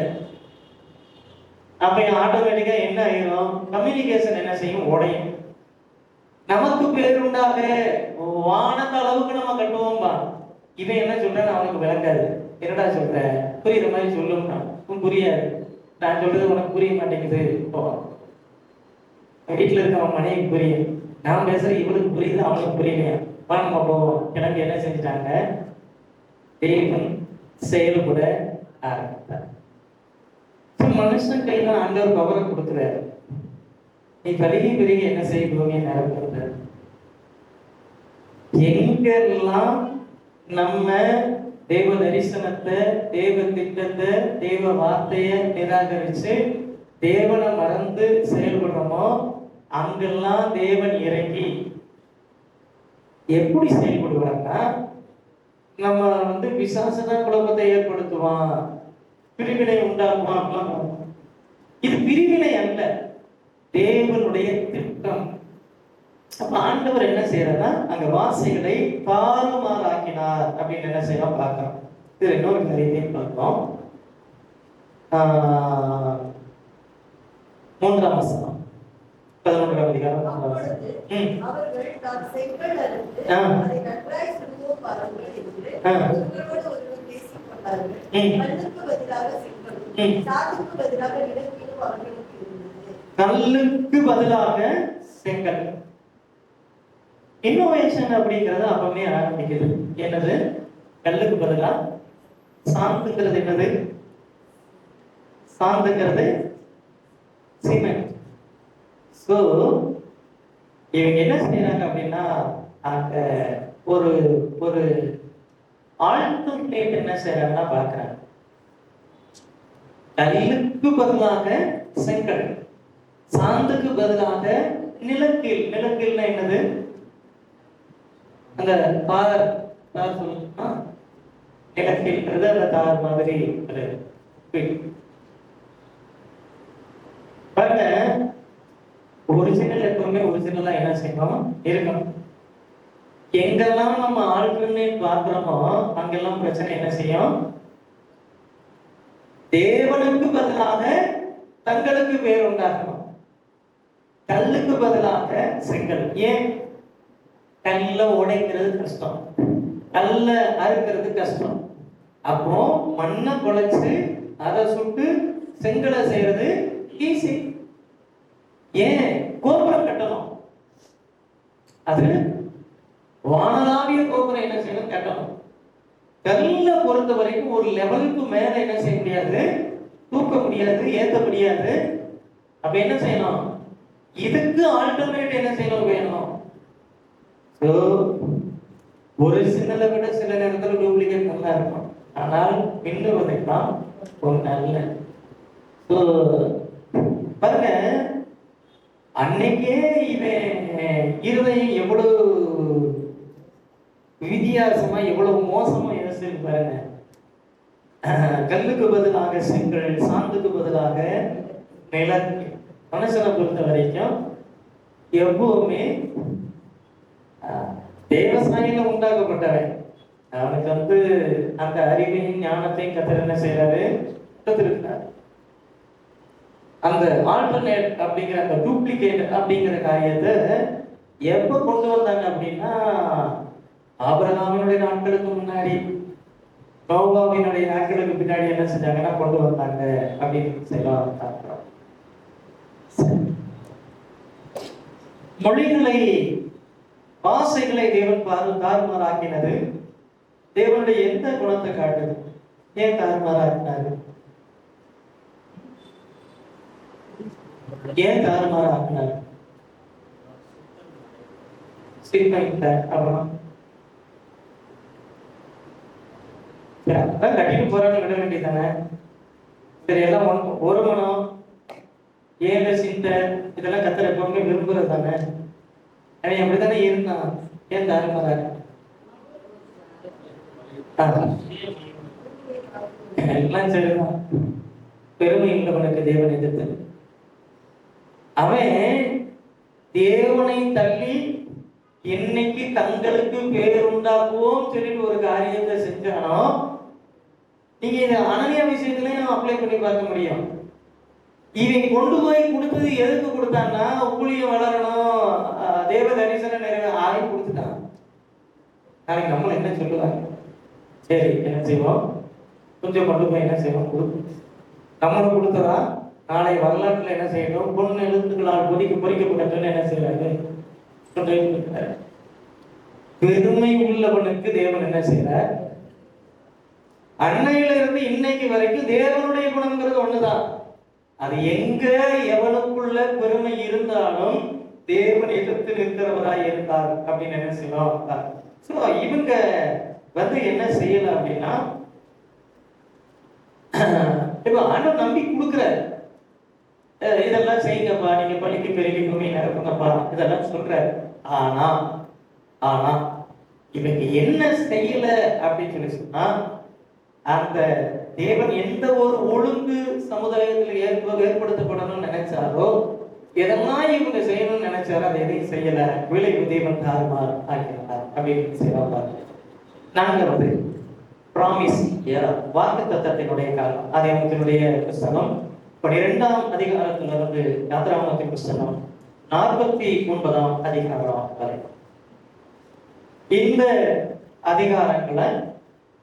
அப்ப ஆட்டோமேட்டிக்கா என்ன ஆயிரும், கம்யூனிகேஷன் என்ன செய்யும், உடையும். நமக்கு பேருண்டாக வானத்த அளவுக்கு நம்ம கட்டுவோம்பா, இவன் என்ன சொல்றான்னு அவனுக்கு விளங்காது. என்னடா சொல்ற, புரியுற மாதிரி சொல்லும்னா புரியாது. நான் சொல்றது உனக்கு புரிய மாட்டேங்குது. வீட்டுல இருக்க அவன் மனைவி புரியும், நான் பேசுறது இவனுக்கு புரியுது, அவனுக்கு புரியலையா, வா நம்ம போவோம். கிளம்பி என்ன செஞ்சுட்டாங்க, தேவன் செயல்பட ஆரம்பித்தார். மனுஷன் கையில ஆண்டவர் பவரை கொடுக்குறாரு. நீ பருகி பெருகி என்ன செய்ய நேரப்படுற, எங்கெல்லாம் நம்ம தேவ தரிசனத்தை, தேவ திட்டத்தை, தேவ வார்த்தைய நிராகரிச்சு தேவனை மறந்து செயல்படுறோமோ அங்கெல்லாம் தேவன் இறங்கி எப்படி செயல்படுவார்னா, நம்ம பிசாசுதான் குழப்பத்தை ஏற்படுத்துவான், பிரிவினை உண்டாக்குவான். இது பிரிவினை அல்ல, தேவனுடைய திட்டம். அப்ப ஆண்டவர் என்ன செய்யறாருன்னா அங்க வாசைகளை தாறுமாறாக்கினார் அப்படின்னு என்ன செய்யலாம் பார்க்கிறோம். இது இன்னொரு காரியத்தையும் பார்க்கிறோம். 3ஆம் வசனம் 11ஆம் அதிகாரம் 3ஆம் வசனம். அவர்கள் தான் செங்கல் அறுத்து அதை நன்றாய் சுடுவோம் பாருங்கள் என்று ஒருவரோடு ஒருவர் பேசிக் கொண்டார்கள். கல்லுக்கு பதிலாக செங்கலும் சாந்துக்கு பதிலாக நிலக்கீழும் அவர்களுக்கு இருந்தது. கல்லுக்கு பதிலாக செங்கல். இன்னோவேஷன் அப்படிங்கிறது அப்பவே ஆரம்பிக்குது. என்னது? கல்லுக்கு பதிலா சாந்துங்கிறது என்னது? சாந்துங்கிறது சிமெண்ட். ஸோ இவங்க என்ன செய்யறாங்க அப்படின்னா அங்க ஒரு ஒரு ஆல்டர்னேட் என்ன செய்யறாங்கன்னா பார்க்கறாங்க. கல்லுக்கு பதிலாக செங்கல், சாந்துக்கு பதிலாக நிலக்கீல். நிலக்கீல்னா என்னது? அந்த தார் சொல்லுமா, நிலக்கீல்ன்றது அந்த தார் மாதிரி பாருங்க. ஒரிஜினல் எப்பவுமே ஒரிஜினலா என்ன செய்யணும் இருக்கணும். எங்கெல்லாம் நம்ம ஆல்டர்னேட் பார்க்கிறோமோ அங்கெல்லாம் பிரச்சனை என்ன செய்யும்? தேவனுக்கு பதிலாக தங்களுக்கு பேர் உண்டாகணும். கல்லுக்கு பதிலாக செங்கல். ஏன்? கல்ல உடைக்கிறது கஷ்டம், கல்ல அறுக்கிறது கஷ்டம். அப்போ மண்ணை குழைச்சு அதை சுட்டு செங்கலை செய்யறது ஈஸி. ஏன்? கோபுரம் கட்டணும், அது வானலாவிய கோபுரம் என்ன செய்யணும்? கட்டணும். கல்ல பொறுத்த வரைக்கும் ஒரு லெவலுக்கு மேல என்ன செய்ய முடியாது, தூக்க முடியாது, ஏத்த முடியாது. அப்ப என்ன செய்யணும்? இதுக்கு ஆல்டர்னேட் என்ன செய்யணும்? வேணும். ஒரு சின்னதை விட சில நேரத்தில் டூப்ளிகேட் நல்லா இருக்கும், ஆனால் பின்னுவதைத்தான் ஒரு நல்ல. பாருங்க, அன்னைக்கே இவன் இருதயம் எவ்வளவு வித்தியாசமா எவ்வளவு மோசமா யோசிச்சு பாருங்க. கல்லுக்கு பதிலாக செங்கல், சாந்துக்கு பதிலாக நிலக்கு. மனுஷனை பொறுத்த வரைக்கும் எப்பவுமே தேவசாயில உண்டாக்கப்பட்டவன். அவனுக்கு அந்த அறிவையும் ஞானத்தையும் கத்தர் என்ன செய்யறாரு? கத்திருக்கிறார். அந்த ஆல்டர்னேட் அப்படிங்கிற அந்த டூப்ளிகேட் அப்படிங்கிற காரியத்தை எப்ப கொண்டு வந்தாங்க அப்படின்னா, ஆபிரகாமினுடைய நாட்களுக்கு முன்னாடி, நோவாவினுடைய நாட்களுக்கு பின்னாடி என்ன செஞ்சாங்கன்னா கொண்டு வந்தாங்க அப்படின்னு செய்யலாம். மொழிகளை, பாஷைகளை தேவன் தாறுமாறாக்கினது தேவனுடைய எந்த குணத்தை காட்டுது? ஏன் தாறுமாறாக்கினாரு? ஏன் தாறுமாறாக்கினாரு? அப்புறம் கட்டிட்டு போறான்னு விட வேண்டியதானே? சரி, எல்லாம் ஒரு மனம், ஏழு சிந்தை, இதெல்லாம் கத்தர் எப்பவுமே விரும்புறது தானே. அவன் அப்படித்தானே இருந்தான். ஏன் தாறுமாறாரு? எல்லாம் சரிதான். பெருமை உள்ளவனுக்கு தேவன் எதிர்த்து. அவன் தேவனை தள்ளி என்னைக்கு தங்களுக்கு பேர் உண்டாக்குவோம் சொல்லிட்டு ஒரு காரியத்தை செஞ்சானோ, நீங்க இதை அனனியா விஷயத்திலையும் அப்ளை பண்ணி பார்க்க முடியும். இவன் கொண்டு போய் கொடுத்தது எதுக்கு கொடுத்தான்னா, ஊழியம் வளரணும், தேவ தரிசன நிறைவே ஆகி கொடுத்துட்டான். நாளைக்கு நம்மள என்ன சொல்லுவாங்க? சரி, என்ன செய்வோம்? கொஞ்சம் கொண்டு போய் என்ன செய்வோம்? நம்மளும் கொடுத்ததா நாளை வரலாற்றுல என்ன செய்யணும்? பொண்ணு எழுத்துக்களால் பொறிக்கப்பட்டதுன்னு என்ன செய்யறாரு? பெருமை உள்ளவனுக்கு தேவன் என்ன செய்யறார்? அன்னையில இருந்து இன்னைக்கு வரைக்கும் தேவனுடைய குணம்ங்கிறது ஒண்ணுதான். அது எங்க எவனுக்குள்ள பெருமை இருந்தாலும் தேவன் எதிர்த்து நிற்கிறவராய் இருந்தார் அப்படின்னு என்ன செய்யலாம். இவங்க என்ன செய்யலாம் அப்படின்னா, இப்ப ஆண்டவர் நம்பி கொடுக்குறாரு, இதெல்லாம் செய்யுங்கப்பா, நீங்க பள்ளிக்கு பெருகி பூமி நிரப்புங்கப்பா, இதெல்லாம் சொல்றாரு. ஆனா ஆனா இவங்க என்ன செய்யல அப்படின்னு சொல்லி சொன்னா, அந்த தேவன் எந்த ஒரு ஒழுங்கு சமுதாயத்தில் ஏற்படுத்தப்படணும்னு நினைச்சாரோ, எதெல்லாம் இவங்க செய்யணும்னு நினைச்சாரு அதை எதையும் செய்யல, விளைவு தேவன் தாறுமாறு ஆக்கிறார் அப்படின்னு செய்வாங்க. நான்காவது பிராமிஸ் ஏரா, வாக்கு தத்தத்தினுடைய காலம். ஆதியாகமத்தினுடைய புஸ்தகம் 12ஆம் அதிகாரத்திலிருந்து யாத்திராகமத்தின் புஸ்தகம் 49ஆம் அதிகாரம் வரை இந்த அதிகாரங்களை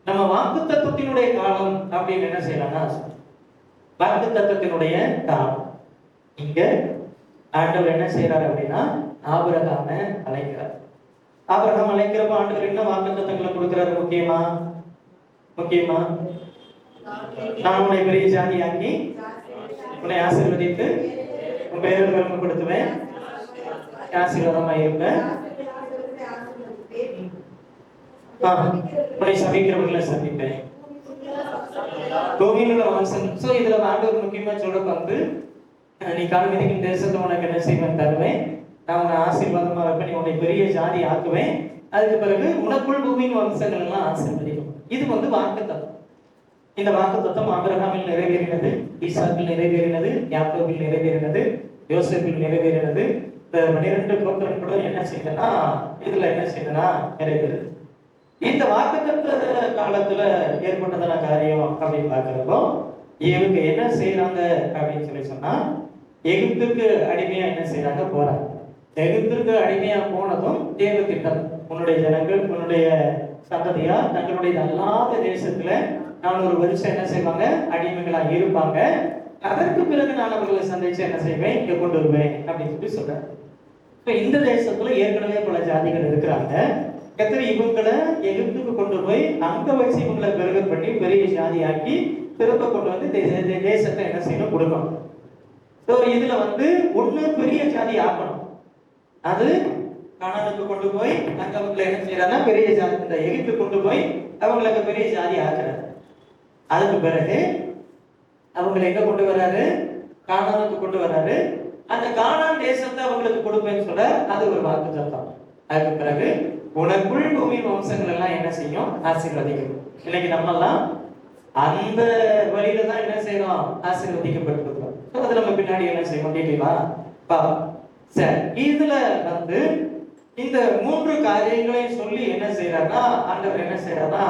நம்ம வாக்கு தத்துவத்தினுடைய காலம் அப்படின்னு என்ன செய்யலாம்னா, வாக்கு தத்துவத்தினுடைய காலம். இங்க ஆண்டவர் என்ன செய்யறாரு அப்படின்னா, ஆபிரகாம அழைக்கிறார். ஆபிரகாம் அழைக்கிறப்ப ஆண்டவர் என்ன வாக்கு தத்தங்களை கொடுக்கிறாரு? முக்கியமா நான் உன்னை பெரிய ஜாதியாக்கி உன்னை ஆசீர்வதித்து உன் பெயரை பெருமைப்படுத்துவேன், ஆசீர்வாதமா இருப்பேன், உன்னை சபிக்கிறவர்களை சந்திப்பேன், பூமியில் உள்ள வம்சம். சோ இதுல ஆண்டவர் முக்கியமா சொல்ல வந்து, நீ காண்பிக்கும் தேசத்தை உனக்கு என்ன செய்வேன் தருவேன், நான் உன்னை ஆசீர்வாதமா இருப்பேன், நீ உன்னை பெரிய ஜாதி ஆக்குவேன், அதுக்கு பிறகு உனக்குள் பூமியின் வம்சங்கள் எல்லாம் ஆசீர்வதிக்கும். இது வந்து வாக்குத்தத்தம். இந்த வாக்குத்தத்தம் ஆபிரகாமில் நிறைவேறினது, ஈசாக்கில் நிறைவேறினது, யாக்கோபில் நிறைவேறினது, யோசேப்பில் நிறைவேறினது. இந்த 12 கோத்திரங்களும் என்ன செய்தனா இதுல என்ன செய்தனா நிறைவேறுது. இந்த வாக்குத்தத்த காலத்துல ஏற்பட்டதான காரியம் அப்படின்னு பார்க்கிறப்போ, இவங்க என்ன செய்யறாங்க அப்படின்னு சொல்லி சொன்னா, எகிப்துக்கு அடிமையா என்ன செய்யறாங்க போறாங்க. எகிப்துக்கு அடிமையா போனதும் தேவ திட்டம், உன்னுடைய ஜனங்கள் உன்னுடைய சந்ததியா தங்களுடைய அல்லாத தேசத்துல 400 வருஷம் என்ன செய்வாங்க, அடிமைகளா இருப்பாங்க. அதற்கு பிறகு நான் அவர்களை சந்திச்சு என்ன செய்வேன், இங்க கொண்டு வருவேன் அப்படின்னு சொல்லி சொல்றேன். இப்ப இந்த தேசத்துல ஏற்கனவே பல ஜாதிகள் இருக்கிறாங்க. கர்த்தர் இவங்களை எகிப்துக்கு கொண்டு போய் அங்க வச்சு இவங்களை பெருக பண்ணி பெரிய ஜாதியாக்கி திரும்ப கொண்டு வந்து தேசத்தை என்ன செய்யணும், கொடுக்கணும். ஸோ இதுல வந்து ஒண்ணு பெரிய ஜாதி ஆக்கணும். அது கானானுக்கு கொண்டு போய் அங்க அவங்களை என்ன செய்யறாங்கன்னா பெரிய ஜாதி, இந்த எகிப்து கொண்டு போய் அவங்களுக்கு பெரிய ஜாதி ஆக்குறாரு. அதுக்கு பிறகு அவங்களை எங்க கொண்டு வர்றாரு, கானானுக்கு கொண்டு வர்றாரு. அந்த கானான் தேசத்தை அவங்களுக்கு கொடுப்பேன்னு சொல்ற, அது ஒரு வாக்கு தத்தம். அதுக்கு பிறகு உனக்குள் பூமியின் வம்சங்கள் எல்லாம் என்ன செய்யும், ஆசீர்வதிக்கும். இன்னைக்கு நம்ம எல்லாம் அந்த வழியில தான் என்ன செய்யறோம், ஆசீர்வதிக்கப்பட்டிருக்கிறோம். அது நம்ம பின்னாடி என்ன செய்யணும் டீட்டெயிலா பாப்போம். சரி, இதுல வந்து இந்த 3 காரியங்களையும் சொல்லி என்ன செய்யறாருன்னா, ஆண்டவர் என்ன செய்யறாருன்னா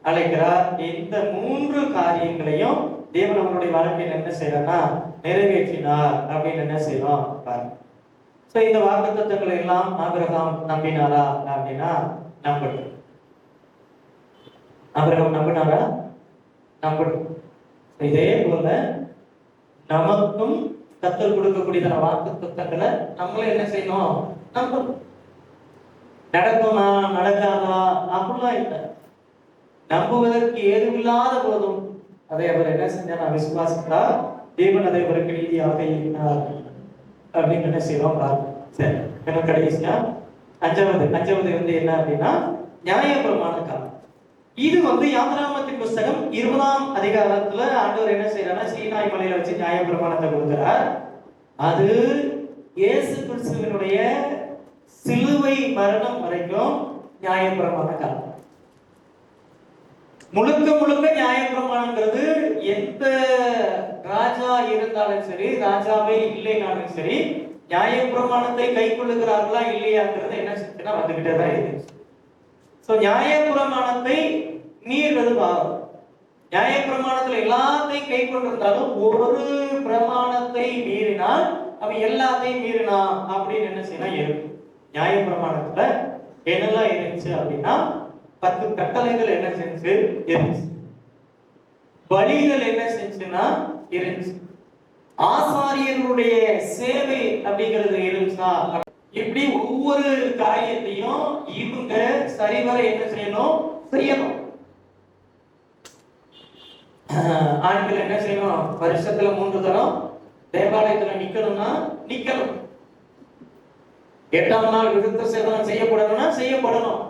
அழைக்கிறார். இந்த 3 காரியங்களையும் தேவன் அவருடைய வாழ்க்கையில் என்ன செய்யறாருன்னா நிறைவேற்றினார் அப்படின்னு என்ன செய்யறோம் பாருங்க. சோ இந்த வாக்குத்தத்தங்களை எல்லாம் ஆபிரகாம் நம்பினாரா அப்படின்னா நம்பணும். ஆபிரகாம் நம்பினாரா? நம்பணும். இதே போல நமக்கும் கர்த்தர் கொடுக்கக்கூடிய வாக்குத்தத்தங்களை நம்மளும் என்ன செய்யணும், நம்பணும். நடக்குமா நடக்காதா அப்படிலாம் இல்லை. நம்புவதற்கு ஏதுமில்லாத போதும் அதை அவர் என்ன செஞ்சார், விசுவாசித்தார். தேவன் அதை அவருக்கு நீதியாக இருக்கிறார் அப்படின்னு என்ன செய்வோம். சரி, என்ன கடைசியா அஞ்சாவது வந்து என்ன அப்படின்னா நியாயப்பிரமாண காலம். இது வந்து யாத்திராகமத்தின் புஸ்தகம் 20ஆம் அதிகாரத்துல ஆண்டவர் என்ன செய்யறாருன்னா சீனாய் மலையில வச்சு நியாயப்பிரமாணத்தை கொடுக்கிறார். அது இயேசு கிறிஸ்துவினுடைய சிலுவை மரணம் வரைக்கும் நியாயப்பிரமாண காலம். முழுக்க நியாயப்பிரமாணங்கிறது எந்த ராஜா இருந்தாலும் சரி, ராஜாவே இல்லைனாலும் சரி, நியாயப்பிரமாணத்தை கை கொள்ளுகிறார்களா இல்லையாங்கிறது என்ன செஞ்சுன்னா வந்துகிட்டே தான் இருக்கு. சோ நியாயப்பிரமாணத்தை மீறுவது பாவம். நியாயப்பிரமாணத்துல எல்லாத்தையும் கை கொண்டிருந்தாலும் ஒரு பிரமாணத்தை மீறினால் அவன் எல்லாத்தையும் மீறினா அப்படின்னு என்ன செய்யலாம் இருக்கு. நியாயப்பிரமாணத்துல என்னெல்லாம் இருந்துச்சு அப்படின்னா 10 கட்டளைகள் என்ன செஞ்சு இருந்துச்சு, பலிகள் என்ன செஞ்சுன்னா இருந்துச்சு, ஆசாரியர்களுடைய சேவை அப்படிங்கிறது இருந்துச்சா. இப்படி ஒவ்வொரு காரியத்தையும் இவங்க சரிவர என்ன செய்யணும். ஆண்கள் என்ன செய்யணும், வருஷத்துல 3 தரம் தேவாலயத்துல நிக்கணும். 8ஆம் நாள் விருத்த சேதனம் செய்யப்படணும்.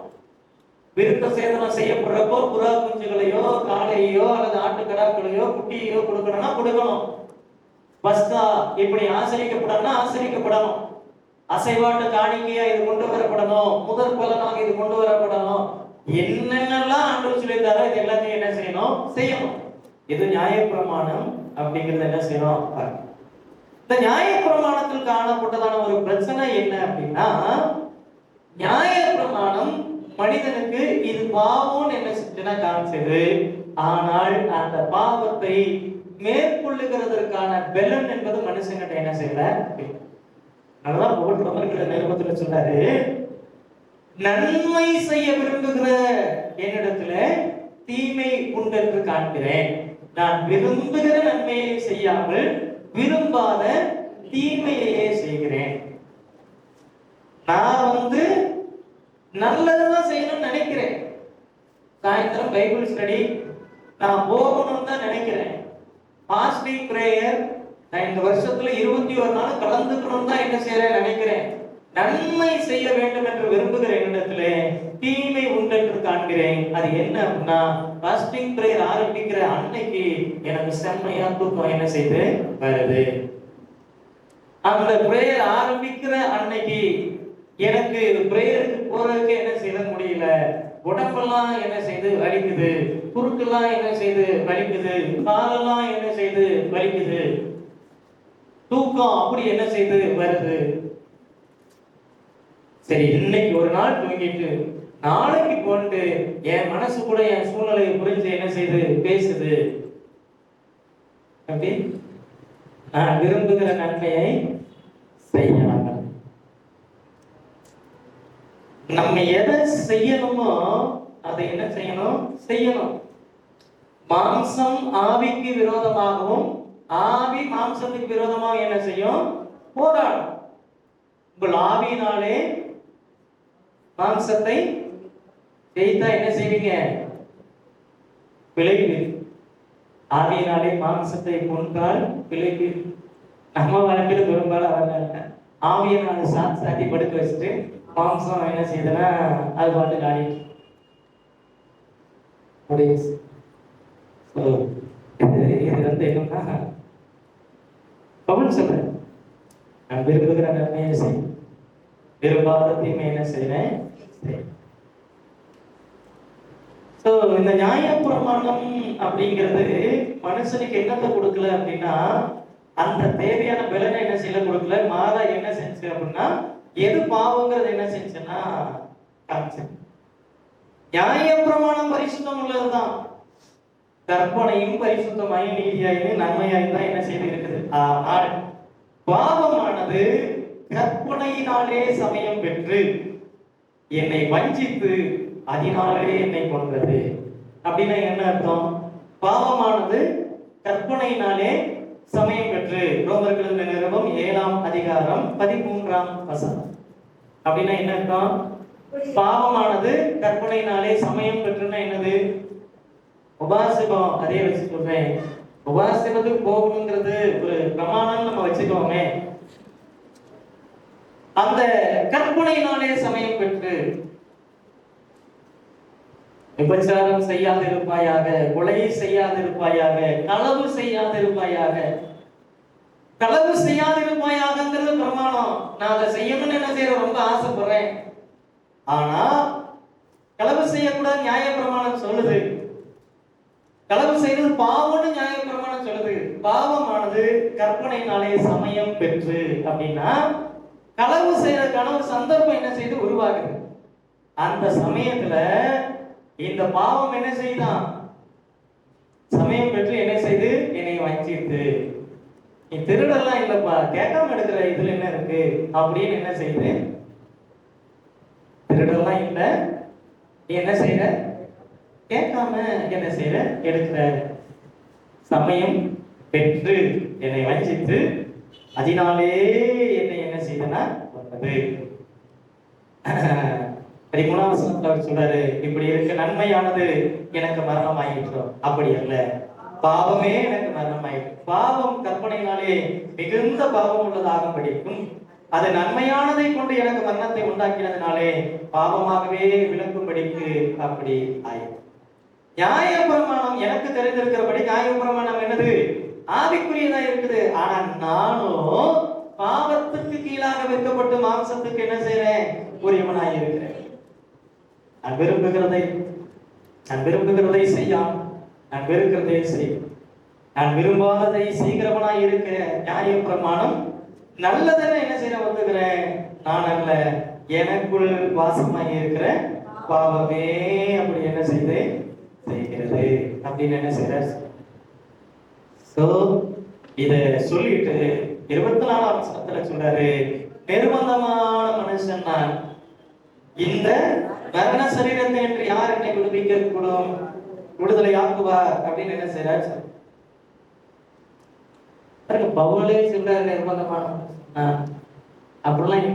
விருத்த சேதனம் செய்யப்படுறப்போ புறா குஞ்சுகளையோ காளையோ அல்லது ஆட்டுக்கடாக்களையோ குட்டியோ கொடுக்கணும். பஸ்கா இப்படி ஆசரிக்கப்படணும். அசைவாட்டு காணிக்கையா இது கொண்டு வரப்படணும். முதற் பலனாக இது கொண்டு வரப்படணும். என்னென்னலாம் ஆண்டவர் சொல்லியிருந்தாரோ இது எல்லாத்தையும் என்ன செய்யணும். இது நியாயப்பிரமாணம் அப்படிங்கறது என்ன செய்யணும். இந்த நியாயப்பிரமாணத்தில் காணப்பட்டதான ஒரு பிரச்சனை என்ன அப்படின்னா, நியாயப்பிரமாணம் மனிதனுக்கு இது பாவம்னு என்ன செஞ்சுன்னா காமிச்சது. ஆனால் அந்த பாவத்தை மேற்கொள்ளுகிறதற்கான பலன் என்பது மனுஷங்கிட்ட என்ன செய்யல. அதனால நிருபத்துல சொன்னாரு, நன்மை செய்ய விரும்புகிற என்னிடத்துல தீமை உண்டென்று காண்கிறேன். நான் விரும்புகிற நன்மையை செய்யாமல் விரும்பாத தீமையையே செய்கிறேன். நான் நல்லதுதான் செய்யணும்னு நினைக்கிறேன். சாயந்தரம் பைபிள் ஸ்டடி நான் போகணும்னு தான் நினைக்கிறேன். பாஸ்டிங் பிரேயர் நான் இந்த வருஷத்துல 21 நாள் கலந்துக்கணும் தான் என்ன செய்யறேன் நினைக்கிறேன். நன்மை செய்ய வேண்டும் என்று விரும்புகிற என்னிடத்திலே தீமை உண்டென்று காண்கிறேன். அது என்ன அப்படின்னா, பாஸ்டிங் பிரேயர் ஆரம்பிக்கிற அன்னைக்கு எனக்கு செம்மையா தூக்கம் என்ன செய்து வருது. அந்த பிரேயர் ஆரம்பிக்கிற அன்னைக்கு எனக்கு பிரேயருக்கு போறதுக்கு என்ன செய்ய முடியல. உடம்பெல்லாம் என்ன செய்து வலிக்குது, குறுக்கெல்லாம் என்ன செய்து வலிக்குது, காலெல்லாம் என்ன செய்து வலிக்குது, தூக்கம் அப்படி என்ன செய்து வருது. சரி, இன்னைக்கு ஒரு நாள் தூங்கிட்டு நாளைக்கு போட்டு என் மனசு கூட என் சூழ்நிலையை புரிஞ்சு என்ன செய்து பேசுது. அப்படி நான் விரும்புகிற நன்மையை செய்யலாம். நம்ம எதை செய்யணுமோ அதை என்ன செய்யணும் செய்யணும். மாம்சம் ஆவிக்கு விரோதமாகவும் ஆவி மாம்சத்துக்கு விரோதமாக என்ன செய்யும் போராடும். உங்கள் ஆவியினாலே மாம்சத்தை ஜெயித்தா என்ன செய்வீங்க விளைவு. ஆவியினாலே மாம்சத்தை கொன்றால் விளைவு. நம்ம வாழ்க்கையில் பெரும்பாலும் வரல. ஆவியினால சாத்தி படுக்க வச்சுட்டு மாம்சம் என்ன செய்யுதுன்னா அது பாட்டு ஆடிட்டு இது என்னன்னா பவுல் சொல்ற, நான் விரும்புகிற நன்மையை செய், விரும்பாத தீமை என்ன செய்யறேன். இந்த நியாயப்பிரமாணம் அப்படிங்கிறது மனுஷனுக்கு என்னத்தை கொடுக்கல அப்படின்னா, அந்த தேவையான பலனை என்ன செய்யல கொடுக்கல. மாறா என்ன செஞ்சு அப்படின்னா, எது பாவங்கிறது என்ன செஞ்சுன்னா காமிச்சு. நியாயப்பிரமாணம் பரிசுத்தம் உள்ளதுதான். கற்பனையும் பரிசுத்தமாயும் நீதியாயும் நன்மையாயும் தான் என்ன செய்து இருக்குது. ஆனால் பாவமானது கற்பனையினாலே சமயம் பெற்று என்னை வஞ்சித்து அதனாலே என்னை கொன்றது. அப்படின்னா என்ன அர்த்தம்? பாவமானது கற்பனையினாலே சமயம் பெற்று, ரோமர்கள் நிருபம் 7ஆம் அதிகாரம் 13ஆம் வசனம். அப்படின்னா என்ன அர்த்தம்? பாவமானது கற்பனையினாலே சமயம் பெற்றுன்னா என்னது? உபாசிபம். அதே வச்சு சொல்றேன், உபாசிபத்துக்கு போகணுங்கிறது ஒரு பிரமாணம் நம்ம வச்சுக்கோமே. அந்த கற்பனையினாலே சமயம் பெற்று விபச்சாரம் செய்யாதிருப்பாயாக, கொலை செய்யாதிருப்பாயாக, களவு செய்யாதிருப்பாயாக. களவு செய்யாதிருப்பாயாகங்கிறது பிரமாணம். நான் அதை செய்யணும்னு என்ன செய்யறேன், ரொம்ப ஆசைப்படுறேன். ஆனா களவு செய்யக்கூடாது நியாய பிரமாணம் சொல்லுது. களவு செய்வது பாவம்னு நியாய பிரமாணம் சொல்லுது. பாவமானது கற்பனையினாலே சமயம் பெற்று அப்படின்னா களவு செய்யறதுக்கான ஒரு சந்தர்ப்பம் என்ன செய்து உருவாகுது. அந்த சமயத்துல இந்த பாவம் என்ன செய்தான், சமயம் பெற்று என்ன செய்து என்னை வஞ்சித்து. நீ திருடெல்லாம் இல்லப்பா, கேட்காம எடுக்கிற இதுல என்ன இருக்கு அப்படின்னு என்ன செய்யுது. திருடெல்லாம் இல்ல, நீ என்ன செய்யற, கேட்காம என்ன செய்யற எடுக்கிற. சமயம் பெற்று என்னை வஞ்சித்து அதனாலே என்னை என்ன செய்தனா வந்தது. 13ஆம் வசனத்துல அவர் சொல்றாரு, இப்படி இருக்க நன்மையானது எனக்கு மரணம் ஆயிற்று. அப்படி அல்ல, பாவமே எனக்கு மரணம் ஆயிற்று. பாவம் கற்பனையினாலே மிகுந்த பாவம் உள்ளதாக படிக்கும். அது நன்மையானதை கொண்டு எனக்கு மரணத்தை உண்டாக்கினதுனாலே பாவமாகவே விளக்கும்படிக்கு அப்படி ஆயிற்று. நியாய பிரமாணம் எனக்கு தெரிந்திருக்கிறபடி நியாய பிரமாணம் என்னது, ஆவிக்குரியதா இருக்குது. ஆனா நானும் பாவத்துக்கு கீழாக வைக்கப்பட்டு மாம்சத்துக்கு என்ன செய்யறேன், உரியவனாய் இருக்கிறேன். நான் விரும்புகிறதை செய்யாம நான் வெறுக்கிறதை செய். நான் விரும்பாததை சீக்கிரமாய் இருக்க நியாய பிரமாணம் நல்லதுன்னு என்ன செய்ய வந்துக்கிறேன் நான் அல்ல, எனக்குள் வாசமாய் இருக்கிற பாவமே அப்படி என்ன செய்கிறது அப்படின்னு என்ன செய்யறார். சோ இத சொல்லிட்டு 24ஆம் வசனத்துல சொல்றாரு, நிர்பந்தமான மனுஷன் நான், இந்த மரண சரீரத்தை என்று யார் என்னை விடுவிக்க கூடும், விடுதலை ஆக்குவார் அப்படின்னு என்ன செய்யறார். பவுலே சொல்றாரு நிர்பந்தமான அப்படிலாம்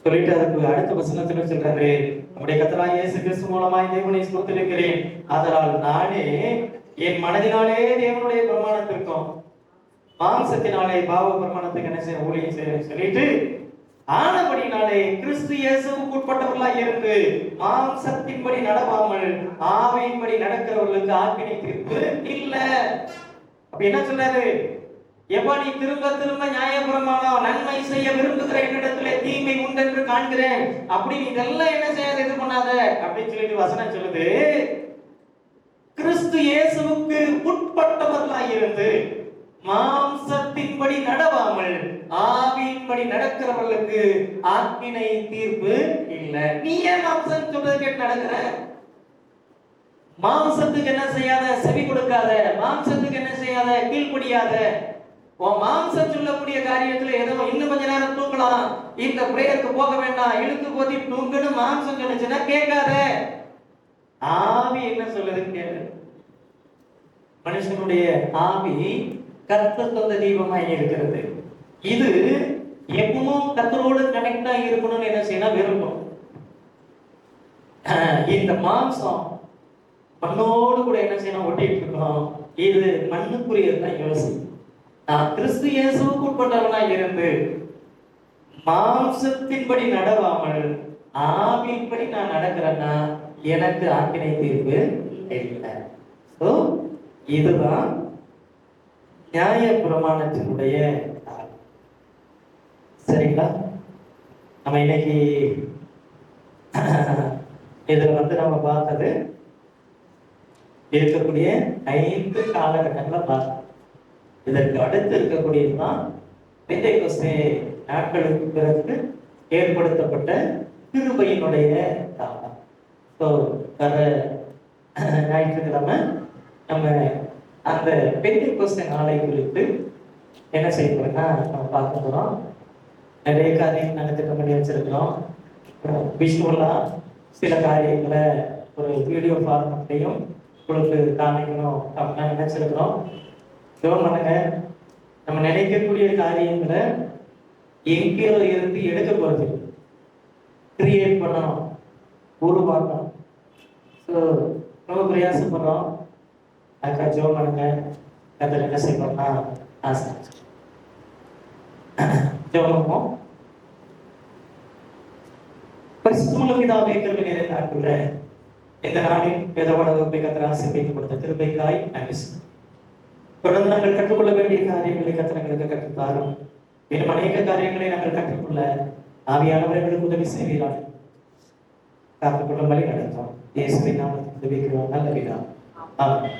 சொல்லிட்டு அதுக்கு அடுத்த வசனத்துல சொல்றாரு, நம்முடைய கர்த்தராகிய இயேசு கிறிஸ்து மூலமாய் தேவனை ஸ்தோத்திரிக்கிறேன், அதனால் நானே என் மனதினாலே தேவனுடைய பிரமாணத்திற்கும் மாம்சத்தினாலே பாவ பிரமாணத்துக்கு என்ன செய்ய ஊழியம் செய்ய சொல்லிட்டு, ஆனபடினாலே கிறிஸ்து இயேசுவுக்கு உட்பட்டவர்களாய் இருந்து மாம்சத்தின்படி நடவாமல் ஆவியின்படி நடக்கிறவர்களுக்கு ஆக்கினை தீர்ப்பு இல்ல. அப்ப என்ன சொல்றாரு, எப்ப நீ திரும்ப திரும்ப நியாயப்பிரமாணம் நன்மை செய்ய விரும்புகிற என்னிடத்துல தீமை உண்டென்று காண்கிறேன், அப்படி நீ இதெல்லாம் என்ன செய்யாத இது பண்ணாத அப்படின்னு சொல்லிட்டு வசனம் சொல்லுது. கிறிஸ்து இயேசுவுக்கு உட்பட்டவர்களாய் இருந்து மாம்சத்தின்படி நடவாமல் ஆவியின்படி நடக்கிறவர்களுக்கு ஆக்கினை தீர்ப்பு இல்ல. நீ ஏன் மாம்சம் சொல்றது கேட்டு நடக்கிற? மாம்சத்துக்கு என்ன செய்யாத, செவி கொடுக்காத, மாம்சத்துக்கு என்ன செய்யாத, கீழ்ப்படியாத. உன் மாம்சம் சொல்லக்கூடிய காரியத்துல ஏதோ இன்னும் கொஞ்ச நேரம் தூங்கலாம், இந்த பிரேயருக்கு போக வேண்டாம், இழுத்து போத்தி தூங்குன்னு மாம்சம் சொல்லுச்சுன்னா கேட்காத. ஆவி என்ன சொல்லுதுன்னு கேளு. மனுஷனுடைய ஆவி கர்த்தர் தந்த தீபமாய் இருக்கிறது. இது எப்பவும் கர்த்தரோடு கனெக்டா இருக்கணும்னு என்ன செய்யணும் விரும்பும். இந்த மாம்சம் மண்ணோடு கூட என்ன செய்யணும் ஒட்டிட்டு இருக்கணும். இது மண்ணுக்குரியதான் யோசி. நான் கிறிஸ்து இயேசுவுக்கு உட்பட்டவனாய் இருந்து மாம்சத்தின்படி நடவாமல் ஆவியின்படி நான் நடக்கிறேன்னா எனக்கு ஆக்கினை தீர்ப்பு இல்லை. இதுதான் நியாய பிரமாணத்தினுடைய சரிங்களா. நம்ம இன்னைக்கு இதுல நம்ம பார்த்தது இருக்கக்கூடிய 5 காலகட்டங்களை பார்த்தோம். இதற்கு அடுத்து இருக்கக்கூடியதுதான் பெந்தேகோஸ்தே நாட்களுக்கு பிறகு ஏற்படுத்தப்பட்ட கிருபையினுடைய காலம். ஸோ வர ஞாயிற்றுக்கிழமை நம்ம அந்த பெந்தேகோஸ்தே நாளை குறித்து என்ன செய்ய போறோம்னா நம்ம பார்க்க போறோம். நிறைய காரியங்கள் நாங்கள் திட்டம் பண்ணி வச்சிருக்கிறோம். விஷுவலா சில காரியங்களை ஒரு வீடியோ ஃபார்மட்டையும் உங்களுக்கு காமிக்கணும் அப்படின்னு நினைச்சிருக்கிறோம். பண்ணுங்க. நம்ம நினைக்கக்கூடிய காரியங்களை எங்கேயோ இருந்து எடுக்க போறது, கிரியேட் பண்ணணும், உருவாக்கணும். ஸோ ரொம்ப பிரயாசப்படுறோம். அதுக்காக ஜோம் பண்ணுங்க. அதில் என்ன செய்யணும்னா ஆசை ஜோம் பரிசுத்தமுள்ள பிதாவே கிருபை நிறைந்த ஆண்டவரே, இந்த நாளில் வேதபாட வகுப்பை கர்த்தர் ஆசீர்வதித்து கொடுத்த கிருபைக்காய் நன்றி. தொடர்ந்து நாங்கள் கற்றுக்கொள்ள வேண்டிய காரியங்களை கர்த்தர் எங்களுக்கு கற்றுத்தாரும். இன்னும் அநேக காரியங்களை நாங்கள் கற்றுக்கொள்ள ஆவியானவர்களுக்கு உதவி செய்கிறார். காத்துக்கொள்ளும் வழி நடத்தும். இயேசுவின் நாமத்தில் ஜெபிக்கிறோம் நல்ல பிதாவே. ஆமென்.